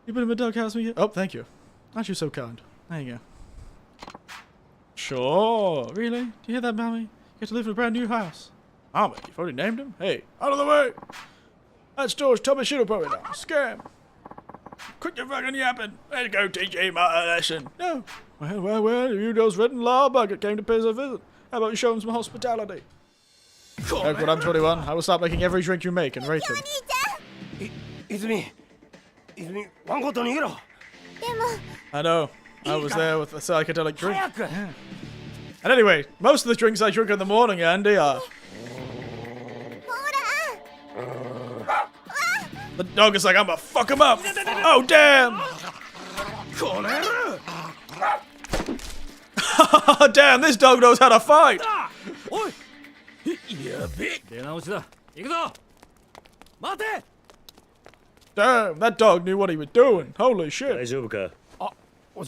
You been in my doghouse with me? Oh, thank you. Aren't you so kind? There you go. Sure. Really? Do you hear that, Mammy? You get to live in a brand new house. Mammy, you've already named him? Hey, out of the way! That store's Tomashiro probably now. Scam. Quit your fucking yapping. Let's go teach him a lesson. No. Well, you those written law bucket came to pay us a visit. How about you show him some hospitality? Look, when I'm 21, I will start making every drink you make and rate them. I know. I was there with the psychedelic drink. Yeah. And anyway, most of the drinks I drink in the morning, Andy, are... The dog is like, I'm gonna fuck him up! Oh, damn! Damn, this dog knows how to fight! Damn, that dog knew what he was doing. Holy shit. 大丈夫か But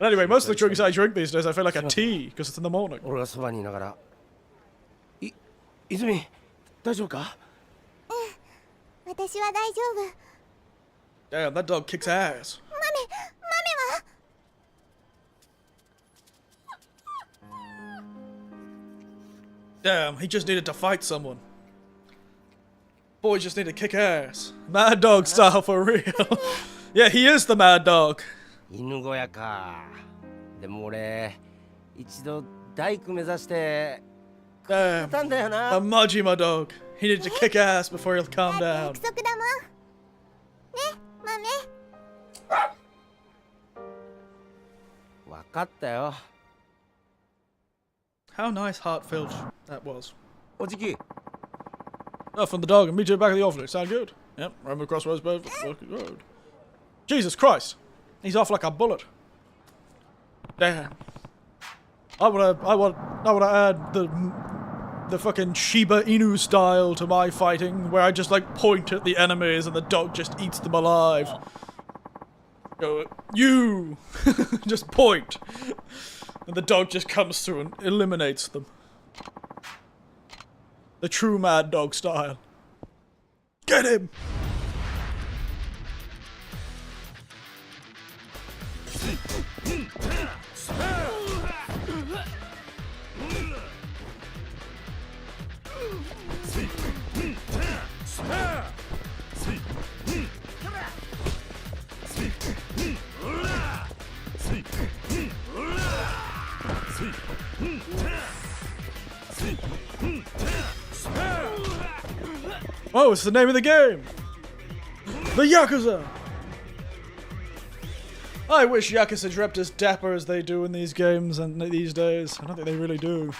anyway, most of the drinks I drink these days, I feel like a tea, because it's in the morning. 俺がそばにいながら泉大丈夫か私は大丈夫。 Damn, that dog kicks ass. 豆は Damn, he just needed to fight someone. Boy just need to kick ass. Mad dog style for real. Yeah, he is the mad dog. 犬小屋かでも俺一度大工目指してや Damn, ったんだよ the な Majima dog. He needed to kick ass before he'll calm だ down. って約束だもん。ね、豆。分かったよ How nice heartfelt that was. おじき Off on the dog and meet you back at the orphanage. Sound good? Yep, roam across Rosebud Road. Jesus Christ! He's off like a bullet. Damn. I wanna add the fucking Shiba Inu style to my fighting, where I just like point at the enemies and the dog just eats them alive. Go, you! Just point. And the dog just comes through and eliminates them. The true Mad Dog style. Get him! Oh, it's the name of the game! The Yakuza! I wish Yakuza drept as dapper as they do in these games and these days. I don't think they really do.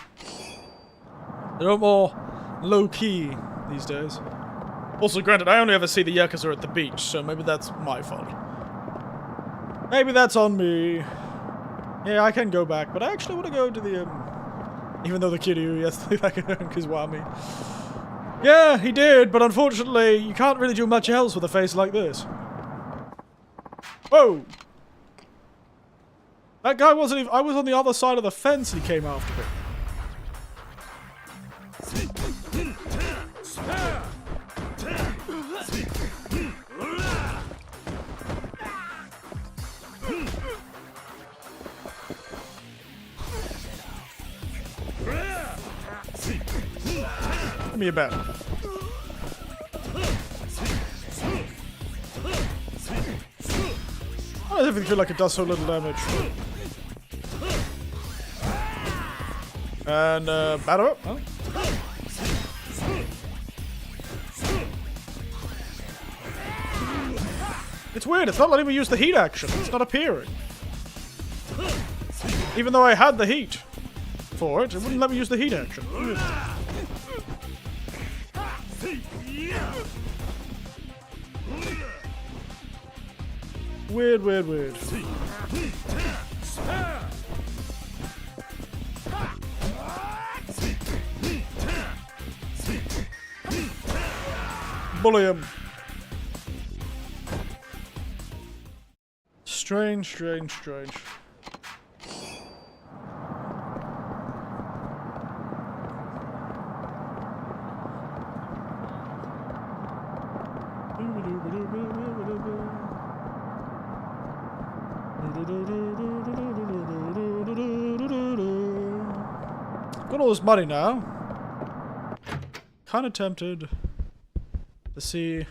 They're a lot more low-key these days. Also, granted, I only ever see the Yakuza at the beach, so maybe that's my fault. Maybe that's on me. Yeah, I can go back, but I actually want to go to the, even though the kiryu, yes, Kiwami. Yeah, he did, but unfortunately, you can't really do much else with a face like this. Whoa! That guy wasn't even— I was on the other side of the fence and he came after me. Give me a bat. I don't feel like it does so little damage. And, batter up, huh? It's weird, it's not letting me use the heat action. It's not appearing. Even though I had the heat for it, it wouldn't let me use the heat action. Weird, weird, weird. Bully him. Strange, strange, strange. Got all this money now. Kinda tempted to see. You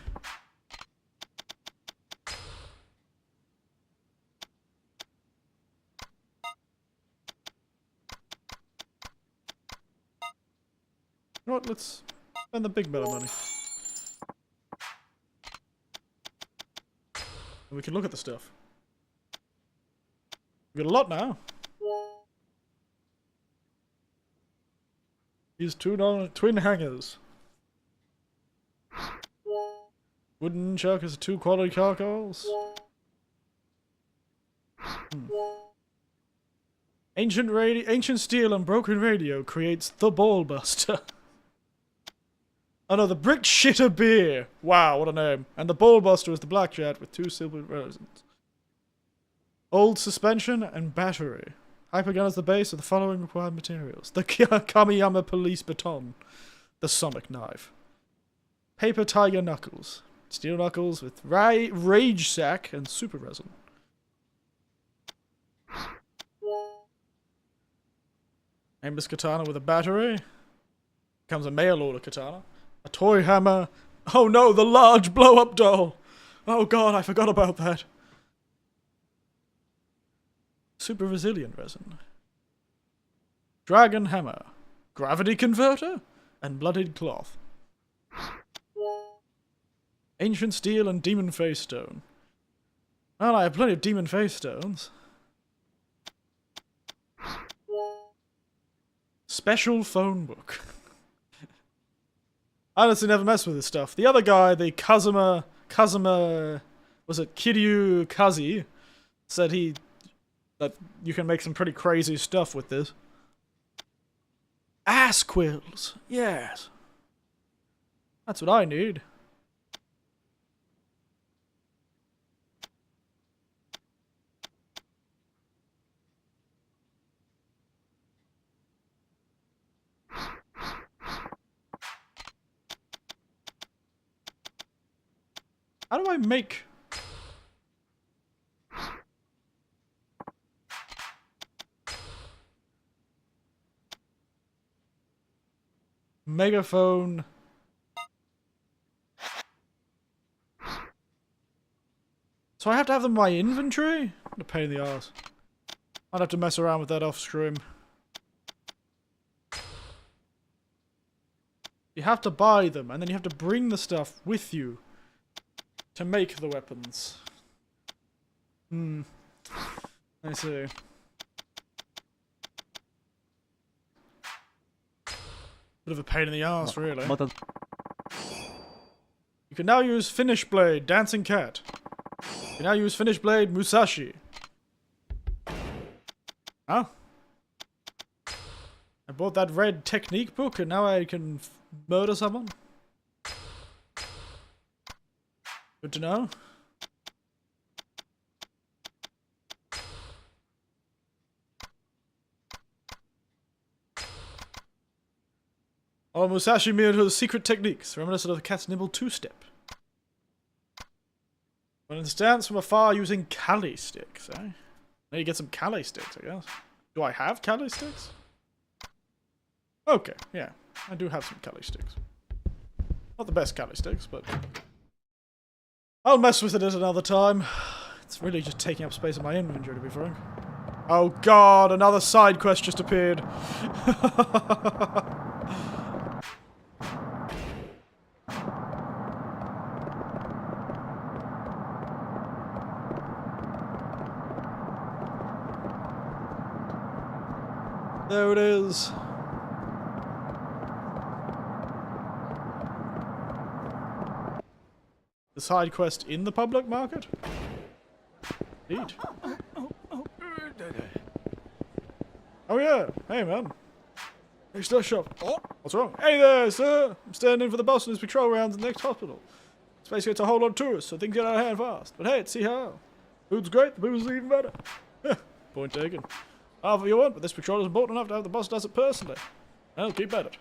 know what, let's spend the big bit of money. And we can look at the stuff. We got a lot now. These two twin hangers. Wooden chuck is 2 quality cargoes. Ancient steel and broken radio creates the ball buster. Oh no, the brick shitter beer. Wow, what a name. And the ball buster is the black jet with 2 silver resins. Old suspension and battery. Hypergun is the base of the following required materials. The Kamiyama police baton. The sonic knife. Paper tiger knuckles. Steel knuckles with rage sack and super resin. Aimless katana with a battery. Comes a mail order katana. A toy hammer. Oh no, the large blow-up doll. Oh god, I forgot about that. Super resilient resin. Dragon hammer. Gravity converter. And blooded cloth. Ancient steel and demon face stone. Well, I have plenty of demon face stones. Special phone book. I honestly never messed with this stuff. The other guy, the Kazuma, was it Kiryu Kazi, said that you can make some pretty crazy stuff with this. Ass quills, yes. That's what I need. How do I make... Megaphone... So I have to have them in my inventory? What a pain in the arse. I'd have to mess around with that off stream. You have to buy them, and then you have to bring the stuff with you to make the weapons. I see. Bit of a pain in the arse, really. You can now use Finish Blade, Dancing Cat. You can now use Finish Blade, Musashi. Huh? I bought that red technique book and now I can murder someone? Good to know. Oh, Musashi Miyoto's secret techniques, reminiscent of the cat's nibble two-step. When in stance from afar using Kali sticks, eh? Now you get some Kali sticks, I guess. Do I have Kali sticks? Okay, yeah. I do have some Kali sticks. Not the best Kali sticks, but... I'll mess with it at another time. It's really just taking up space in my inventory, to be frank. Oh god, another side quest just appeared. There it is. The side quest in the public market? Indeed. Oh yeah, hey man. Hey, Star Shop. Oh, what's wrong? Hey there, sir. I'm standing in for the boss on his patrol rounds in the next hospital. Space gets a whole lot of tourists, so things get out of hand fast. But hey, it's see how. Food's great, the booze is even better. Point taken. Half of you want, but this patrol is important enough to have the boss does it personally. I'll keep at it.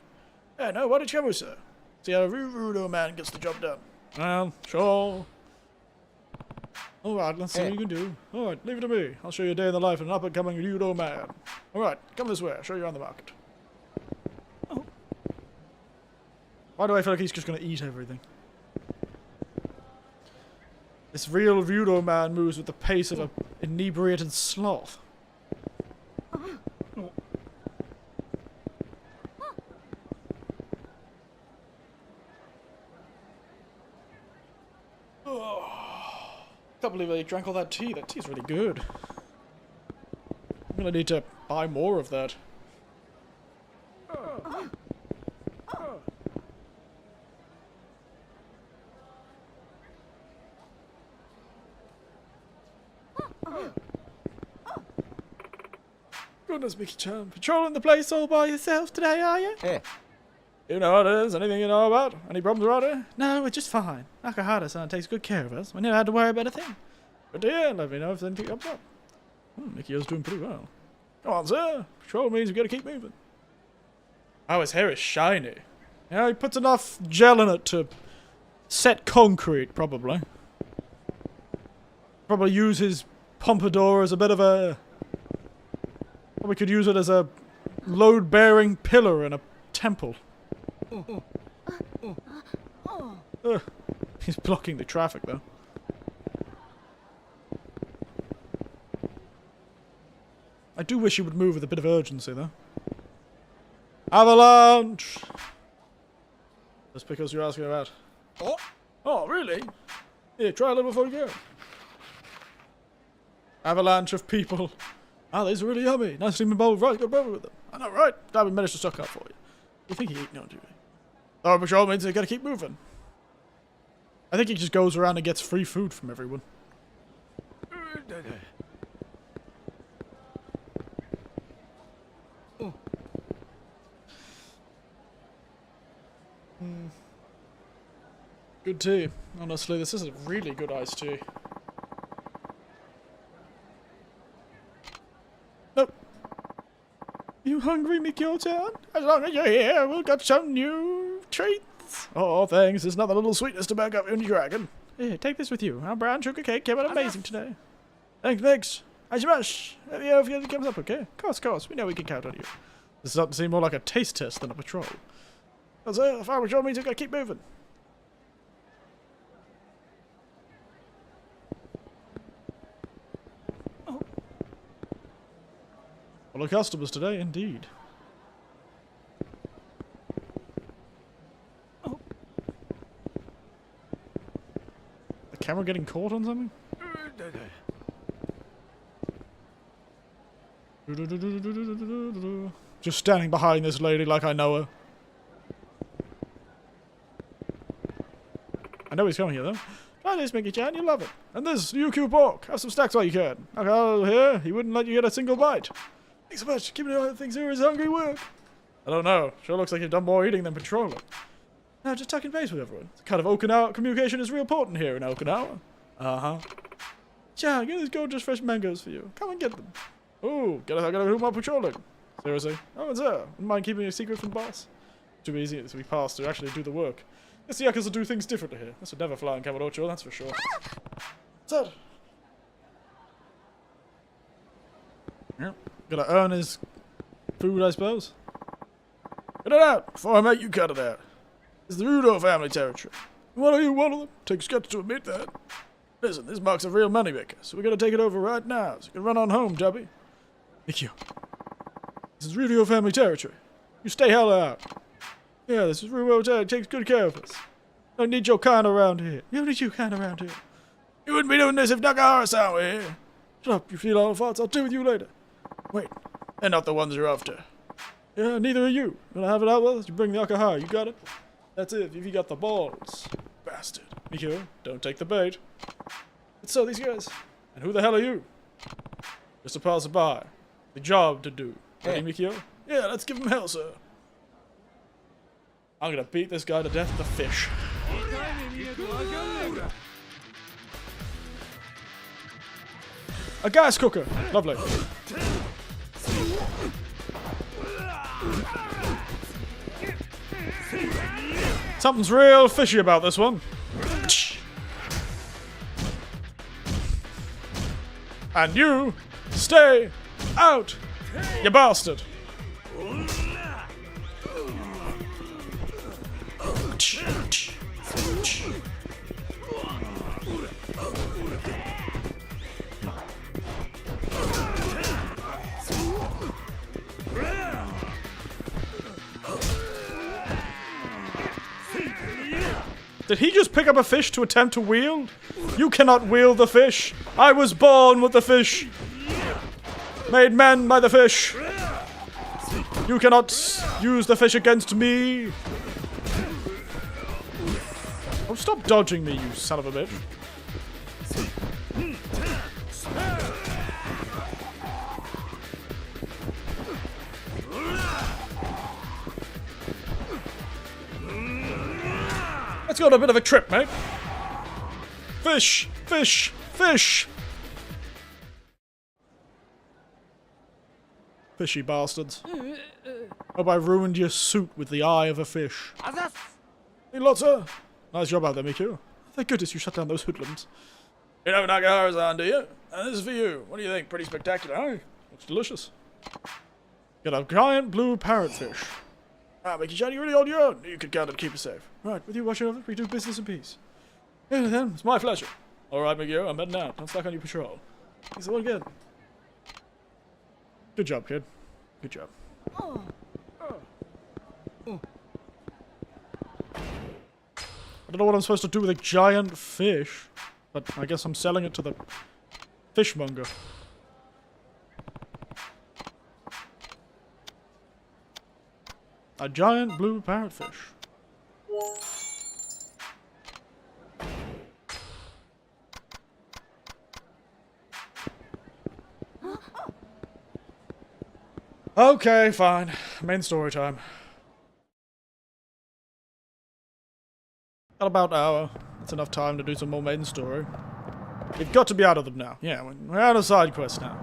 Yeah, no, why did you come with, sir? See how a rude old man gets the job done. Well, sure. Alright, let's see what you can do. Alright, leave it to me. I'll show you a day in the life of an up-and-coming rude old man. Alright, come this way. I'll show you around the market. Oh. Why do I feel like he's just going to eat everything? This real rude old man moves with the pace of an inebriated sloth. I can't believe I drank all that tea. That tea's really good. I'm gonna need to buy more of that. Goodness, Mickey Chan. Patrolling the place all by yourself today, are you? Hey. You know what it is? Anything you know about? Any problems around here? No, we're just fine. Nakahara-san takes good care of us. We never had to worry about a thing. Good to hear. Let me know if anything comes up. Mikio's doing pretty well. Come on, sir. Patrol means we've got to keep moving. Oh, his hair is shiny. Yeah, he puts enough gel in it to set concrete, probably. Probably use his pompadour as a bit of a... Probably could use it as a load-bearing pillar in a temple. He's blocking the traffic, though. I do wish he would move with a bit of urgency, though. Avalanche! Just because you're asking about. Oh! Oh, really? Here, try a little before you go. Avalanche of people. Ah, these are really yummy. Nice steaming bowl of rice. Go over with them. I know, right? Glad we managed to stock up for you. You think you eat, don't you? Oh, patrol means they gotta keep moving. I think he just goes around and gets free food from everyone. Good tea. Honestly, this is a really good iced tea. Nope. You hungry, Mikyo-chan? As long as you're here, we'll get some new treats. Oh, thanks. There's another little sweetness to back up your dragon. Here, take this with you. Our brown sugar cake came out amazing today. Thanks. I smash. If it comes up, okay? Of course. We know we can count on you. This is starting to seem more like a taste test than a patrol. That's it. If our patrol means we've got to keep moving. Oh. Full of customers today, indeed. Oh. The camera getting caught on something? Just standing behind this lady like I know her. I know he's coming here though. Try this, Mickey-chan, you'll love it. And this, UQ pork. Have some snacks while you can. Okay, here, he wouldn't let you get a single bite. Thanks so much. Keeping all the things here is hungry work. I don't know. Sure looks like you've done more eating than patrolling. No, just touching base with everyone. It's kind of Okinawa communication is real important here in Okinawa. Uh-huh. Chan, get these gorgeous fresh mangoes for you. Come and get them. Ooh, I gotta do more patrolling. Seriously? Oh, it's there. Wouldn't mind keeping a secret from the boss. Too easy to be passed to actually do the work. Guess the Yakuza do things differently here. This would never fly in Kamurocho, that's for sure. What's that? Yep. Gotta earn his food, I suppose. Get it out before I make you cut it out. It's the Rudo family territory. What are you, one of them? Takes guts to admit that. Listen, this marks a real moneymaker, so we gotta take it over right now, so you can run on home, Tubby. Mikio. This is Rudo family territory. You stay hell out. Yeah, this is Rudo territory. Takes good care of us. Don't need your kind around here. You don't need your kind around here. You wouldn't be doing this if Nakahara-san were here. Shut up, you feel all the thoughts. I'll deal with you later. Wait, they're not the ones you're after. Yeah, neither are you. You wanna have it out with us? You bring the Akahara, you got it? That's it, if you got the balls. Bastard. Mikio, don't take the bait. But so, these guys. And who the hell are you? Just a passerby. The job to do. Ready, Mikio? Yeah, let's give him hell, sir. I'm gonna beat this guy to death with a fish. A gas cooker. Lovely. Something's real fishy about this one. And you stay out, you bastard. Did he just pick up a fish to attempt to wield? You cannot wield the fish. I was born with the fish. Made man by the fish. You cannot use the fish against me. Oh, stop dodging me, you son of a bitch. Let's go on a bit of a trip, mate. Fish! Fish! Fish! Fishy bastards. Hope I ruined your suit with the eye of a fish. Hey, Lotsa! Nice job out there, Miku. Thank goodness you shut down those hoodlums. You know Nakahara-san, do you? And this is for you. What do you think? Pretty spectacular, huh? Looks delicious. Got a giant blue parrotfish. Ah, Mickey-chan, you're really on your own. You can count and keep it safe. Right, with you watching over, we do business in peace. Yeah, then, It's my pleasure. Alright, Mikio, I'm heading out. Don't slack on your patrol. thanks a lot again. Good job, kid. Good job. I don't know what I'm supposed to do with a giant fish, but I guess I'm selling it to the fishmonger. A giant blue parrotfish. Okay, fine. Main story time. Got about an hour. That's enough time to do some more main story. You've got to be out of them now. Yeah, we're out of side quests now.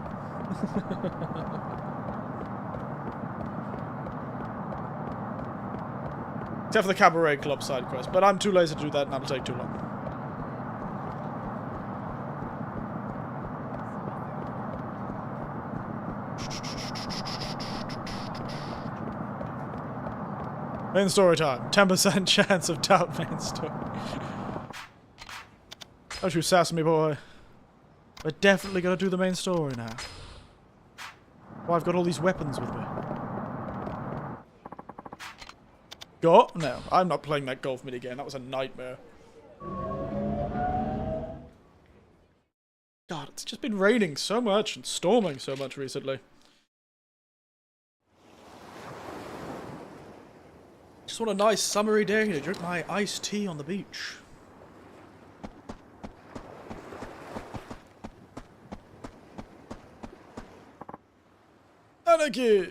Except for the Cabaret Club side quest, but I'm too lazy to do that and that'll take too long. Main story time. 10% chance of doubt main story. Don't you sass me, boy. We're definitely gonna do the main story now. Oh, I've got all these weapons with me. Go? No, I'm not playing that golf mini game. That was a nightmare. God, it's just been raining so much and storming so much recently. Just want a nice summery day to drink my iced tea on the beach. Anarchy!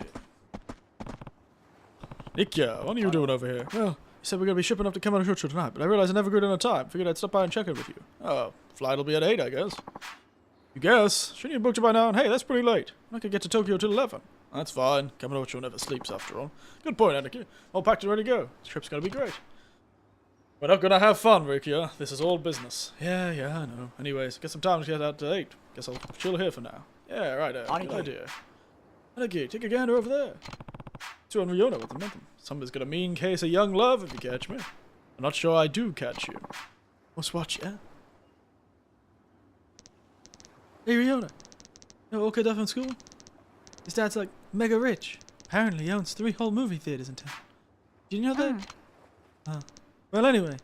Nikya, what are you doing over here? Well, you said we're going to be shipping up to Kamurocho tonight, but I realized I never agreed on a time. Figured I'd stop by and check in with you. Oh, flight will be at 8, I guess. You guess? Shouldn't you have booked it by now? And hey, that's pretty late. I could get to Tokyo till 11. That's fine. Kamurocho never sleeps after all. Good point, Anarchy. All packed and ready to go. This trip's going to be great. We're not going to have fun, Rikia. This is all business. Yeah, I know. Anyways, get some time to get out to 8. Guess I'll chill here for now. Yeah, right, good idea. Anarchy, take a gander over there. Two on Riona with the momentum. Somebody's got a mean case of young love, if you catch me. I'm not sure I do catch you. Must watch, yeah? Hey, Riona. You know Okada from school? His dad's like mega rich. Apparently he owns 3 whole movie theaters in town. Did you know that? Well, anyway,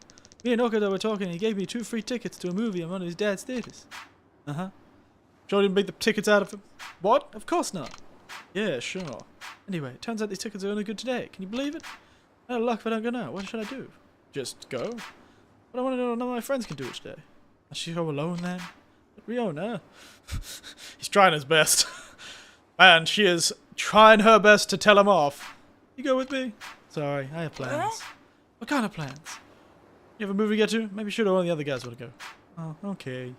me and Okada were talking and he gave me 2 free tickets to a movie in one of his dad's theaters. Sure didn't beat the tickets out of him? What? Of course not. Yeah, sure. Anyway, it turns out these tickets are only good today. Can you believe it? Out of luck if I don't go now. What should I do? Just go? But I want to know what none of my friends can do each day. Does she go alone then? But Riona. He's trying his best. Man, she is trying her best to tell him off. You go with me? Sorry, I have plans. What kind of plans? You have a movie to get to? Maybe shoot or one of the other guys want to go. Oh, okay.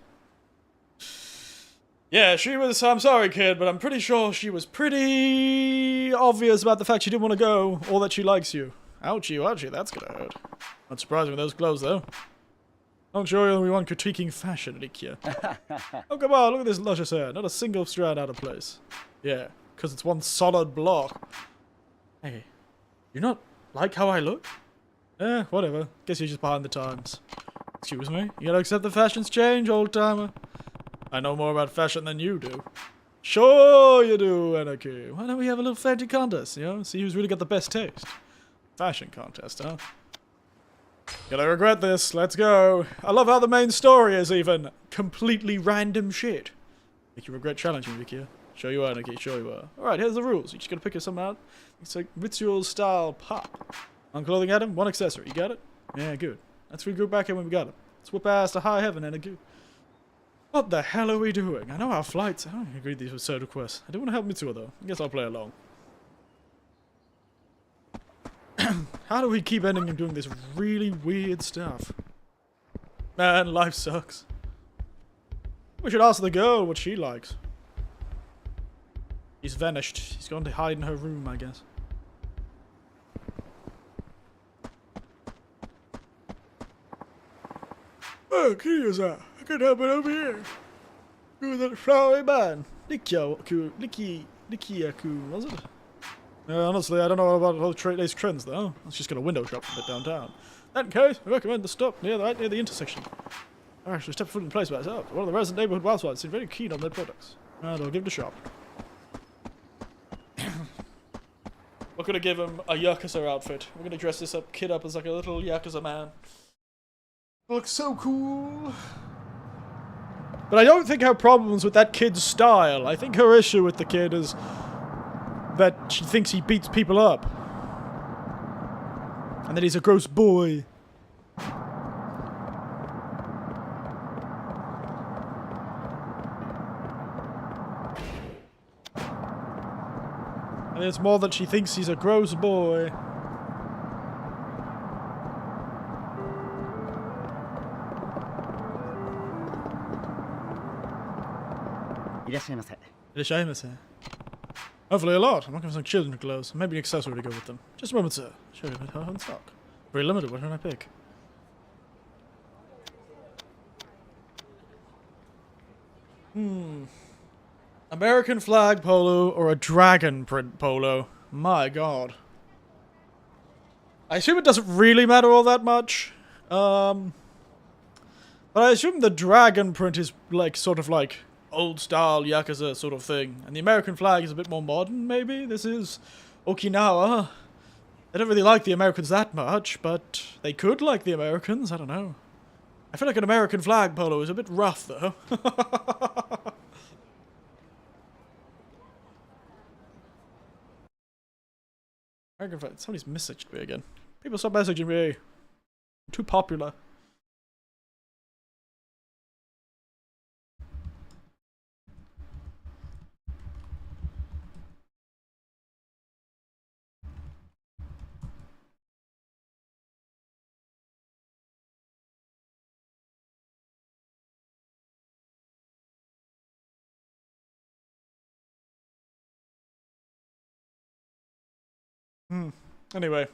Yeah, she was, I'm sorry kid, but I'm pretty sure she was pretty obvious about the fact she didn't want to go, or that she likes you. Ouchie, ouchie, that's gonna hurt. Not surprising with those clothes, though. Don't show you the only one critiquing fashion, Rikia. Oh, come on, look at this luscious hair. Not a single strand out of place. Yeah, because it's one solid block. Hey, you not like how I look? Eh, whatever. Guess you're just behind the times. Excuse me? You gotta accept the fashions change, old-timer. I know more about fashion than you do. Sure you do, Anarchy. Why don't we have a little fancy contest, you know? See who's really got the best taste. Fashion contest, huh? Gonna regret this. Let's go. I love how the main story is even completely random shit. Make you regret challenging me, Rikia. Show you are, Anarchy. Show you are. Alright, here's the rules. You just gotta pick something out. It's like ritual style pop. One clothing item, one accessory. You got it? Yeah, good. Let's regroup back in when we got it. Let's whip ass to high heaven, Anarchy. What the hell are we doing? I know our flights. I don't agree these with side requests. I do want to help Mitsuo though. I guess I'll play along. How do we keep ending and doing this really weird stuff? Man, life sucks. We should ask the girl what she likes. He's vanished. He's gone to hide in her room, I guess. Oh, Kiryu's-san. I can't help it over here. Who's that flowery man? Nikiyaku, was it? Honestly, I don't know about all these trends, though. I was just gonna window shop a bit downtown. In that case, I recommend the stop right near the intersection. I actually stepped foot in the place by myself. One of the resident neighborhood housewives seemed very keen on their products. And I'll give it a shot. We're gonna give him a Yakuza outfit. We're gonna dress this kid up as like a little Yakuza man. Looks so cool. But I don't think her problems with that kid's style. I think her issue with the kid is that she thinks he beats people up. And that he's a gross boy. And it's more that she thinks he's a gross boy. Hopefully a lot. I'm looking for some children's clothes. Maybe an accessory to go with them. Just a moment, sir. Sure, but in stock. Very limited. What can I pick? American flag polo or a dragon print polo? My god. I assume it doesn't really matter all that much. But I assume the dragon print is like sort of like old style Yakuza sort of thing. And the American flag is a bit more modern, maybe? This is Okinawa. They don't really like the Americans that much, but they could like the Americans, I don't know. I feel like an American flag polo is a bit rough, though. American flag. Somebody's messaged me again. People stop messaging me. I'm too popular. Anyway.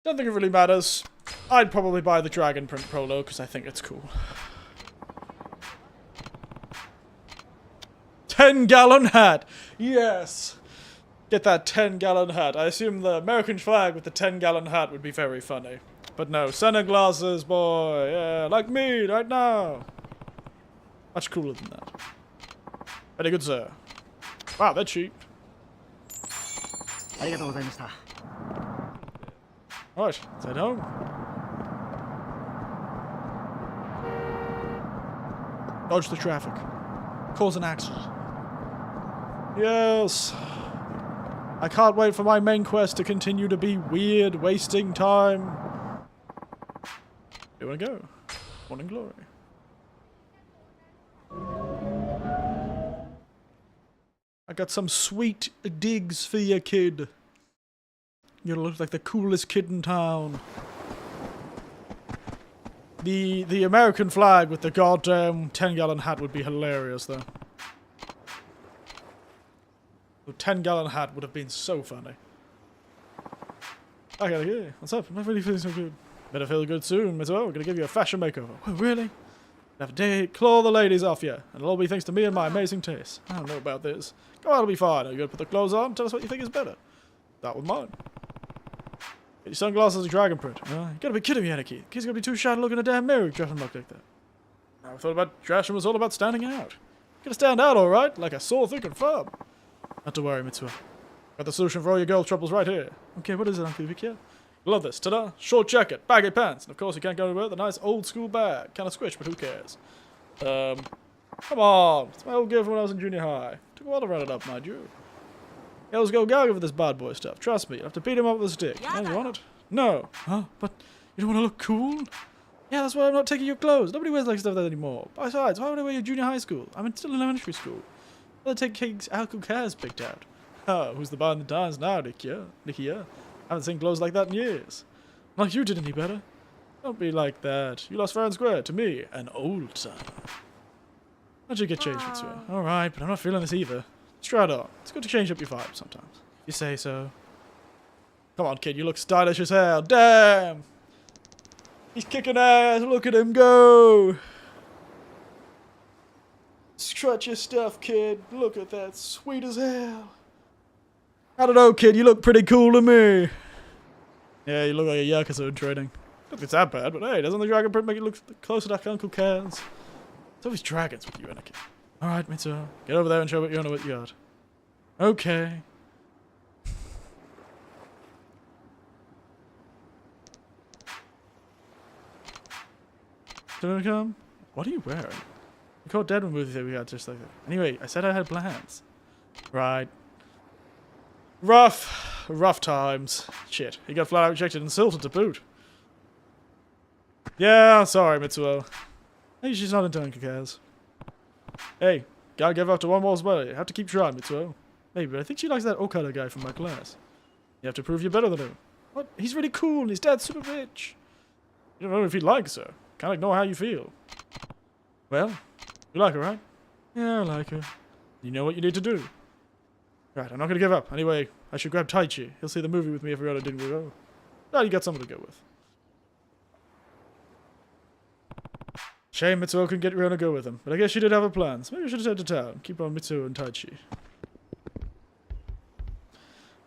Don't think it really matters. I'd probably buy the dragon print polo because I think it's cool. 10-gallon hat! Yes! Get that 10-gallon hat. I assume the American flag with the 10-gallon hat would be very funny. But no, sunglasses, boy. Yeah, like me right now. Much cooler than that. Very good, sir. Wow, they're cheap. Right, is that home? Dodge the traffic. Cause an accident. Yes! I can't wait for my main quest to continue to be weird, wasting time. Here we go. Morning glory. I got some sweet digs for you, kid. You're gonna look like the coolest kid in town. The American flag with the goddamn 10-gallon hat would be hilarious, though. The 10-gallon hat would have been so funny. I gotta get what's up? I'm not really feeling so good. Better feel good soon, as well. We're gonna give you a fashion makeover. Oh, really? Have a date, claw the ladies off you, and it'll all be thanks to me and my amazing taste. I don't know about this. Go on, it'll be fine. Are you gonna put the clothes on? Tell us what you think is better. That with mine. Get your sunglasses and dragon print. You gotta be kidding me, Anarchy. Kid's gonna be too shy to look in a damn mirror dressing like that. I thought about dressing was all about standing out. You gotta stand out, alright? Like a sore thinking fob. Not to worry, Mitsuo. Got the solution for all your girl troubles right here. Okay, what is it, Uncle Vicky? Love this. Ta-da! Short jacket, baggy pants, and of course you can't go anywhere with a nice old school bag. Kinda squish, but who cares? Come on. It's my old gift when I was in junior high. Took a while to run it up, mind you. Yeah, let's go gaga for this bad boy stuff. Trust me, you have to beat him up with a stick. And you want it? No. Huh? But you don't want to look cool? Yeah, that's why I'm not taking your clothes. Nobody wears like stuff like that anymore. Besides, why would I wear your junior high school? I'm still in elementary school. I'll take King's Alco Cares picked out. Oh, who's the bar in the times now, Nikia? I haven't seen clothes like that in years. Not like you did any better. Don't be like that. You lost fair and square to me, an old timer. How'd you get changed, Mitsuo? Alright, but I'm not feeling this either. Let's try it on. It's good to change up your vibe sometimes. You say so. Come on, kid, you look stylish as hell. Damn! He's kicking ass. Look at him go! Strut your stuff, kid. Look at that. Sweet as hell. I don't know, kid. You look pretty cool to me. Yeah, you look like a Yakuza in training. Don't think it's that bad, but hey, doesn't the dragon print make it look closer to Uncle Cairns? It's always dragons with you, Anakin. Alright, Mitsuo. Get over there and show what you know what you got. Okay. Still gonna come? What are you wearing? You called dead when we had just like that. Anyway, I said I had plans. Right. Rough times. Shit, he got flat out rejected and insulted to boot. Yeah, sorry, Mitsuo. Maybe she's not into Uncle Kaz. Hey, Gotta give up to one more spell. You have to keep trying, Mitsuo. Maybe, but I think she likes that Okada guy from my class. You have to prove you're better than him. What? He's really cool and his dad's super rich. You don't know if he likes her. Can't ignore how you feel. Well, you like her, right? Yeah, I like her. You know what you need to do. Right, I'm not gonna give up. Anyway, I should grab Taichi. He'll see the movie with me if we already didn't go. Oh, you got someone to go with. Shame Mitsuo couldn't get Riona to go with him, but I guess she did have her plans. Maybe I should head to town. Keep on Mitsuo and Taichi.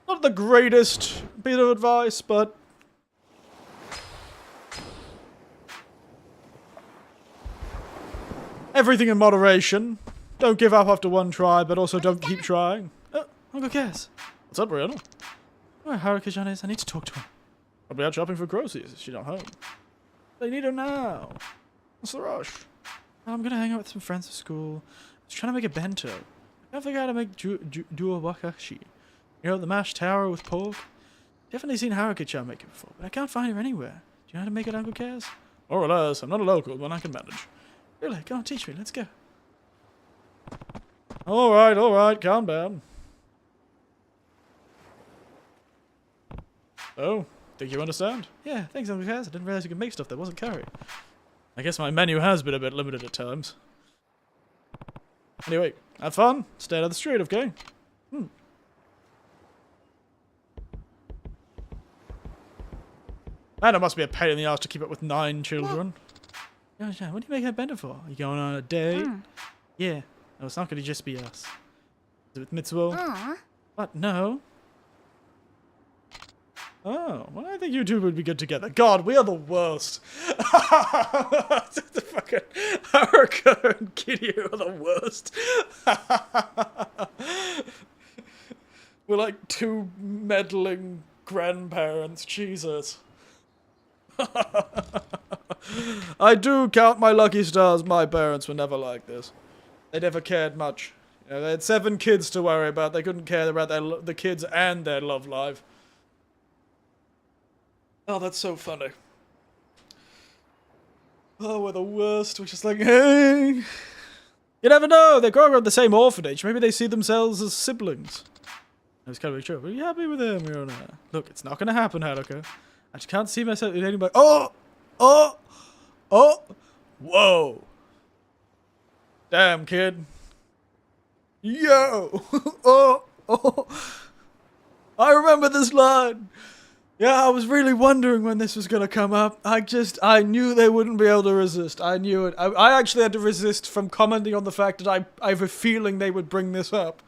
Not the greatest bit of advice, but... everything in moderation. Don't give up after one try, but also don't keep trying. Oh, Uncle Cass. What's up, Riona? Where Haruka-chan is, I need to talk to her. Probably out shopping for groceries. She's not home. They need her now. What's the rush? I'm gonna hang out with some friends at school. I was trying to make a bento. I can't figure out how to make duo wakashi. You know, the mashed tower with pork? Definitely seen Haruka-chan make it before, but I can't find her anywhere. Do you know how to make it, Uncle Kaz? More or less. I'm not a local, but I can manage. Really? Go on, teach me. Let's go. Alright. Calm down. Oh, think you understand? Yeah, thanks, Uncle Kaz. I didn't realize you could make stuff that wasn't curry. I guess my menu has been a bit limited at times. Anyway, have fun. Stay out of the street, okay? Man, it must be a pain in the ass to keep up with 9 children. What are you making a bender for? Are you going on a date? Yeah. No, it's not going to just be us. Is it with Mitsuo? What? No. Oh, well, I think you two would be good together. God, we are the worst. The fucking Haruka and Kiryu are the worst. We're like 2 meddling grandparents. Jesus. I do count my lucky stars. My parents were never like this. They never cared much. You know, they had 7 kids to worry about. They couldn't care about the kids and their love life. Oh, that's so funny. Oh, we're the worst. We're just like, hey. You never know. They grow up in the same orphanage. Maybe they see themselves as siblings. That's kind of true. Are you happy with him, Riona? Look, it's not going to happen, Haruka. I just can't see myself in anybody. Oh! Whoa! Damn, kid. Yo! Oh! I remember this line. Yeah, I was really wondering when this was gonna come up. I knew they wouldn't be able to resist. I knew it. I actually had to resist from commenting on the fact that I have a feeling they would bring this up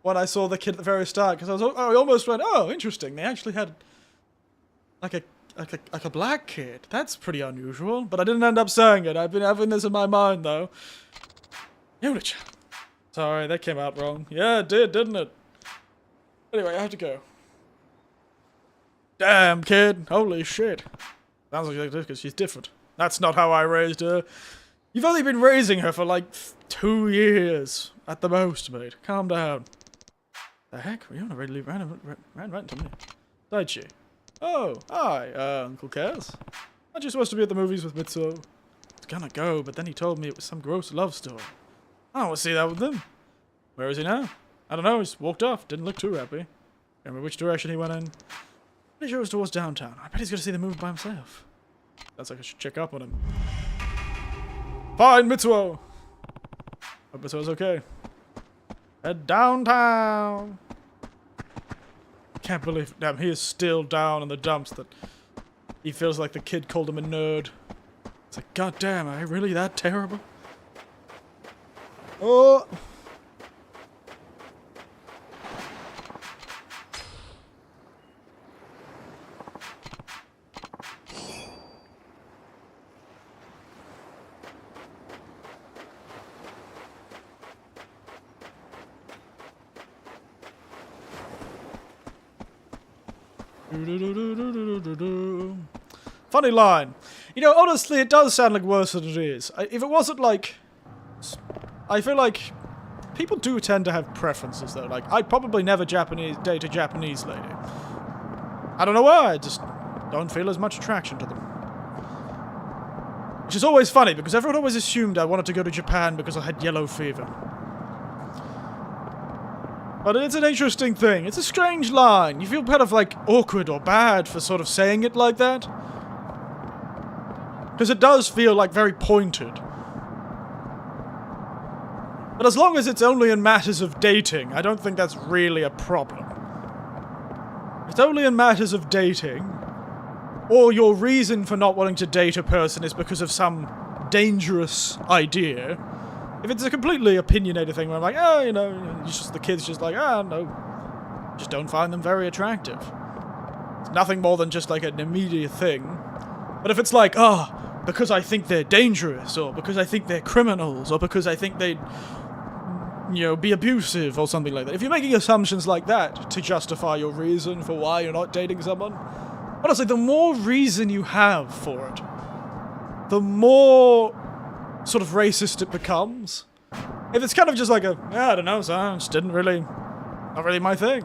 when I saw the kid at the very start, because I almost went, oh, interesting. They actually had like a black kid. That's pretty unusual. But I didn't end up saying it. I've been having this in my mind though. Yuna-chan. Sorry, that came out wrong. Yeah, it did, didn't it? Anyway, I have to go. Damn, kid. Holy shit. Sounds like this because she's different. That's not how I raised her. You've only been raising her for like 2 years at the most, mate. Calm down. The heck? Riona really ran right into me. Daichi. Oh, hi, Uncle Kaz. Aren't you supposed to be at the movies with Mitsuo? I was gonna go, but then he told me it was some gross love story. I don't want to see that with him. Where is he now? I don't know, he's walked off. Didn't look too happy. Can't remember which direction he went in. Pretty sure it was towards downtown. I bet he's gonna see the movie by himself. Sounds like I should check up on him. Fine, Mitsuo! Hope Mitsuo's okay. Head downtown! Can't believe, damn, he is still down in the dumps that he feels like the kid called him a nerd. It's like, god damn, am I really that terrible? Oh! Funny line. You know, honestly, it does sound like worse than it is. If it wasn't like... I feel like people do tend to have preferences, though. Like, I'd probably never date a Japanese lady. I don't know why, I just don't feel as much attraction to them. Which is always funny, because everyone always assumed I wanted to go to Japan because I had yellow fever. But it's an interesting thing. It's a strange line. You feel kind of like awkward or bad for sort of saying it like that. Because it does feel like very pointed. But as long as it's only in matters of dating, I don't think that's really a problem. It's only in matters of dating, or your reason for not wanting to date a person is because of some dangerous idea. If it's a completely opinionated thing where I'm like, oh, you know, the kid's just like, oh, no, just don't find them very attractive. It's nothing more than just like an immediate thing. But if it's like, oh, because I think they're dangerous, or because I think they're criminals, or because I think they'd, you know, be abusive or something like that. If you're making assumptions like that to justify your reason for why you're not dating someone, honestly, the more reason you have for it, the more sort of racist it becomes. If it's kind of just like a, yeah, I don't know, so it just not really my thing.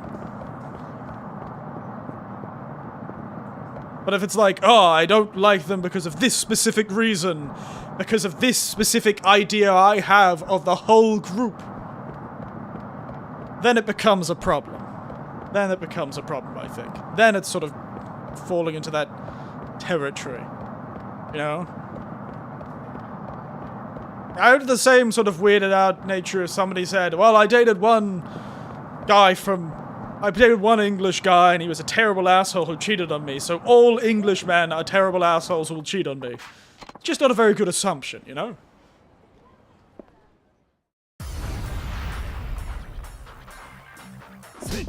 But if it's like, oh, I don't like them because of this specific reason, because of this specific idea I have of the whole group, then it becomes a problem. Then it becomes a problem, I think. Then it's sort of falling into that territory. You know? I had the same sort of weirded out nature if somebody said, well, I dated one English guy and he was a terrible asshole who cheated on me, so all English men are terrible assholes who will cheat on me. It's just not a very good assumption, you know?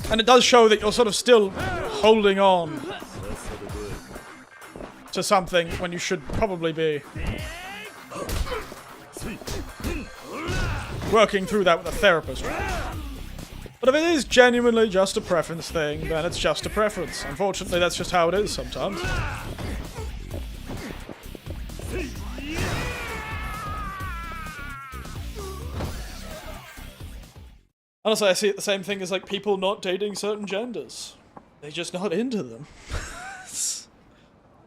And it does show that you're sort of still holding on to something when you should probably be working through that with a therapist. But if it is genuinely just a preference thing, then it's just a preference. Unfortunately, that's just how it is sometimes. Honestly, I see it the same thing as like people not dating certain genders. They're just not into them.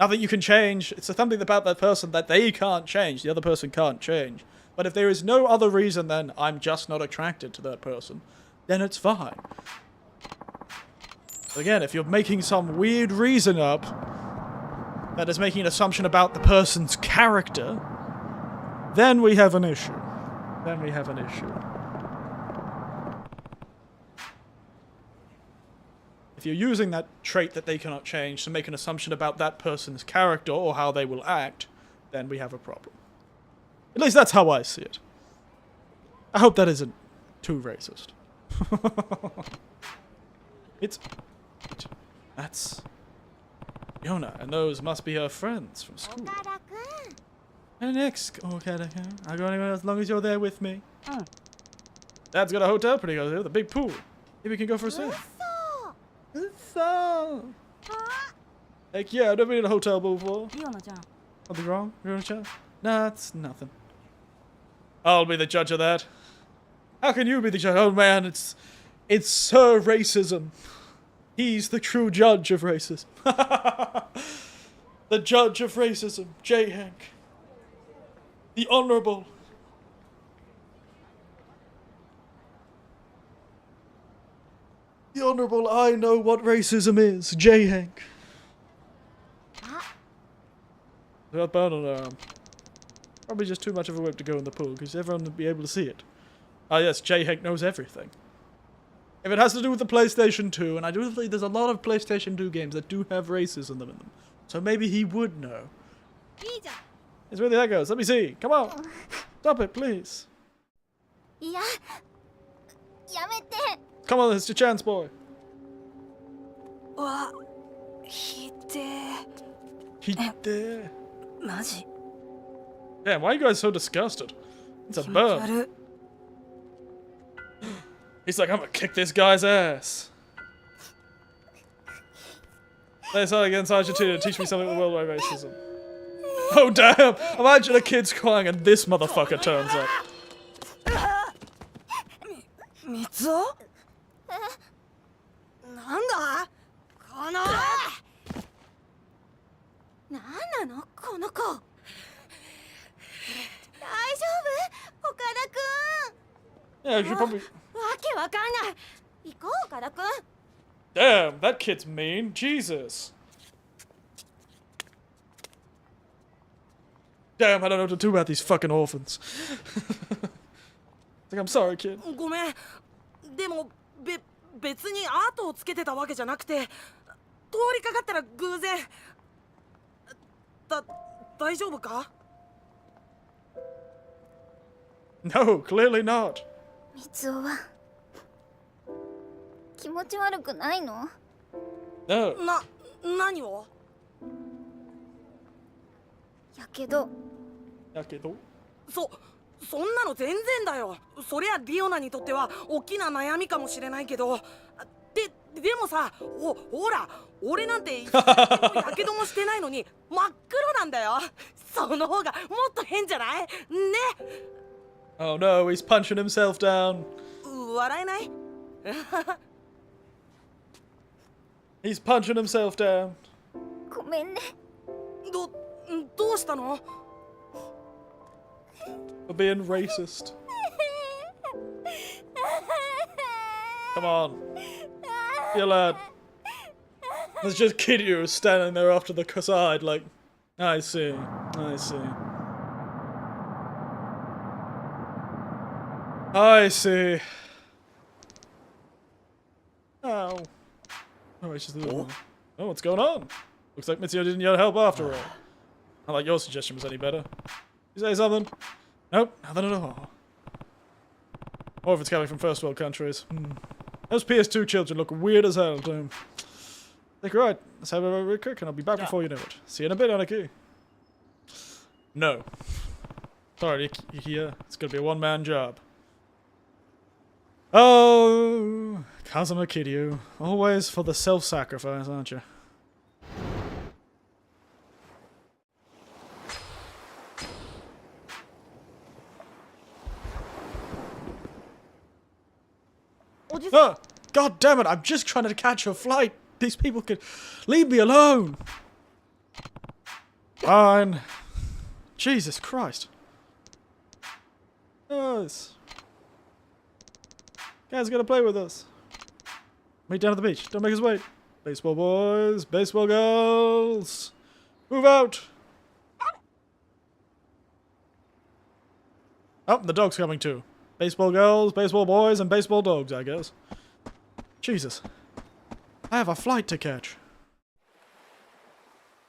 Nothing you can change. It's something about that person that they can't change. The other person can't change. But if there is no other reason than I'm just not attracted to that person, then it's fine. Again, if you're making some weird reason up that is making an assumption about the person's character, then we have an issue. Then we have an issue. If you're using that trait that they cannot change to make an assumption about that person's character or how they will act, then we have a problem. At least that's how I see it. I hope that isn't too racist. That's Yona, and those must be her friends from school. And next, Okada-kun, I'll go anywhere as long as you're there with me. Dad's got a hotel pretty close here with a big pool. Maybe we can go for a swim. Heck yeah, I've never been in a hotel before. Something wrong? Yona-chan? Nah, it's nothing. I'll be the judge of that. How can you be the judge? Oh man, it's Sir Racism. He's the true judge of racism. The judge of racism, J. Hank. The Honorable. The Honorable, I know what racism is, J. Hank. Up on an arm. Probably just too much of a whip to go in the pool, because everyone would be able to see it. Ah yes, J. Hank knows everything. If it has to do with the PlayStation 2, and I do think there's a lot of PlayStation 2 games that do have racism in them, so maybe he would know. It's really that goes. Let me see. Come on. Stop it, please. Come on, it's your chance, boy. Hide. Damn, why are you guys so disgusted? It's a burn. He's like, I'm gonna kick this guy's ass. Play something inside your to teach me something about worldwide racism. Oh damn! Imagine a kid's crying and this motherfucker turns up. Mitsuo? なんだこのなんなのこの子大丈夫岡田くん Yeah, you should probably... わけわかんない一岡田君 Damn, that kid's mean. Jesus. Damn, I don't know what to do about these fucking orphans. Like, I'm sorry, kid. ごめん。でも別にアートをつけてたわけじゃなくて、通りかかったら偶然。大丈夫か？ No, clearly not. みつおは気持ち悪くないの？ No. 何を？やけどそんなの全然だよ。そりゃリオナにとっては大きな悩みかもしれないけど、でもさ、ほら、俺なんてやけどもしてないのに真っ黒なんだよ。その方がもっと変じゃない？ね。Oh no, he's punching himself down. 笑えない？ He's punching himself down. ごめんね。どうしたの？ For being racist. Come on. You lad. There's just Kiryu standing there off to the side like, I see. I see. I see. Ow. Oh, it's just a little... Oh, what's going on? Looks like Mitsuyo didn't yet help after all. Not like your suggestion was any better. You say something? Nope, nothing at all. Or if it's coming from first world countries. Those PS2 children look weird as hell, too. Think right, let's have a real quick and I'll be back before you know it. See you in a bit, Anarchy. No. Sorry, Yukiya. It's gonna be a one-man job. Oh, Kazuma Kiryu. Always for the self-sacrifice, aren't you? Oh, God damn it, I'm just trying to catch a flight. These people could... Leave me alone. Fine. Jesus Christ. Yes. Guys gotta play with us. Meet down at the beach. Don't make us wait. Baseball boys, baseball girls. Move out. Oh, the dog's coming too. Baseball girls, baseball boys, and baseball dogs, I guess. Jesus. I have a flight to catch.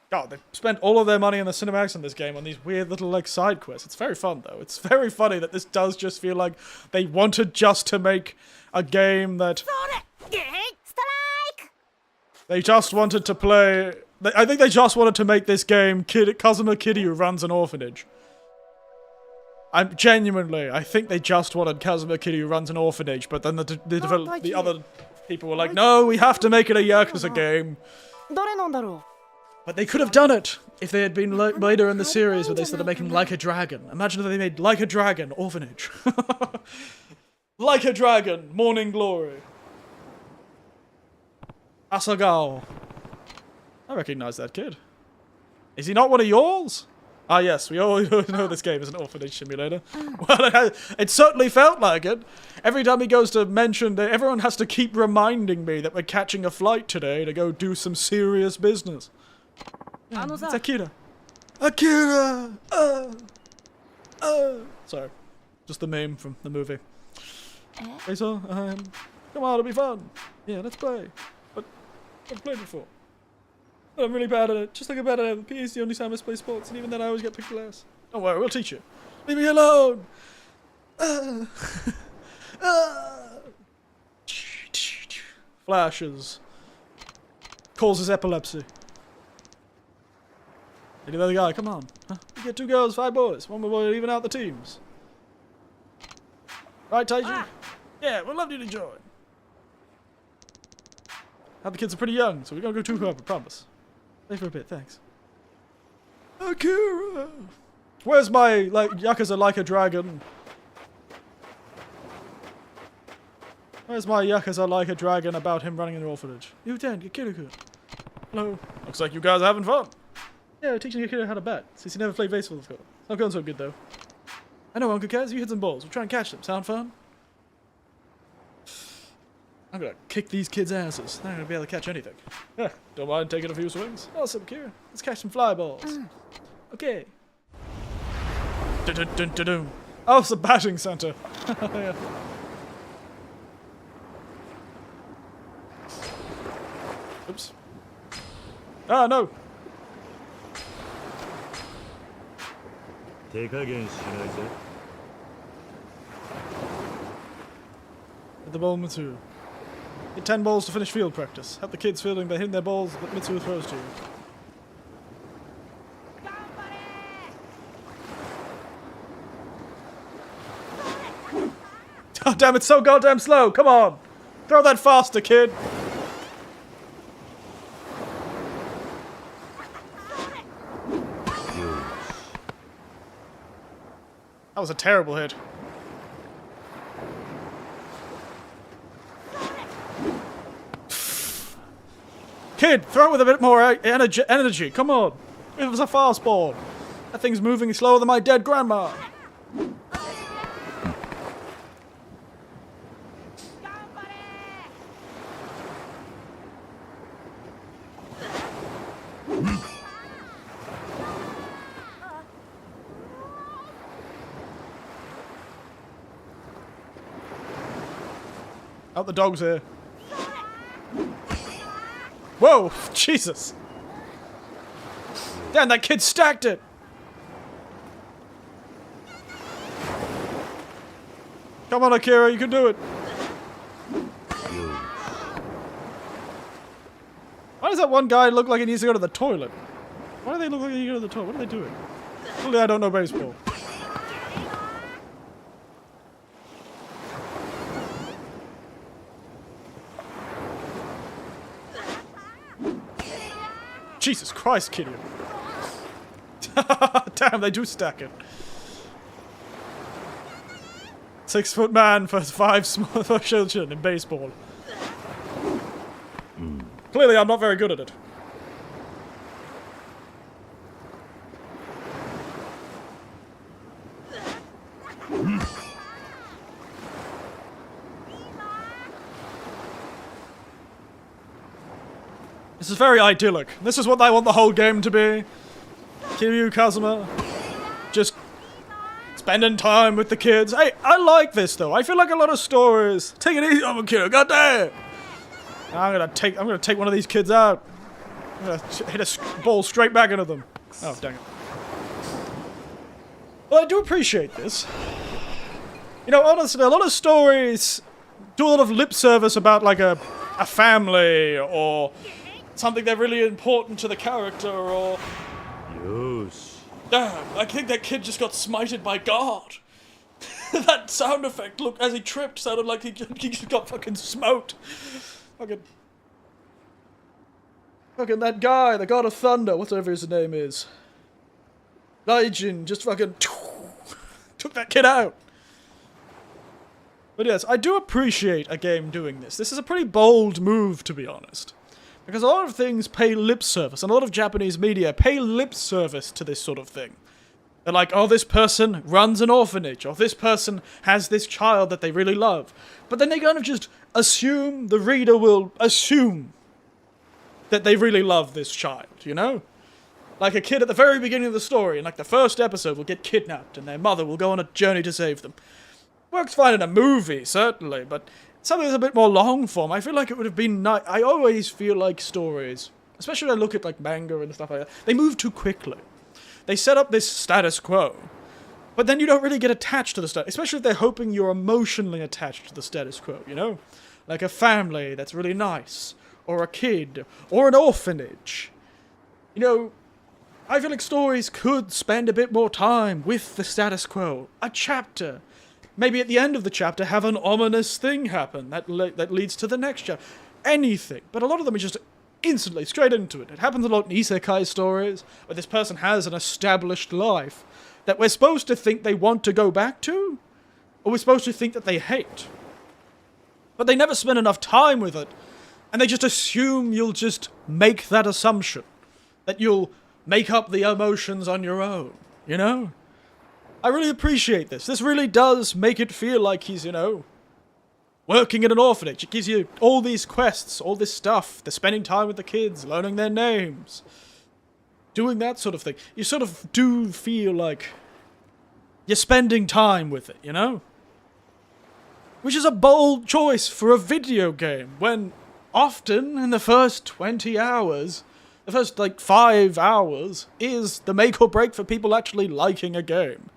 God, they spent all of their money on the cinematics in this game on these weird little, like, side quests. It's very fun, though. It's very funny that this does just feel like they wanted just to make a game that... They just wanted to play... I think they just wanted to make this game Kazuma Kiryu runs an orphanage. I'm genuinely, I think they just wanted Kazuma Kiryu runs an orphanage, but then the other people were like, no, we have to make it a Yakuza game. But they could have done it if they had been later in the series where they started making Like a Dragon. Imagine if they made Like a Dragon Orphanage. Like a Dragon, Morning Glory. Asagao. I recognize that kid. Is he not one of yours? Ah yes, we all know this game is an orphanage simulator. Well, it certainly felt like it. Every time he goes to mention that, everyone has to keep reminding me that we're catching a flight today to go do some serious business. Yeah, it's Akira. Akira! Sorry. Just the meme from the movie. Hey, so, come on, it'll be fun. Yeah, let's play. But I've played before. But I'm really bad at it. Just like I'm bad at it. PE is the only time I play sports, and even then I always get picked last. Don't worry, we'll teach you. Leave me alone! Flashes. Causes epilepsy. Any other guy, come on. Huh? You get 2 girls, 5 boys. One more boy, even out the teams. Right, Taiji? Yeah, we'd love you to join. Now the kids are pretty young, so we don't go too hard, I promise. Stay for a bit, thanks. Akira! Where's my, like, Yakuza Like a Dragon? Where's my Yakuza Like a Dragon about him running an orphanage? You den, Akira-kun. Hello. Looks like you guys are having fun. Yeah, we're teaching Akira how to bat, since he never played baseball before. It's not going so good, though. I know, Uncle Kaz, you hit some balls. We'll try and catch them. Sound fun? I'm gonna kick these kids' asses. They're not gonna be able to catch anything. Don't mind taking a few swings? Awesome, Kira. Let's catch some fly balls. Okay. Dun-dun-dun-dun-dun. Oh, it's a batting center. Yeah. Oops. Ah, no. 手加減しないぜ。 Hit the ball, Mitsu. Hit 10 balls to finish field practice. Help the kids fielding by hitting their balls that Mitsu throws to you. Oh, damn, it's so goddamn slow. Come on. Throw that faster, kid. That was a terrible hit. Kid, throw it with a bit more energy. Come on. It was a fastball. That thing's moving slower than my dead grandma. Out the dogs here. Whoa! Jesus! Damn, that kid stacked it! Come on, Akira, you can do it! Why does that one guy look like he needs to go to the toilet? Why do they look like they need to go to the toilet? What are they doing? Clearly I don't know baseball. Jesus Christ, Kiryu. Damn, they do stack it. 6-foot man for 5 small children in baseball. Clearly, I'm not very good at it. This is very idyllic. This is what I want the whole game to be. Kiryu, Kazuma, just spending time with the kids. Hey, I like this though. I feel like a lot of stories. Take it easy on the kid. Goddamn! I'm gonna take one of these kids out. I'm gonna hit a ball straight back into them. Oh, dang it. Well, I do appreciate this. You know, honestly, a lot of stories do a lot of lip service about like a family or something that's really important to the character, or... Yosh. Damn, I think that kid just got smited by God. That sound effect, look, as he tripped, sounded like he just got fucking smoked. Fucking that guy, the God of Thunder, whatever his name is. Gaijin, just fucking... took that kid out. But yes, I do appreciate a game doing this. This is a pretty bold move, to be honest. Because a lot of things pay lip service, and a lot of Japanese media pay lip service to this sort of thing. They're like, oh, this person runs an orphanage, or this person has this child that they really love. But then they kind of just assume, the reader will assume that they really love this child, you know? Like a kid at the very beginning of the story, in like the first episode, will get kidnapped, and their mother will go on a journey to save them. Works fine in a movie, certainly, but... something that's a bit more long form. I feel like it would have been nice. I always feel like stories, especially when I look at like manga and stuff like that, they move too quickly. They set up this status quo, but then you don't really get attached to the status, especially if they're hoping you're emotionally attached to the status quo, you know? Like a family that's really nice, or a kid, or an orphanage. You know, I feel like stories could spend a bit more time with the status quo. A chapter. Maybe at the end of the chapter have an ominous thing happen that leads to the next chapter. Anything. But a lot of them are just instantly, straight into it. It happens a lot in isekai stories, where this person has an established life that we're supposed to think they want to go back to, or we're supposed to think that they hate. But they never spend enough time with it, and they just assume you'll just make that assumption. That you'll make up the emotions on your own, you know? I really appreciate this. This really does make it feel like he's, you know, working in an orphanage. It gives you all these quests, all this stuff. They're spending time with the kids, learning their names, doing that sort of thing. You sort of do feel like you're spending time with it, you know? Which is a bold choice for a video game, when often in the first 20 hours, the first, 5 hours, is the make or break for people actually liking a game.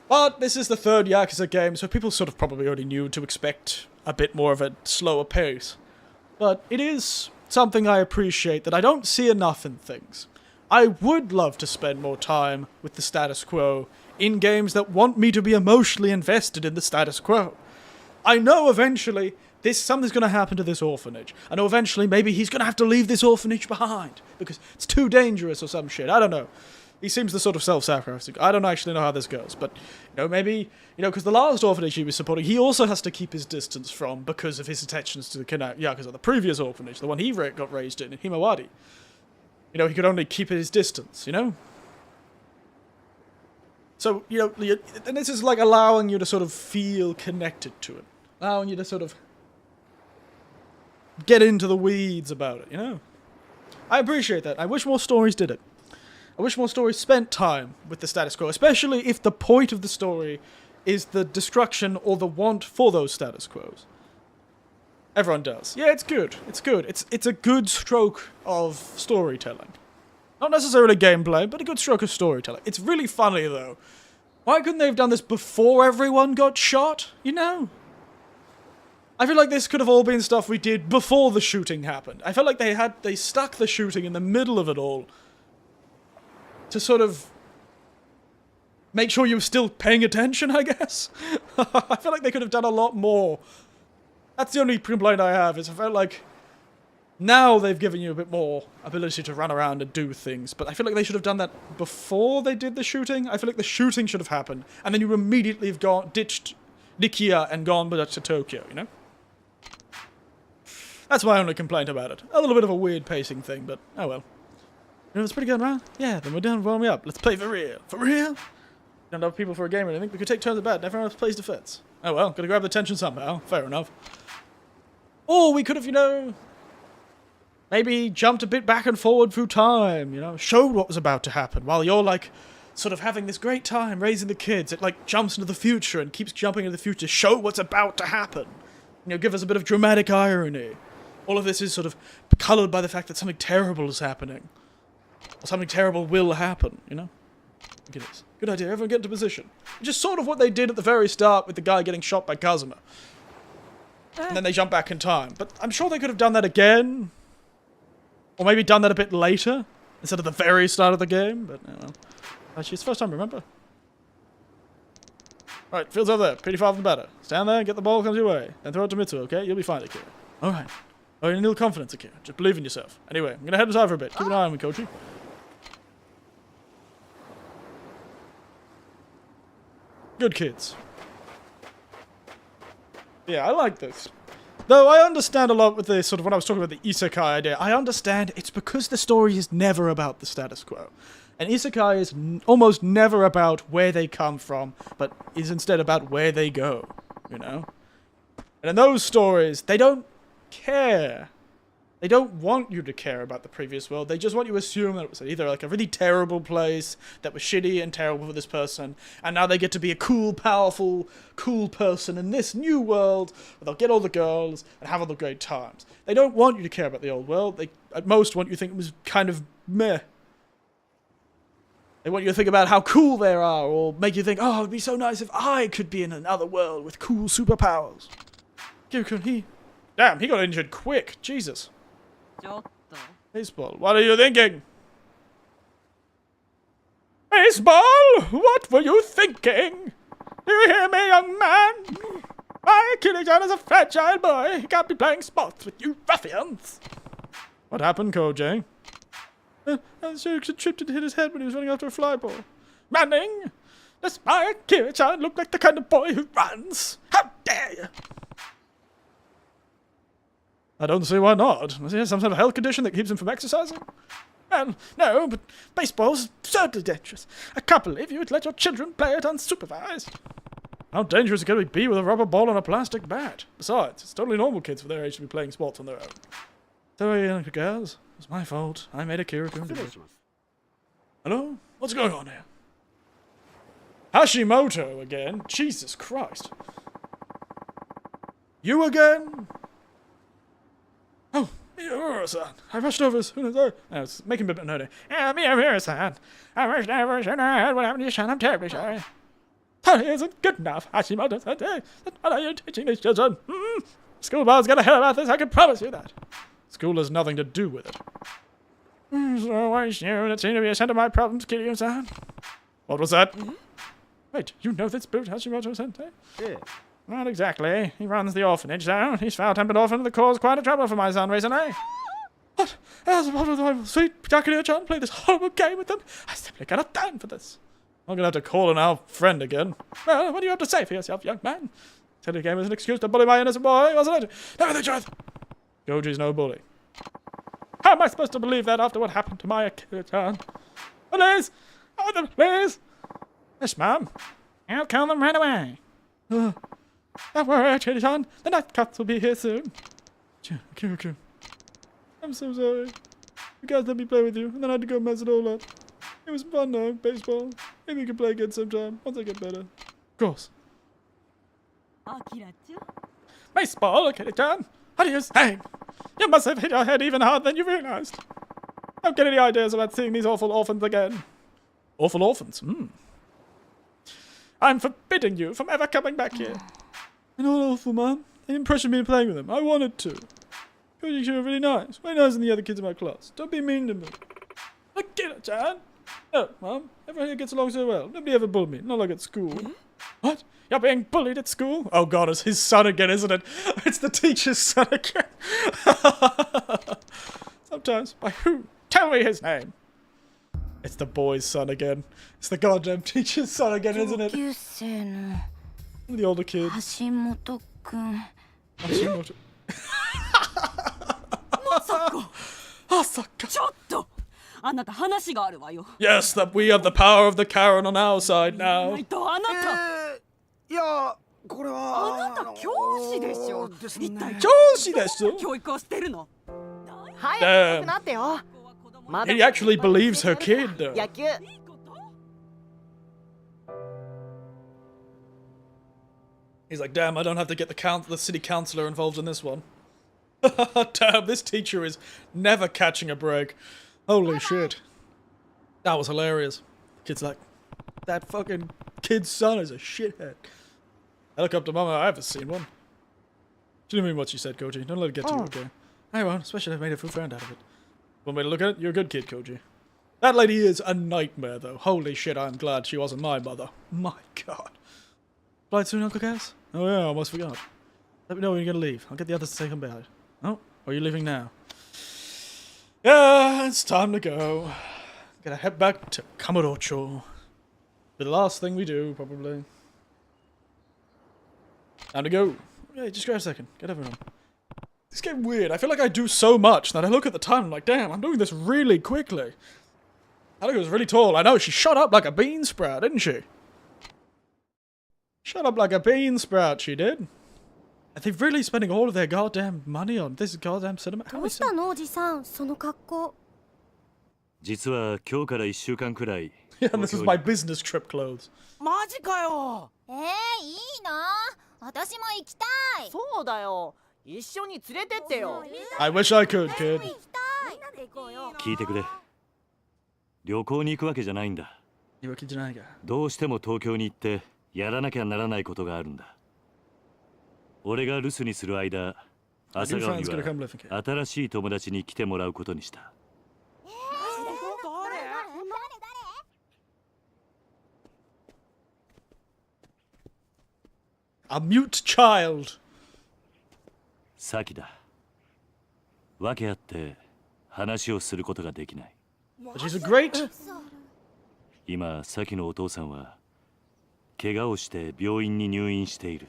But this is the third Yakuza game, so people sort of probably already knew to expect a bit more of a slower pace. But it is something I appreciate that I don't see enough in things. I would love to spend more time with the status quo in games that want me to be emotionally invested in the status quo. I know eventually something's going to happen to this orphanage. I know eventually maybe he's going to have to leave this orphanage behind because it's too dangerous or some shit. I don't know. He seems the sort of self-sacrificing. I don't actually know how this goes, but, maybe, because the last orphanage he was supporting, he also has to keep his distance from because of his attentions to the Yakuza, the previous orphanage, the one he got raised in Himawari. He could only keep his distance, So, and this is like allowing you to sort of feel connected to it. Allowing you to sort of get into the weeds about it, I appreciate that. I wish more stories did it. I wish more stories spent time with the status quo, especially if the point of the story is the destruction or the want for those status quos. Everyone does. Yeah, it's good. It's good. It's a good stroke of storytelling. Not necessarily gameplay, but a good stroke of storytelling. It's really funny, though. Why couldn't they have done this before everyone got shot, I feel like this could have all been stuff we did before the shooting happened. I felt like they stuck the shooting in the middle of it all to sort of make sure you were still paying attention, I guess. I feel like they could have done a lot more. That's the only complaint I have, is I felt like now they've given you a bit more ability to run around and do things, but I feel like they should have done that before they did the shooting. I feel like the shooting should have happened, and then you immediately have ditched Nikia and gone back to Tokyo, That's my only complaint about it. A little bit of a weird pacing thing, but oh well. It's pretty good, right? Yeah, then we're done warming up. Let's play for real. For real? Don't have people for a game or anything. We could take turns at bat and everyone else plays defense. Oh well, gotta grab the tension somehow. Fair enough. Or we could have, maybe jumped a bit back and forward through time, showed what was about to happen while you're, sort of having this great time raising the kids. It, jumps into the future and keeps jumping into the future. Show what's about to happen. Give us a bit of dramatic irony. All of this is sort of coloured by the fact that something terrible is happening. Or something terrible will happen, Look at this. Good idea, everyone get into position. Which is sort of what they did at the very start with the guy getting shot by Kazuma. And then they jump back in time. But I'm sure they could have done that again. Or maybe done that a bit later, instead of the very start of the game, but, Actually, it's the first time, remember? Right, field's over there. Pretty far from the batter. Stand there, get the ball, comes your way. Then throw it to Mitsu, okay? You'll be fine, Akira. Alright. Oh, you need a little confidence, Akira. Just believe in yourself. Anyway, I'm gonna head aside for a bit. Keep an eye on me, Kochi. Good kids. Yeah, I like this. Though I understand a lot with the sort of, when I was talking about the isekai idea, I understand it's because the story is never about the status quo. And isekai is almost never about where they come from, but is instead about where they go, And in those stories, they don't care. They don't want you to care about the previous world. They just want you to assume that it was either a really terrible place that was shitty and terrible for this person, and now they get to be a cool, powerful, cool person in this new world where they'll get all the girls and have all the great times. They don't want you to care about the old world. They, at most, want you to think it was kind of meh. They want you to think about how cool they are, or make you think, oh, it'd be so nice if I could be in another world with cool superpowers. Damn, he got injured quick. Jesus. Baseball, what are you thinking? Baseball, what were you thinking? Do you hear me, young man? My Kiryu-chan is a fragile boy. He can't be playing sports with you ruffians. What happened, Koji? Tripped and hit his head when he was running after a fly ball. Running? Does my Kiryu-chan look like the kind of boy who runs? How dare you? I don't see why not. Does he have some sort of health condition that keeps him from exercising? Well, no, but baseball's absurdly dangerous. I can't believe you would let your children play it unsupervised. How dangerous can it be with a rubber ball and a plastic bat? Besides, it's totally normal kids for their age to be playing sports on their own. Sorry, girls. It was my fault. I made a kiryu. Hello? What's going on here? Hashimoto again? Jesus Christ. You again? Oh, Miura-san. I rushed over as soon as I was making a bit nerdy. Yeah, Miura-san. I rushed over as soon as I heard what happened to your son. I'm terribly sorry. That isn't good enough, Hashimoto-san. What are you teaching these children? School boss got a hell about this, I can promise you that. School has nothing to do with it. So I assume that seemed to be a center of my problems, Kiryu-san. What was that? Wait, you know this brute Hashimoto-sensei? Yeah. Not exactly. He runs the orphanage, so he's foul-tempered orphan that caused quite a trouble for my son recently. What? As one of the sweet Yakuza-chan play this horrible game with them? I simply cannot stand for this. I'm gonna have to call in our friend again. Well, what do you have to say for yourself, young man? Said the game was an excuse to bully my innocent boy, wasn't it? Tell me the truth. Goji's no bully. How am I supposed to believe that after what happened to my Akira-chan? Please! Oh, please! Yes, ma'am. I'll call them right away. Don't worry, Akira-chan. The night cops will be here soon. Akira-chan. I'm so sorry. You guys let me play with you, and then I had to go mess it all up. It was fun though, baseball. Maybe we can play again sometime, once I get better. Of course. Baseball, Akira-chan? What are you saying? You must have hit your head even harder than you realized. Don't get any ideas about seeing these awful orphans again. Awful orphans? I'm forbidding you from ever coming back here. They're not awful, Mom. They didn't pressure me into playing with them. I wanted to. You're really nice. Way nicer than the other kids in my class. Don't be mean to me. Akira-chan! No, Mom. Everyone here gets along so well. Nobody ever bullied me. Not like at school. What? You're being bullied at school? Oh god, it's his son again, isn't it? It's the teacher's son again. Sometimes. By who? Tell me his name. It's the boy's son again. It's the goddamn teacher's son again, isn't it? The older kid. Hashimoto. Asaka. Yes, that we have the power of the Karen on our side now. いやこれはあなた教師でしょ。一体教師でしょ？教育をしてるの。 Damn. なってよ。 He actually believes her kid, though. 野球。 He's like, damn, I don't have to get the city councillor involved in this one. Damn, this teacher is never catching a break. Holy shit. That was hilarious. Kid's like, that fucking kid's son is a shithead. I look up to Mama, I haven't seen one. She didn't mean what she said, Koji. Don't let it get to you, okay? I won't, especially if I made a full friend out of it. One way to look at it, you're a good kid, Koji. That lady is a nightmare, though. Holy shit, I'm glad she wasn't my mother. My god. Flight soon, Uncle Cass? Oh yeah, I almost forgot. Let me know when you're gonna leave. I'll get the others to say something about it. Oh, or are you leaving now? Yeah, it's time to go. Gotta head back to Kamurocho. Be the last thing we do, probably. Time to go. Yeah, just grab a second. Get everyone. It's getting weird. I feel like I do so much that I look at the time and I'm like, damn, I'm doing this really quickly. I think it was really tall. I know, she shot up like a bean sprout, didn't she? Shut up like a bean sprout, she did. Are they really spending all of their goddamn money on this goddamn cinema? How どうしたのおじさん、その格好。実は今日から1週間くらい Yeah, this is my business trip clothes. マジかよ。いいな。私も行きたい。そうだよ。一緒に連れてってよ。 I wish I could, kid. 聞いてくれ。旅行に行くわけじゃないんだ。どうしても東京に行ってやらなきゃならないことがあるんだ。俺が留守にする間、朝顔には新しい友達に来てもらうことにした。A mute child. サキだ。わけあって話をすることができない。But she's a great. 今、サキのお父さんは怪我をして病院に入院している。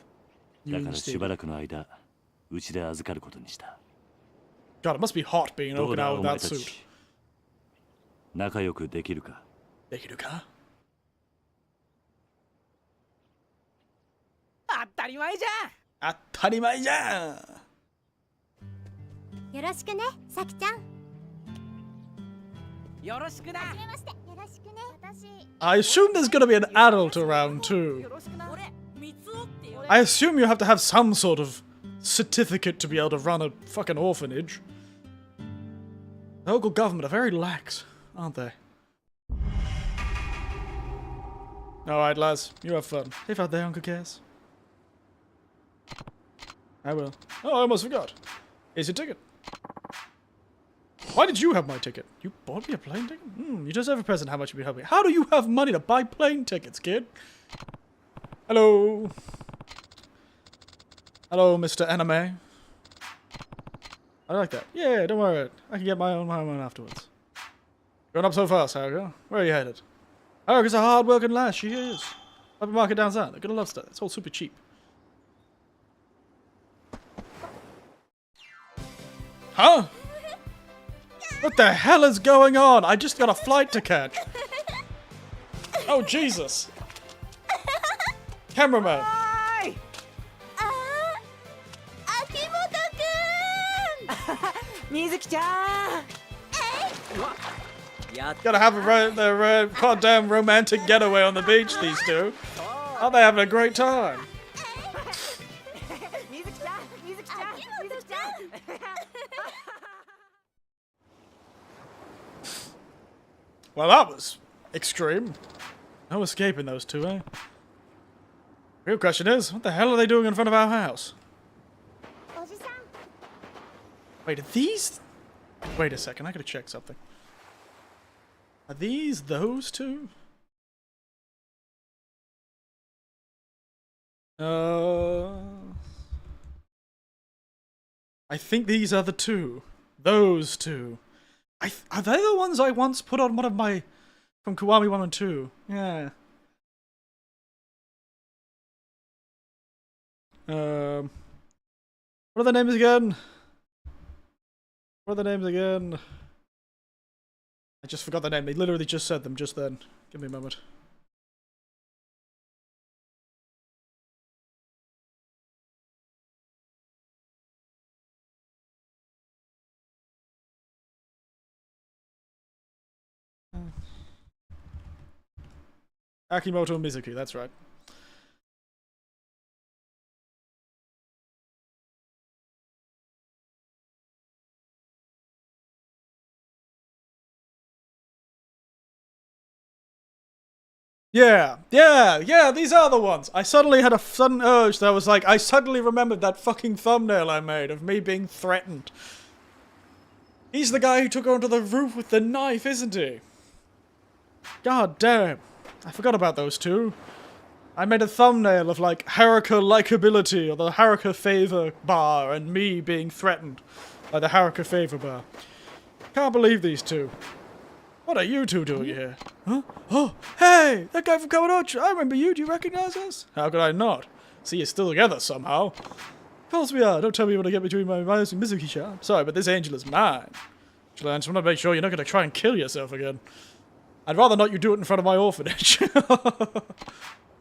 だからしばらくの間、うちで預かることにした。God, it must be hot being in どうだ、 Okinawa お with 前 that た suit. ち。仲良くできるか。できるか?たり前じゃん。当たり前じゃん。よろしくね、さきちゃん。よろしくな。はじめまして。よろしくね。私。 I assume there's gonna be an adult around too. よろしくな。俺、三つおってよ。 I assume you have to have some sort of certificate to be able to run a fucking orphanage. The local government are very lax, aren't they? Alright, lads, you have fun. Safe out there, Uncle Cass. I will. Oh, I almost forgot. Here's your ticket. Why did you have my ticket? You bought me a plane ticket? You deserve a present. How much you be helping? How do you have money to buy plane tickets, kid? Hello. Hello, Mr. Anime. I like that. Yeah, don't worry. I can get my own afterwards. Going up so fast, Haruka. Where are you headed? Haruka's a hard-working lass. She is. Up and market down south. They're gonna love stuff. It's all super cheap. Huh? What the hell is going on? I just got a flight to catch. Oh, Jesus. Cameraman. みずきちゃん。Gotta have their goddamn romantic getaway on the beach, these two. Aren't they having a great time? みずきちゃん。みずきちゃん。みずきちゃん。 Well, that was extreme. No escaping those two, eh? Real question is, what the hell are they doing in front of our house? Wait, are these... Wait a second, I gotta check something. Are these those two? I think these are the two. Those two. Are they the ones I once put on one of my... From Kiwami 1 and 2? Yeah. What are the names again? What are the names again? I just forgot the name. They literally just said them just then. Give me a moment. Akimoto and Mizuki, that's right. Yeah, these are the ones. I suddenly had a sudden urge that was like, I suddenly remembered that fucking thumbnail I made of me being threatened. He's the guy who took her onto the roof with the knife, isn't he? God damn. I forgot about those two. I made a thumbnail of like Haruka likability or the Haruka favor bar and me being threatened by the Haruka favor bar. Can't believe these two. What are you two doing here? Huh? Oh, hey! That guy from Kawarocho! I remember you! Do you recognize us? How could I not? See, you're still together somehow. Of course we are. Don't tell me what to get between my eyes and Mizuki-chan. Sorry, but this angel is mine. Actually, I just want to make sure you're not going to try and kill yourself again. I'd rather not you do it in front of my orphanage.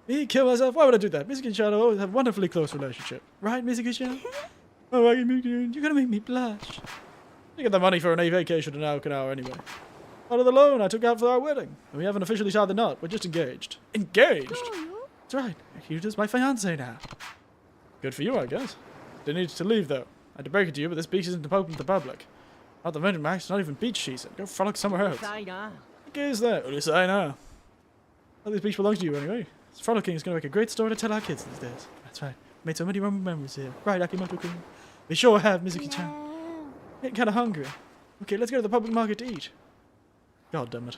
Me kill myself? Why would I do that? Mizuki-chan and I always have a wonderfully close relationship. Right, Mizuki-chan? Oh, you're gonna make me blush. You get the money for an vacation in Okinawa anyway. Part of the loan I took out for our wedding. And we haven't officially tied the knot. We're just engaged. Engaged? That's right. Ryuta's my fiancé now. Good for you, I guess. Didn't need to leave, though. I had to break it to you, but this beach isn't open to the public. Not the Virgin Max, not even beach season. Go frolic somewhere else. What is that? Urisai now. Well, this beach belongs to you anyway. This frolicking is going to make a great story to tell our kids these days. That's right. Made so many memories here. Right, Akimoto-kun. We sure have, Mizuki-chan. Getting kind of hungry. Okay, let's go to the public market to eat. God damn it.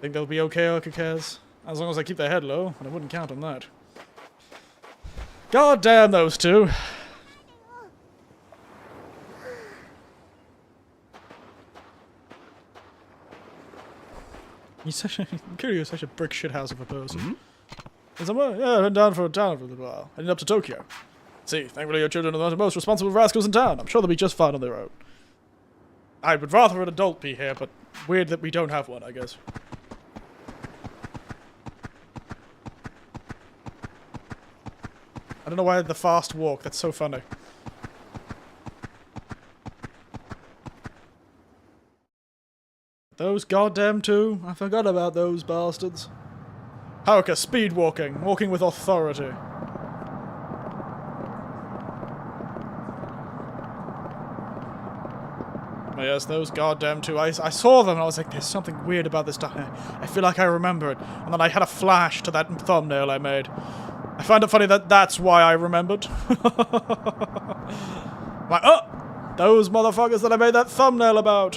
Think they'll be okay, Okakaz? As long as I keep their head low, and I wouldn't count on that. God damn those two. Kiryu is such a brick shithouse of a person. Somewhere? Yeah, I've been down for a town for a little while. Heading up to Tokyo. See, thankfully your children are the most responsible rascals in town. I'm sure they'll be just fine on their own. I would rather an adult be here, but weird that we don't have one, I guess. I don't know why I had the fast walk. That's so funny. Those goddamn two. I forgot about those bastards. Haruka, speed walking. Walking with authority. Oh yes, those goddamn two. I saw them and I was like, there's something weird about this stuff. I feel like I remember it. And then I had a flash to that thumbnail I made. I find it funny that that's why I remembered. Like, oh! Those motherfuckers that I made that thumbnail about.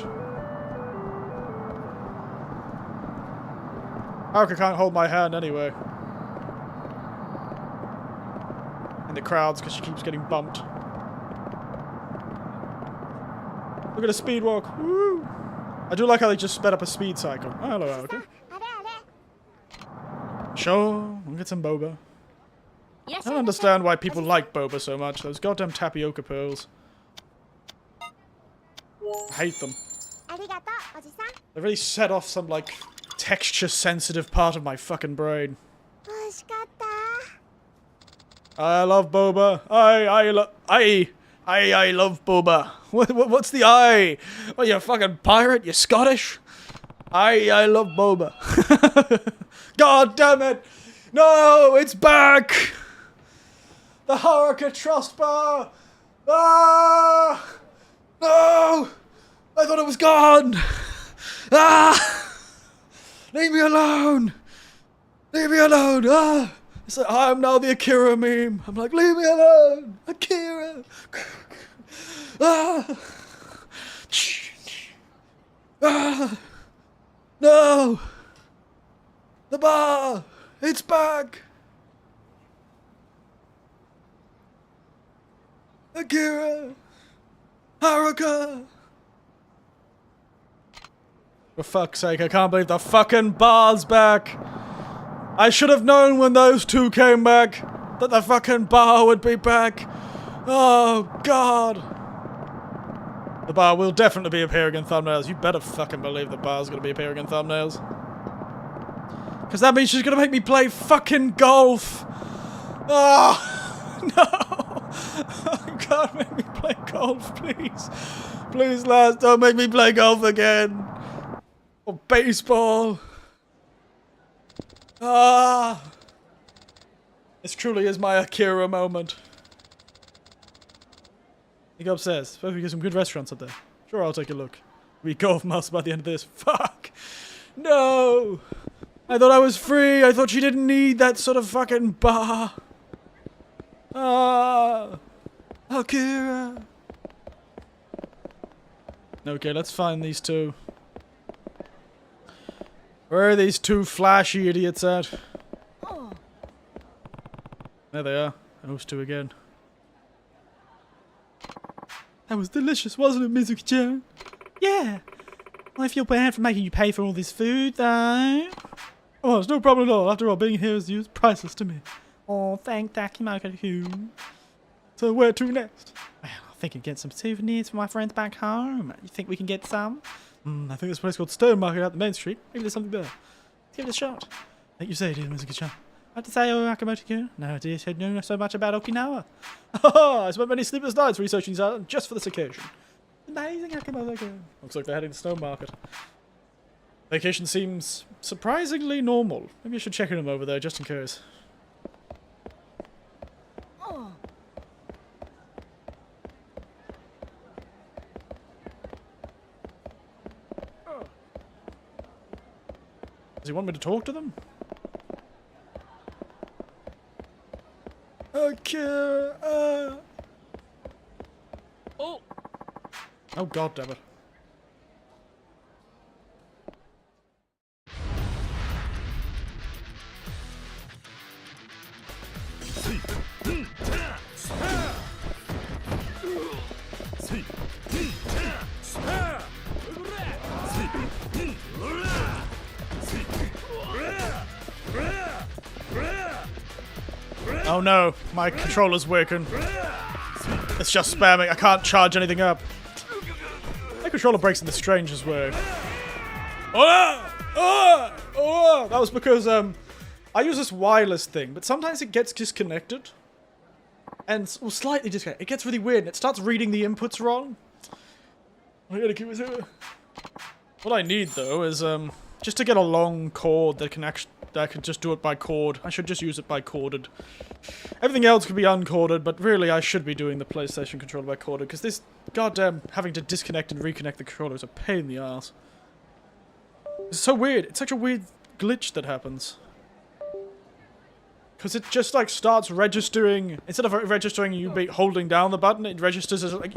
Haruka can't hold my hand anyway. In the crowds because she keeps getting bumped. Look at a speed walk. Woo! I do like how they just sped up a speed cycle. Oh, hello, Haruka. Sure, we'll get some boba. I don't understand why people like boba so much. Those goddamn tapioca pearls. I hate them. They really set off some, like, texture-sensitive part of my fucking brain. I love boba. I love boba. What's the I? What, you a fucking pirate? You Scottish? I love boba. God damn it! No, it's back! The Haruka Trust Bar! Ah! No! I thought it was gone! Ah! Leave me alone! Leave me alone! Ah! It's like, I'm now the Akira meme. I'm like, leave me alone! Akira! Ah! Ah! No! The bar! It's back! Akira! Haruka! For fuck's sake, I can't believe the fucking bar's back! I should have known when those two came back that the fucking bar would be back! Oh, God! The bar will definitely be appearing in thumbnails. You better fucking believe the bar's gonna be appearing in thumbnails. Because that means she's gonna make me play fucking golf! Oh, no! God, make me play golf, please. Please, lads, don't make me play golf again. Or baseball. Ah! This truly is my Akira moment. You go upstairs. Suppose we get some good restaurants up there. Sure, I'll take a look. We golf must by the end of this. Fuck! No! I thought I was free. I thought she didn't need that sort of fucking bar. Ah! Akira! Okay, let's find these two. Where are these two flashy idiots at? There they are. Those two again. That was delicious, wasn't it, Mizuki-chan? Yeah. I feel bad for making you pay for all this food, though. Oh, it's no problem at all. After all, being here is priceless to me. Oh, thank Takimoka-kun. So where to next? Well, I think I'd get some souvenirs for my friends back home. You think we can get some? I think there's a place called Stone Market out the main street. Maybe there's something there. Let's give it a shot. Like you say, dear Mizuki-chan. What to say, Akamoto-kun? No, dear, I know so much about Okinawa. I spent many sleepless nights researching this island just for this occasion. Amazing, Akamoto-kun. Looks like they're heading to Stone Market. Vacation seems surprisingly normal. Maybe I should check in them over there just in case. Does he want me to talk to them? Okay. Oh, God damn it. Oh no, my controller's working. It's just spamming. I can't charge anything up. My controller breaks in the strangest way. That was because I use this wireless thing, but sometimes it gets disconnected. and slightly disconnected. It gets really weird and it starts reading the inputs wrong. I gotta keep it here. What I need though is just to get a long cord that can just do it by cord. I should just use it by corded. Everything else could be uncorded, but really I should be doing the PlayStation controller by corded, because this goddamn having to disconnect and reconnect the controller is a pain in the ass. It's so weird. It's such a weird glitch that happens. Because it just like starts registering, instead of registering you holding down the button, it registers as like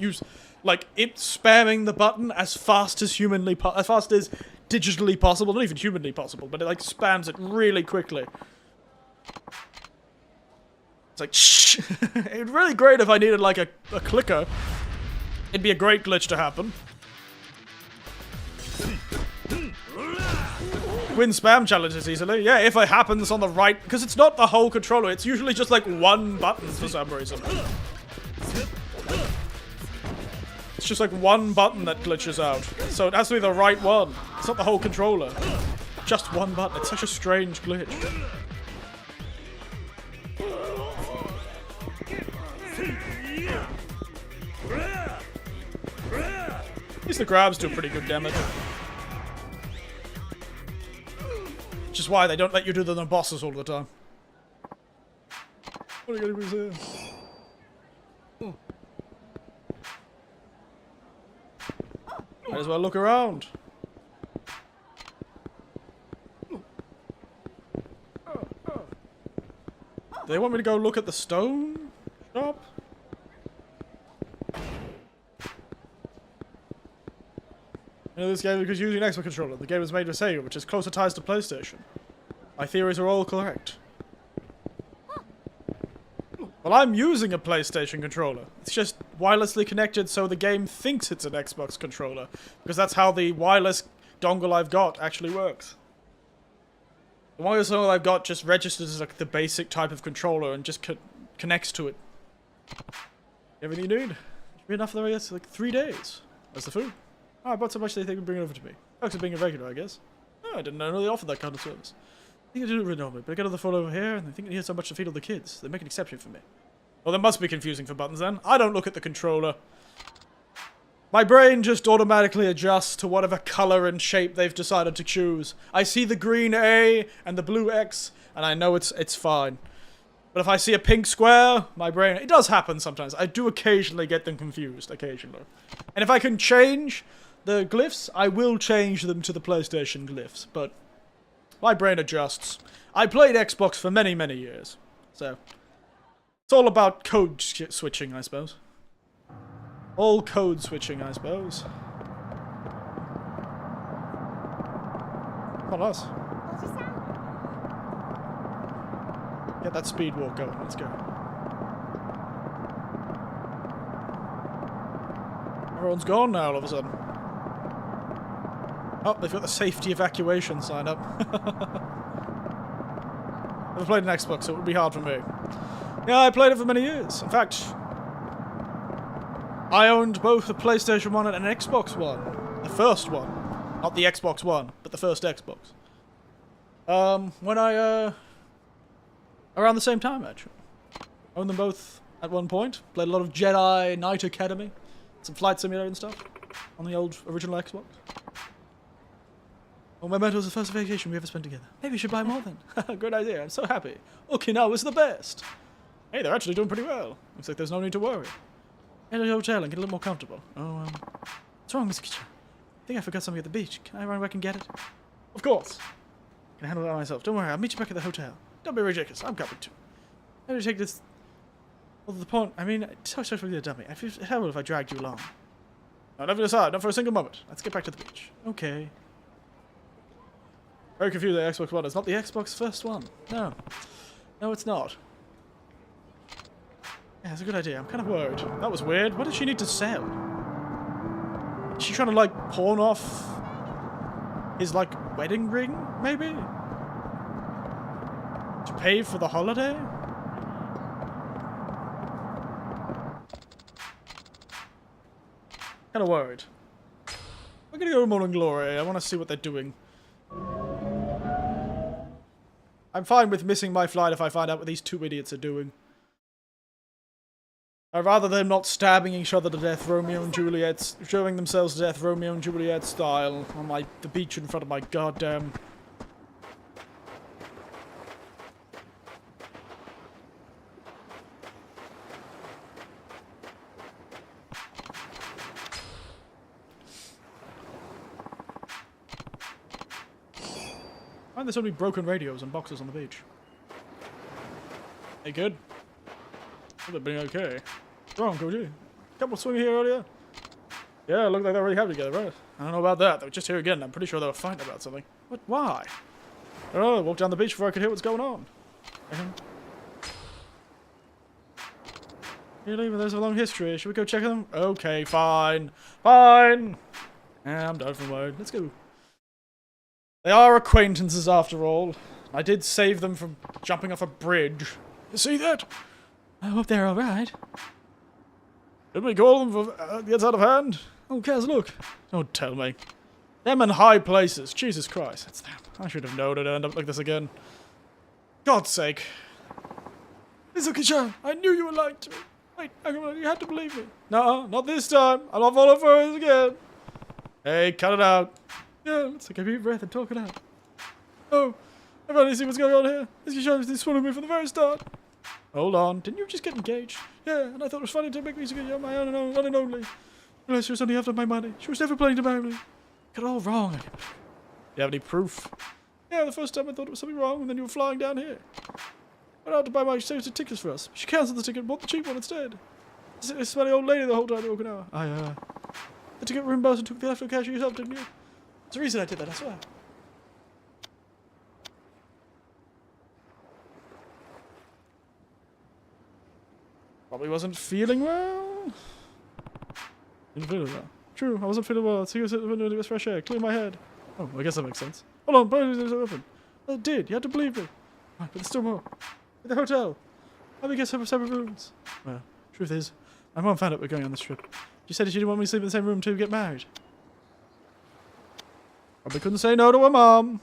it spamming the button as fast as digitally possible, not even humanly possible, but it like spams it really quickly. It's like shh. It'd be really great if I needed like a clicker. It'd be a great glitch to happen. Win spam challenges easily. Yeah, if it happens on the right, because it's not the whole controller. It's usually just like one button for some reason. It's just like one button that glitches out. So it has to be the right one. It's not the whole controller. Just one button. It's such a strange glitch. At least the grabs do pretty good damage. Which is why they don't let you do them on bosses all the time. What are you gonna do here? Might as well look around. Do they want me to go look at the stone shop? You know this game because using an Xbox controller. The game was made for Sega, which is closer ties to PlayStation. My theories are all correct. Well, I'm using a PlayStation controller. It's just wirelessly connected so the game thinks it's an Xbox controller. Because that's how the wireless dongle I've got actually works. The wireless dongle I've got just registers as like the basic type of controller and just connects to it. Everything you need? Should be enough for the rest, like 3 days. That's the food. Oh, I bought so much they think would bring it over to me. Thanks for being a regular, I guess. Oh, I didn't know they offered that kind of service. I think I do really normally, but I got another photo over here, and they think it needs so much to feed all the kids. They make an exception for me. Well, that must be confusing for buttons then. I don't look at the controller. My brain just automatically adjusts to whatever color and shape they've decided to choose. I see the green A and the blue X, and I know it's fine. But if I see a pink square, my brain... It does happen sometimes. I do occasionally get them confused, occasionally. And if I can change the glyphs, I will change them to the PlayStation glyphs, but my brain adjusts. I played Xbox for many, many years, so it's all about code switching, I suppose. All code switching, I suppose. Come on, us. Get that speed walk going, let's go. Everyone's gone now all of a sudden. Oh, they've got the safety evacuation sign up. Never played an Xbox, so it would be hard for me. Yeah, I played it for many years. In fact, I owned both the PlayStation 1 and an Xbox One. The first one. Not the Xbox One, but the first Xbox. When I, around the same time, actually. Owned them both at one point. Played a lot of Jedi Knight Academy. Some Flight Simulator and stuff. On the old original Xbox. Oh, my mentor was the first vacation we ever spent together. Maybe we should buy more then. Good idea. I'm so happy. Okinawa's the best. Hey, they're actually doing pretty well. Looks like there's no need to worry. Head to the hotel and get a little more comfortable. Oh, what's wrong, Mr. Kitchen? I think I forgot something at the beach. Can I run back and get it? Of course. I can handle that myself. Don't worry, I'll meet you back at the hotel. Don't be ridiculous. I'm coming too. How do you take this? Well, the point. I mean, it's so sorry for the dummy. I feel terrible if I dragged you along. No, never decide. Not for a single moment. Let's get back to the beach. Okay. Very confused. The Xbox One. It's not the Xbox first one. No. No, it's not. Yeah, it's a good idea. I'm kind of worried. That was weird. What did she need to sell? Is she trying to, like, pawn off his, like, wedding ring, maybe? To pay for the holiday? Kind of worried. We're gonna go to Morning Glory. I want to see what they're doing. I'm fine with missing my flight if I find out what these two idiots are doing. I'd rather them not stabbing each other to death, Romeo and Juliet, showing themselves to death, Romeo and Juliet style, on the beach in front of my goddamn... Why are there so many broken radios and boxes on the beach? Hey, good? Would have been okay. What's wrong, Koji? Couple swinging here earlier? Yeah, it looked like they already have together, right? I don't know about that. They were just here again. I'm pretty sure they were fighting about something. What? Why? I don't know. I walked down the beach before I could hear what's going on. Really? But there's a long history. Should we go check them? Okay, fine. Fine! Yeah, I'm done for the word. Let's go. They are acquaintances after all. I did save them from jumping off a bridge. You see that? I hope they're alright. Did we call them for gets out of hand? Oh, Kaz, look. Don't tell me. Them in high places. Jesus Christ, it's them. I should have known it'd end up like this again. God's sake. Mizuki-chan, I knew you were lying to me. Wait, you had to believe me. No, not this time. I'll not follow for this again. Hey, cut it out. Yeah, let's take a deep breath and talk it out. Oh, I finally see what's going on here. Mizuki-chan has been swallowing me from the very start. Hold on, didn't you just get engaged? Yeah, and I thought it was funny to make Mizuki my own and only. Realized she was only after my money. She was never planning to marry me. Got it all wrong. Do you have any proof? Yeah, the first time I thought it was something wrong, and then you were flying down here. Went out to buy my expensive tickets for us. She cancelled the ticket and bought the cheap one instead. This smelly old lady the whole time in Okinawa. The ticket reimbursed and took the leftover cash yourself, didn't you? There's a reason I did that, I swear. Probably wasn't feeling well. Didn't feel well. True, I wasn't feeling well. So you sit in the window to get fresh air, clear my head. Oh, I guess that makes sense. Hold on, why is it open? Well, it did. You had to believe me. Right, but there's still more. At the hotel. How we get separate rooms? Well, truth is, my mom found out we're going on this trip. She said she didn't want me to sleep in the same room until we get married. Probably couldn't say no to her mom.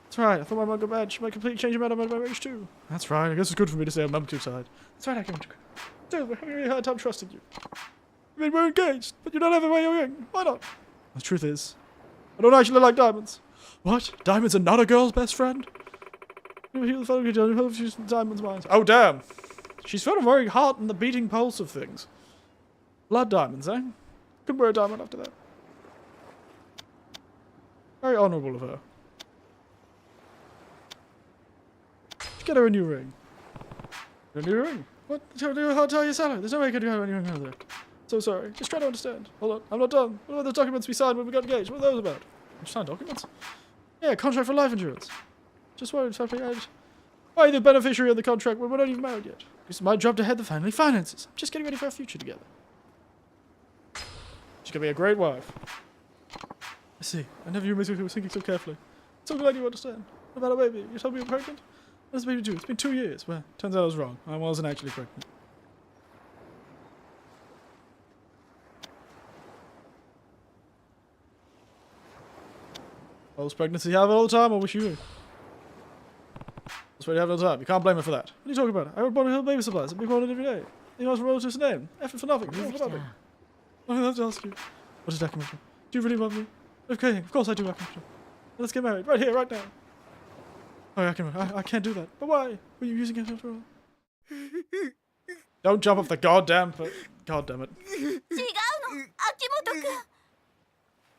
That's right, I thought my mom got mad. She might completely change her mind about my marriage too. That's right, I guess it's good for me to say I'm mum to side. That's right, I can. Dude, we're having a really hard time trusting you. I mean, we're engaged, but you don't have a way of ring. Why not? The truth is, I don't actually like diamonds. What? Diamonds are not a girl's best friend? She's diamonds' minds. Oh, damn. She's felt very hot in the beating pulse of things. Blood diamonds, eh? Couldn't wear a diamond after that. Very honourable of her. Get her a new ring. A new ring? What? How tell you sell her? There's no way I could get her a new ring out of there. So sorry. Just try to understand. Hold on. I'm not done. What about the documents we signed when we got engaged? What are those about? Just signed documents? Yeah, contract for life insurance. Just worried something I... Why are you the beneficiary of the contract when we're not even married yet? It's my job to head the family finances. I'm just getting ready for our future together. She's gonna be a great wife. I see. I never knew Mizuki was thinking so carefully. So glad you understand. What about a baby? You told me you're pregnant? What does the baby do? It's been 2 years. Well, turns out I was wrong. I wasn't actually pregnant. False pregnancy, you have it all the time, I wish you knew. That's why you have it all the time. You can't blame her for that. What are you talking about? I would buy her baby supplies. I'd be bought it every day. You know, relative's name. Effort for nothing. For nothing. I have to ask you. What is Akumato? Do you really love me? Okay, of course I do, Akumato. Let's get married. Right here, right now. Oh, Akumato, I can't do that. But why? Were you using it after all? Don't jump off the goddamn... God damn it. 違うの、秋元くん。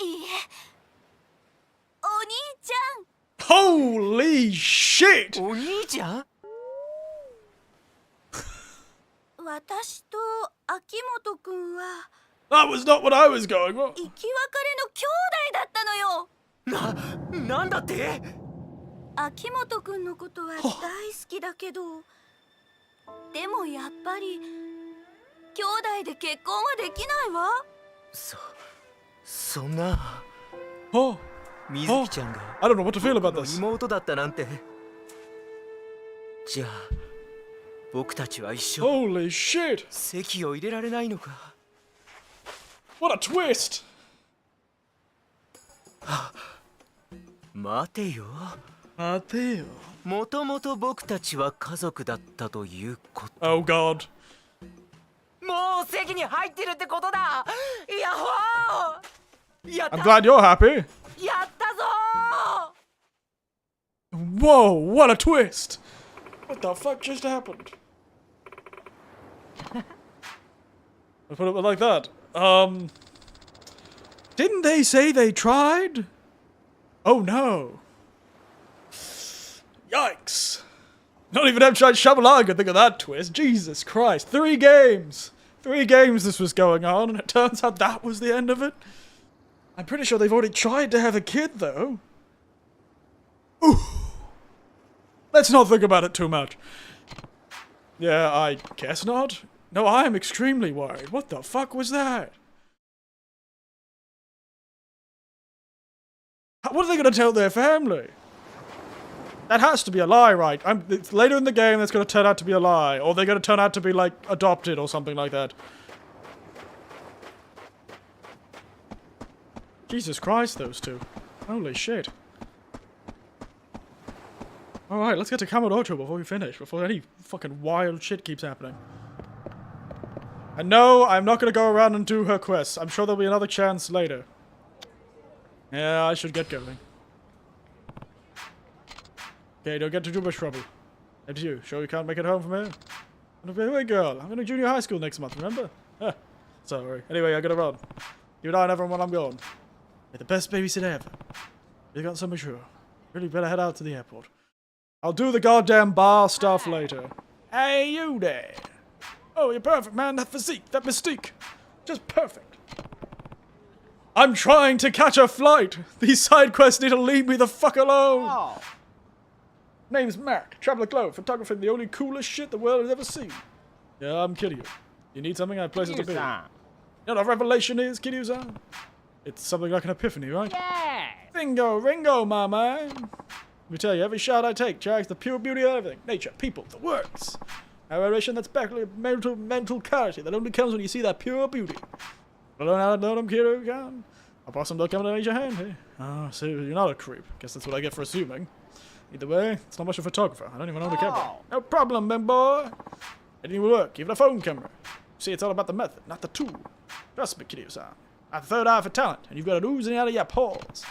いいえ、お兄ちゃん。 Holy shit! お兄ちゃん？私と秋元くんは That was not what I was going for. 生き別れの兄弟だったのよ。なんだって？秋元くんのことは大好きだけど、でもやっぱり兄弟で結婚はできないわ。そんな。Oh. みずきちゃんが I don't know what to feel about this. 妹だったなんて。じゃあ僕たちは一緒。 Holy shit! 籍を入れられないのか。What a twist! 待てよ。待てよ。もともと僕たちは家族だったということ。 Oh god. もう席に入ってるってことだ。ヤッホー。やった。 I'm glad you're happy. やったぞー。 Whoa, what a twist! What the fuck just happened? I put it like that. Didn't they say they tried? Oh no. Yikes. Not even M. Night Shyamalan could think of that twist. Jesus Christ. 3 games. 3 games this was going on, and it turns out that was the end of it. I'm pretty sure they've already tried to have a kid, though. Ooh. Let's not think about it too much. Yeah, I guess not. No, I am extremely worried. What the fuck was that? What are they going to tell their family? That has to be a lie, right? It's later in the game that's going to turn out to be a lie. Or they're going to turn out to be, like, adopted or something like that. Jesus Christ, those two. Holy shit. Alright, let's get to Kamurocho before we finish. Before any fucking wild shit keeps happening. And no, I'm not going to go around and do her quests. I'm sure there'll be another chance later. Yeah, I should get going. Okay, don't get into too much trouble. And you, sure you can't make it home from here? Anyway, girl, I'm going to junior high school next month, remember? Huh. Sorry. Anyway, I gotta run. You and I and everyone when I'm gone. You're the best babysitter ever. You got so mature. Really better head out to the airport. I'll do the goddamn bar stuff later. Hey, you there. Oh, you're perfect, man. That physique, that mystique. Just perfect. I'm trying to catch a flight. These side quests need to leave me the fuck alone. Oh. Name's Mac. Traveler Globe. Photographer. The only coolest shit the world has ever seen. Yeah, I'm Kiryu. You need something? I have places to be. You know what a revelation is, Kiryu-san? It's something like an epiphany, right? Yeah. Bingo, ringo, my man. Let me tell you, every shot I take tracks the pure beauty of everything. Nature, people, the works. A revelation that's backly mental clarity that only comes when you see that pure beauty. I learn how to know them, Kiryu-san. I'll pass some luck coming to raise your hand, hey? Oh, so you're not a creep. Guess that's what I get for assuming. Either way, it's not much of a photographer. I don't even own a camera. No problem, big boy. Anything will work, even a phone camera. See, it's all about the method, not the tool. Trust me, Kiryu-san. I have a third eye for talent, and you've got it oozing out of your pores.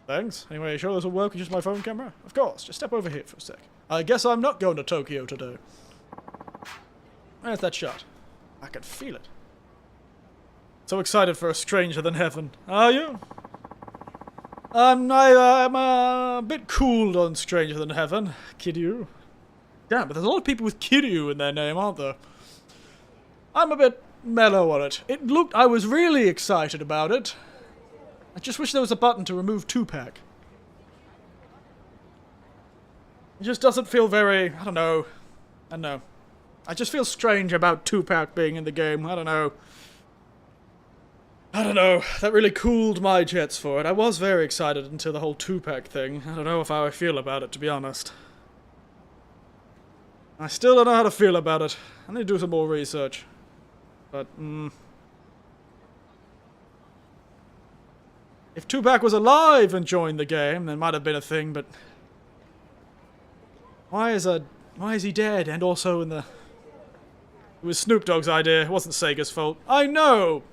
Thanks. Anyway, you sure this will work with just my phone camera? Of course. Just step over here for a sec. I guess I'm not going to Tokyo today. Where's that shot? I can feel it. So excited for a Stranger Than Heaven. Are you? I'm a bit cooled on Stranger Than Heaven, Kiryu. Damn, but there's a lot of people with Kiryu in their name, aren't there? I'm a bit mellow on it. I was really excited about it. I just wish there was a button to remove 2-pack. It just doesn't feel very, I don't know. I just feel strange about 2-pack being in the game, I don't know. That really cooled my jets for it. I was very excited until the whole 2-pack thing. I don't know how I feel about it, to be honest. I still don't know how to feel about it. I need to do some more research. But, if 2-pack was alive and joined the game, then might have been a thing, but... Why is he dead? And also in the... It was Snoop Dogg's idea. It wasn't Sega's fault. I know!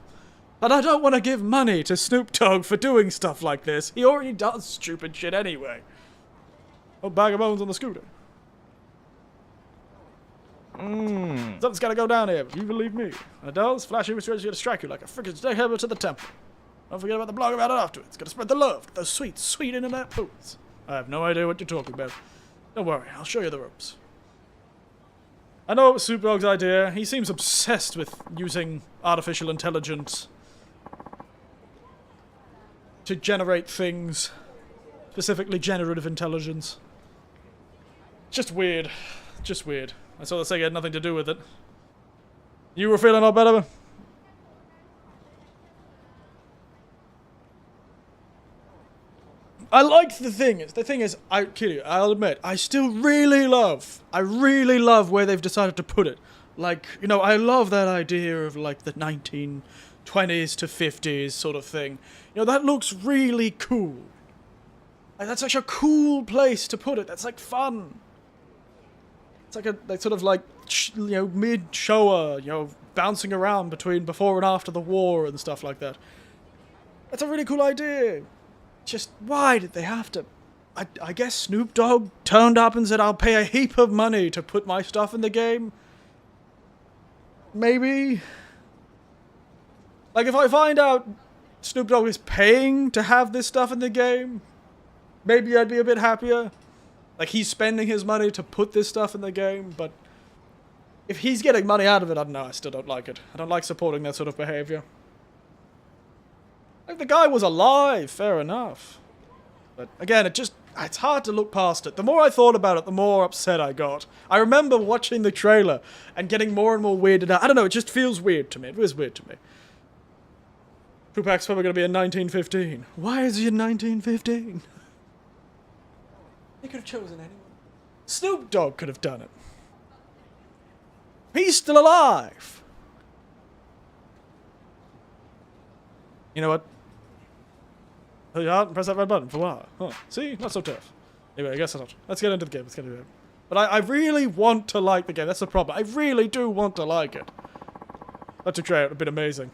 But I don't want to give money to Snoop Dogg for doing stuff like this. He already does stupid shit anyway. Oh, bag of bones on the scooter. Something's gotta go down here, you believe me. When it does, flashing was ready to strike you like a freaking stakehammer to the temple. Don't forget about the blog about it afterwards. Gotta spread the love. Those sweet, sweet internet posts. I have no idea what you're talking about. Don't worry, I'll show you the ropes. I know it was Snoop Dogg's idea. He seems obsessed with using artificial intelligence to generate things. Specifically generative intelligence. Just weird. Just weird. I saw the Sega had nothing to do with it. You were feeling all better? I liked the thing is, Kiryu, I'll admit, I really love where they've decided to put it. Like, you know, I love that idea of like the 1920s to 50s sort of thing. You know, that looks really cool. Like, that's such a cool place to put it. That's like fun. It's like a sort of like mid-Showa, bouncing around between before and after the war and stuff like that. That's a really cool idea. Just why did they have to? I guess Snoop Dogg turned up and said, "I'll pay a heap of money to put my stuff in the game." Maybe. Like, if I find out Snoop Dogg is paying to have this stuff in the game, maybe I'd be a bit happier. Like, he's spending his money to put this stuff in the game, but if he's getting money out of it, I don't know, I still don't like it. I don't like supporting that sort of behavior. Like, the guy was alive, fair enough. But, again, it's hard to look past it. The more I thought about it, the more upset I got. I remember watching the trailer and getting more and more weirded out. I don't know, it just feels weird to me. It was weird to me. Tupac's probably going to be in 1915. Why is he in 1915? They could have chosen anyone. Snoop Dogg could have done it. He's still alive. You know what? Pull your heart and press that red button for what? Huh. See? Not so tough. Anyway, I guess not. Let's get into the game. Let's get into it. But I really want to like the game. That's the problem. I really do want to like it. That took Trey out. It would have been amazing.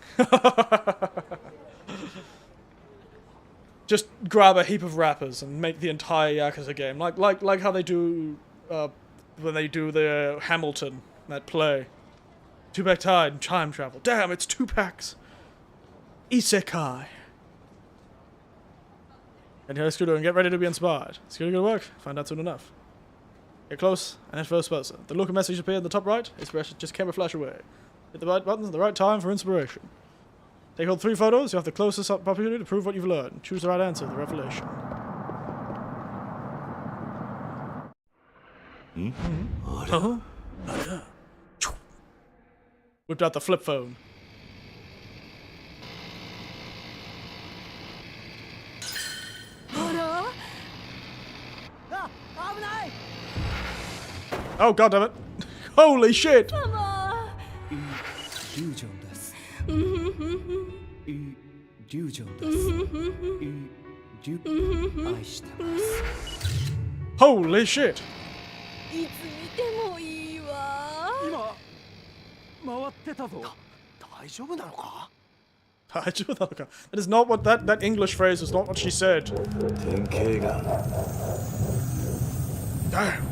Just grab a heap of rappers and make the entire Yakuza game. Like how they do when they do the Hamilton, that play. Tupac Tide and Time Travel. Damn, it's Tupac's Isekai. And here's Scooter and get ready to be inspired. Scooter gonna work? Find out soon enough. Get close and hit first person. The look of message appear in the top right. Inspiration just camera flash away. Hit the right buttons at the right time for inspiration. Take hold 3 photos. You have the closest opportunity to prove what you've learned. Choose the right answer, the revelation. Whipped out the flip phone. Oh, god damn it. Holy shit! Holy shit! That is not what that English phrase is not what she said. Damn.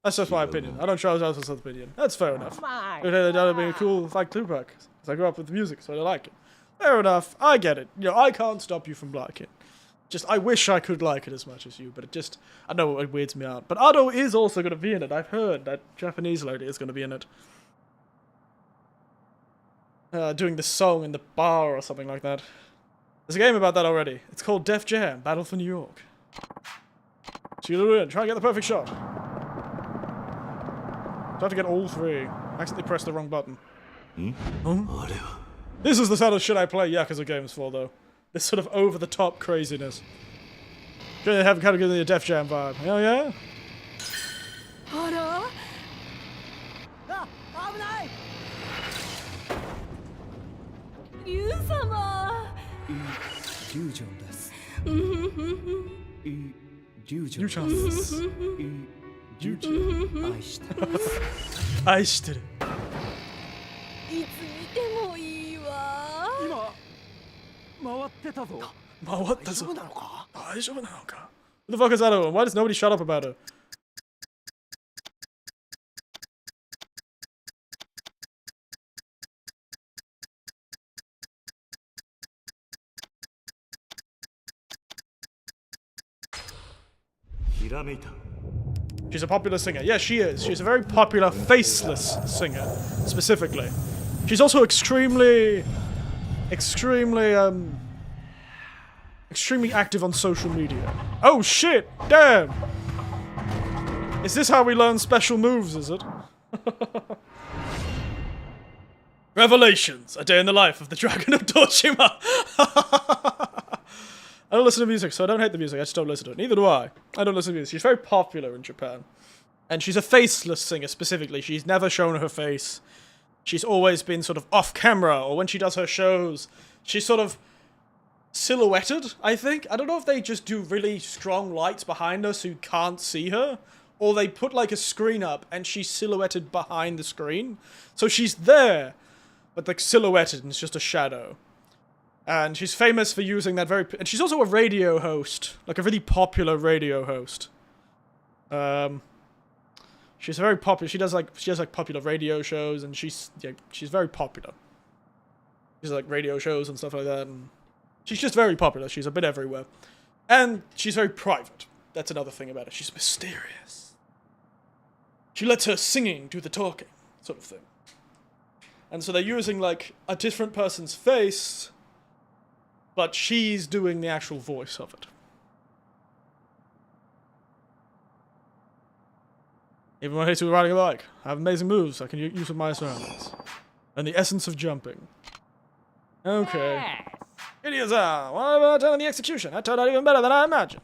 That's just my opinion. I don't trust other people's opinion. That's fair enough. That would be cool like Tupac. Because I grew up with music, so I like it. Fair enough. I get it. I can't stop you from liking it. Just, I wish I could like it as much as you, but it just, I know it weirds me out. But Ado is also going to be in it. I've heard that Japanese lady is going to be in it. Doing the song in the bar or something like that. There's a game about that already. It's called Def Jam, Battle for New York. So you'll win. Try and get the perfect shot. Try to get all 3. Accidentally pressed the wrong button. This is the sort of shit I play Yakuza games for, though. This sort of over-the-top craziness. Trying to have kind of give me a Def Jam vibe. Oh yeah? What the fuck is that? Why does nobody shut up about it? She's a popular singer. Yeah, she is. She's a very popular faceless singer, specifically. She's also extremely active on social media. Oh shit! Damn! Is this how we learn special moves, is it? Revelations! A day in the life of the Dragon of Toshima! I don't listen to music, so I don't hate the music, I just don't listen to it. Neither do I. I don't listen to music. She's very popular in Japan. And she's a faceless singer, specifically. She's never shown her face. she's always been sort of off camera, or when she does her shows, she's sort of silhouetted, I think. I don't know if they just do really strong lights behind her so you can't see her, or they put like a screen up and she's silhouetted behind the screen. So she's there, but like silhouetted and it's just a shadow. And she's famous for using that and she's also a radio host, like a really popular radio host. She's very popular. She has like popular radio shows, and she's very popular. She's like radio shows and stuff like that, and she's just very popular. She's a bit everywhere. And she's very private. That's another thing about her. She's mysterious. She lets her singing do the talking, sort of thing. And so they're using, like, a different person's face, but she's doing the actual voice of it. Even when I hate to riding a bike, I have amazing moves I can use with my surroundings. And the essence of jumping. Okay. Kiryu-san, what about telling the execution? That turned out even better than I imagined.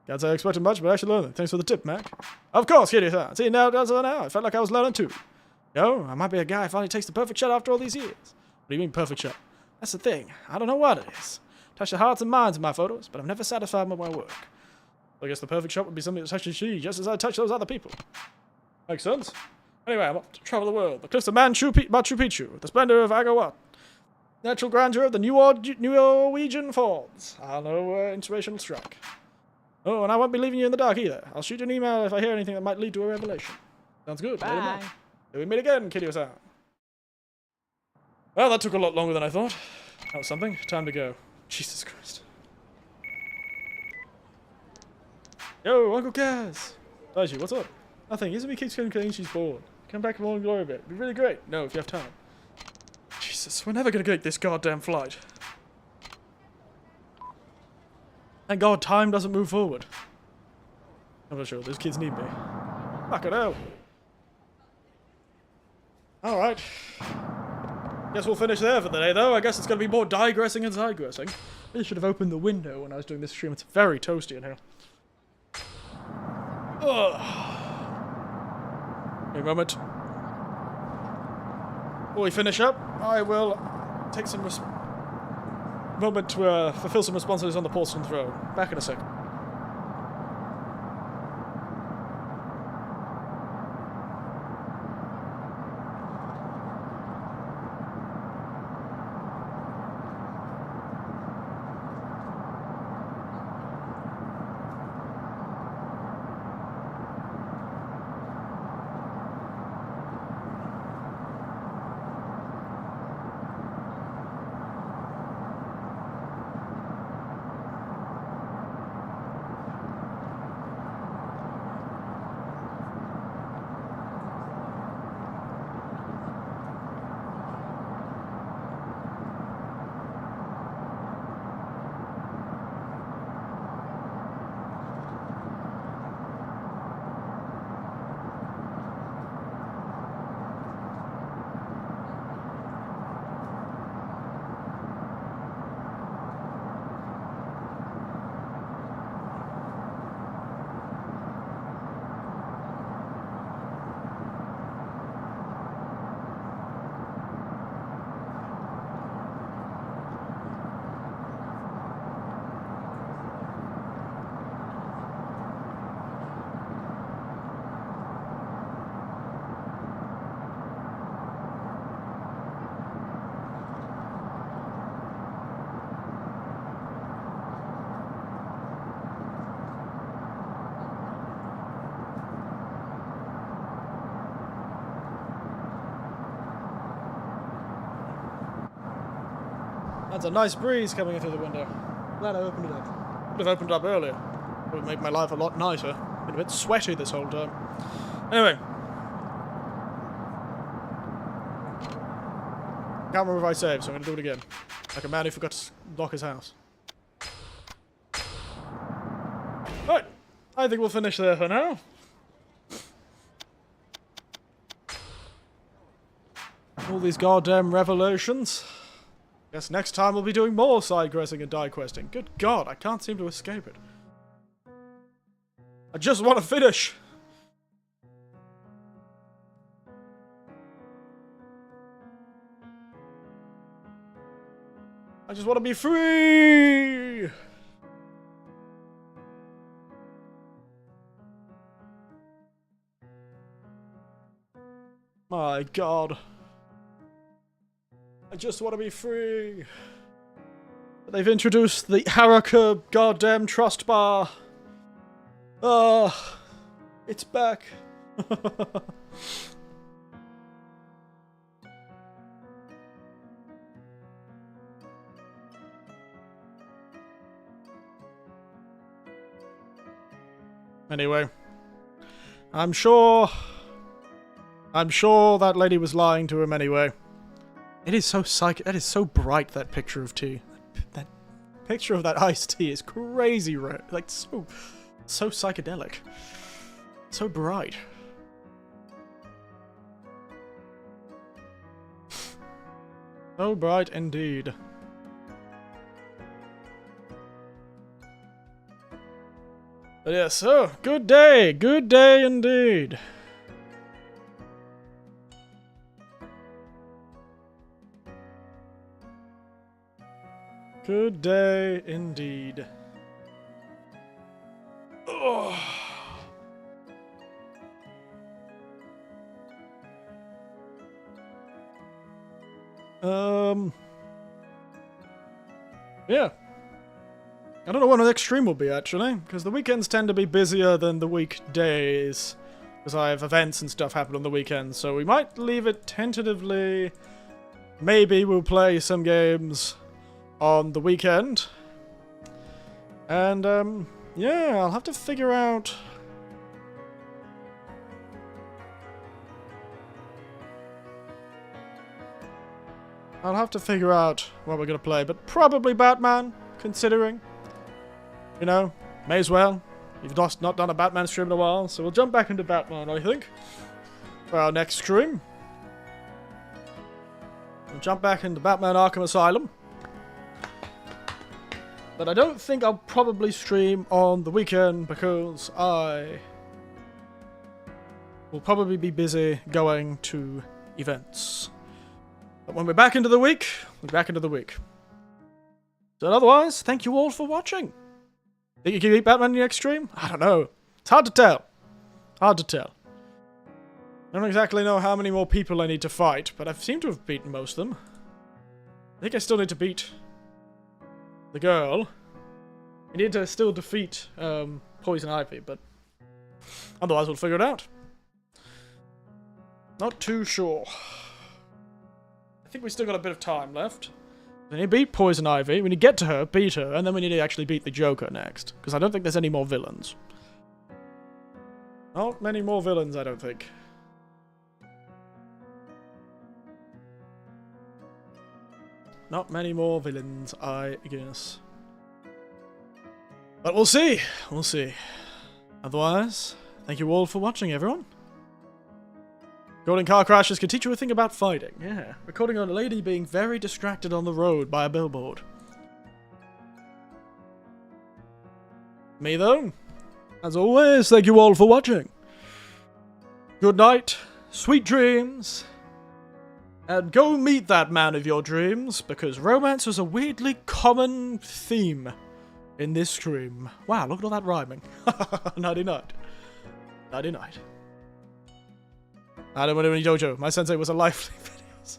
Can't say I expected much, but I actually learned it. Thanks for the tip, Mac. Of course, Kiryu-san. See, now I felt like I was learning too. Yo, I might be a guy who finally takes the perfect shot after all these years. What do you mean, perfect shot? That's the thing. I don't know what it is. Touch the hearts and minds in my photos, but I'm never satisfied with my work. I guess the perfect shot would be something that touches you just as I touch those other people. Makes sense. Anyway, I'm off to travel the world. The cliffs of Machu Picchu, the splendor of Agawat, natural grandeur of the Norwegian Falls. I'll know inspiration will strike. Oh, and I won't be leaving you in the dark either. I'll shoot you an email if I hear anything that might lead to a revelation. Sounds good. Bye. Till we meet again, Kiryu-san. Well, that took a lot longer than I thought. That was something. Time to go. Jesus Christ. Yo, Uncle Kaz. Daiji, what's up? Nothing. Izumi keeps complaining she's bored. Come back more and glory a bit. It'd be really great. No, if you have time. Jesus, we're never gonna get this goddamn flight. Thank God time doesn't move forward. I'm not sure. Those kids need me. Fuck it out. Alright. Guess we'll finish there for the day, though. I guess it's gonna be more digressing and sidegressing. Really should have opened the window when I was doing this stream. It's very toasty in here. Ugh. Wait a moment. Before we finish up, I will take some moment to fulfill some responsibilities on the porcelain throne. Back in a second. That's a nice breeze coming in through the window. Glad I opened it up. Would have opened it up earlier. Would have made my life a lot nicer. Been a bit sweaty this whole time. Anyway. Can't remember if I saved, so I'm going to do it again. Like a man who forgot to lock his house. Right. I think we'll finish there for now. All these goddamn revelations. Guess next time we'll be doing more side questing and die questing. Good God, I can't seem to escape it. I just want to finish. I just want to be free! My god. I just want to be free. They've introduced the Haruka goddamn trust bar. It's back. Anyway, I'm sure that lady was lying to him anyway. It is so that is so bright, that picture of tea. That picture of that iced tea is crazy red. Like, so psychedelic. So bright. So bright indeed. But yes, so, good day indeed. Good day indeed. Oh. Yeah. I don't know when the next stream will be, actually, because the weekends tend to be busier than the weekdays, because I have events and stuff happen on the weekends, so we might leave it tentatively. Maybe we'll play some games on the weekend. And, yeah, I'll have to figure out... I'll have to figure out what we're gonna play, but probably Batman, considering. You know, may as well. You've not done a Batman stream in a while, so we'll jump back into Batman, I think, for our next stream. We'll jump back into Batman Arkham Asylum. But I don't think I'll probably stream on the weekend, because I will probably be busy going to events. But when we're back into the week, we're back into the week. So otherwise, thank you all for watching. Think you can beat Batman in the next stream? I don't know. It's hard to tell. Hard to tell. I don't exactly know how many more people I need to fight, but I seem to have beaten most of them. I think I still need to beat the girl. I need to still defeat Poison Ivy, but otherwise we'll figure it out. Not too sure. I think we still got a bit of time left. We need to beat Poison Ivy, we need to get to her, beat her, and then we need to actually beat the Joker next. Because I don't think there's any more villains. Not many more villains, I don't think. Not many more villains, I guess. But we'll see. We'll see. Otherwise, thank you all for watching, everyone. Recording car crashes can teach you a thing about fighting. Yeah. Recording on a lady being very distracted on the road by a billboard. Me, though, as always, thank you all for watching. Good night, sweet dreams, and go meet that man of your dreams, because romance is a weirdly common theme in this stream. Wow, look at all that rhyming. Nighty night. Nighty night. I don't want to do any JoJo. My sensei was a lively videos.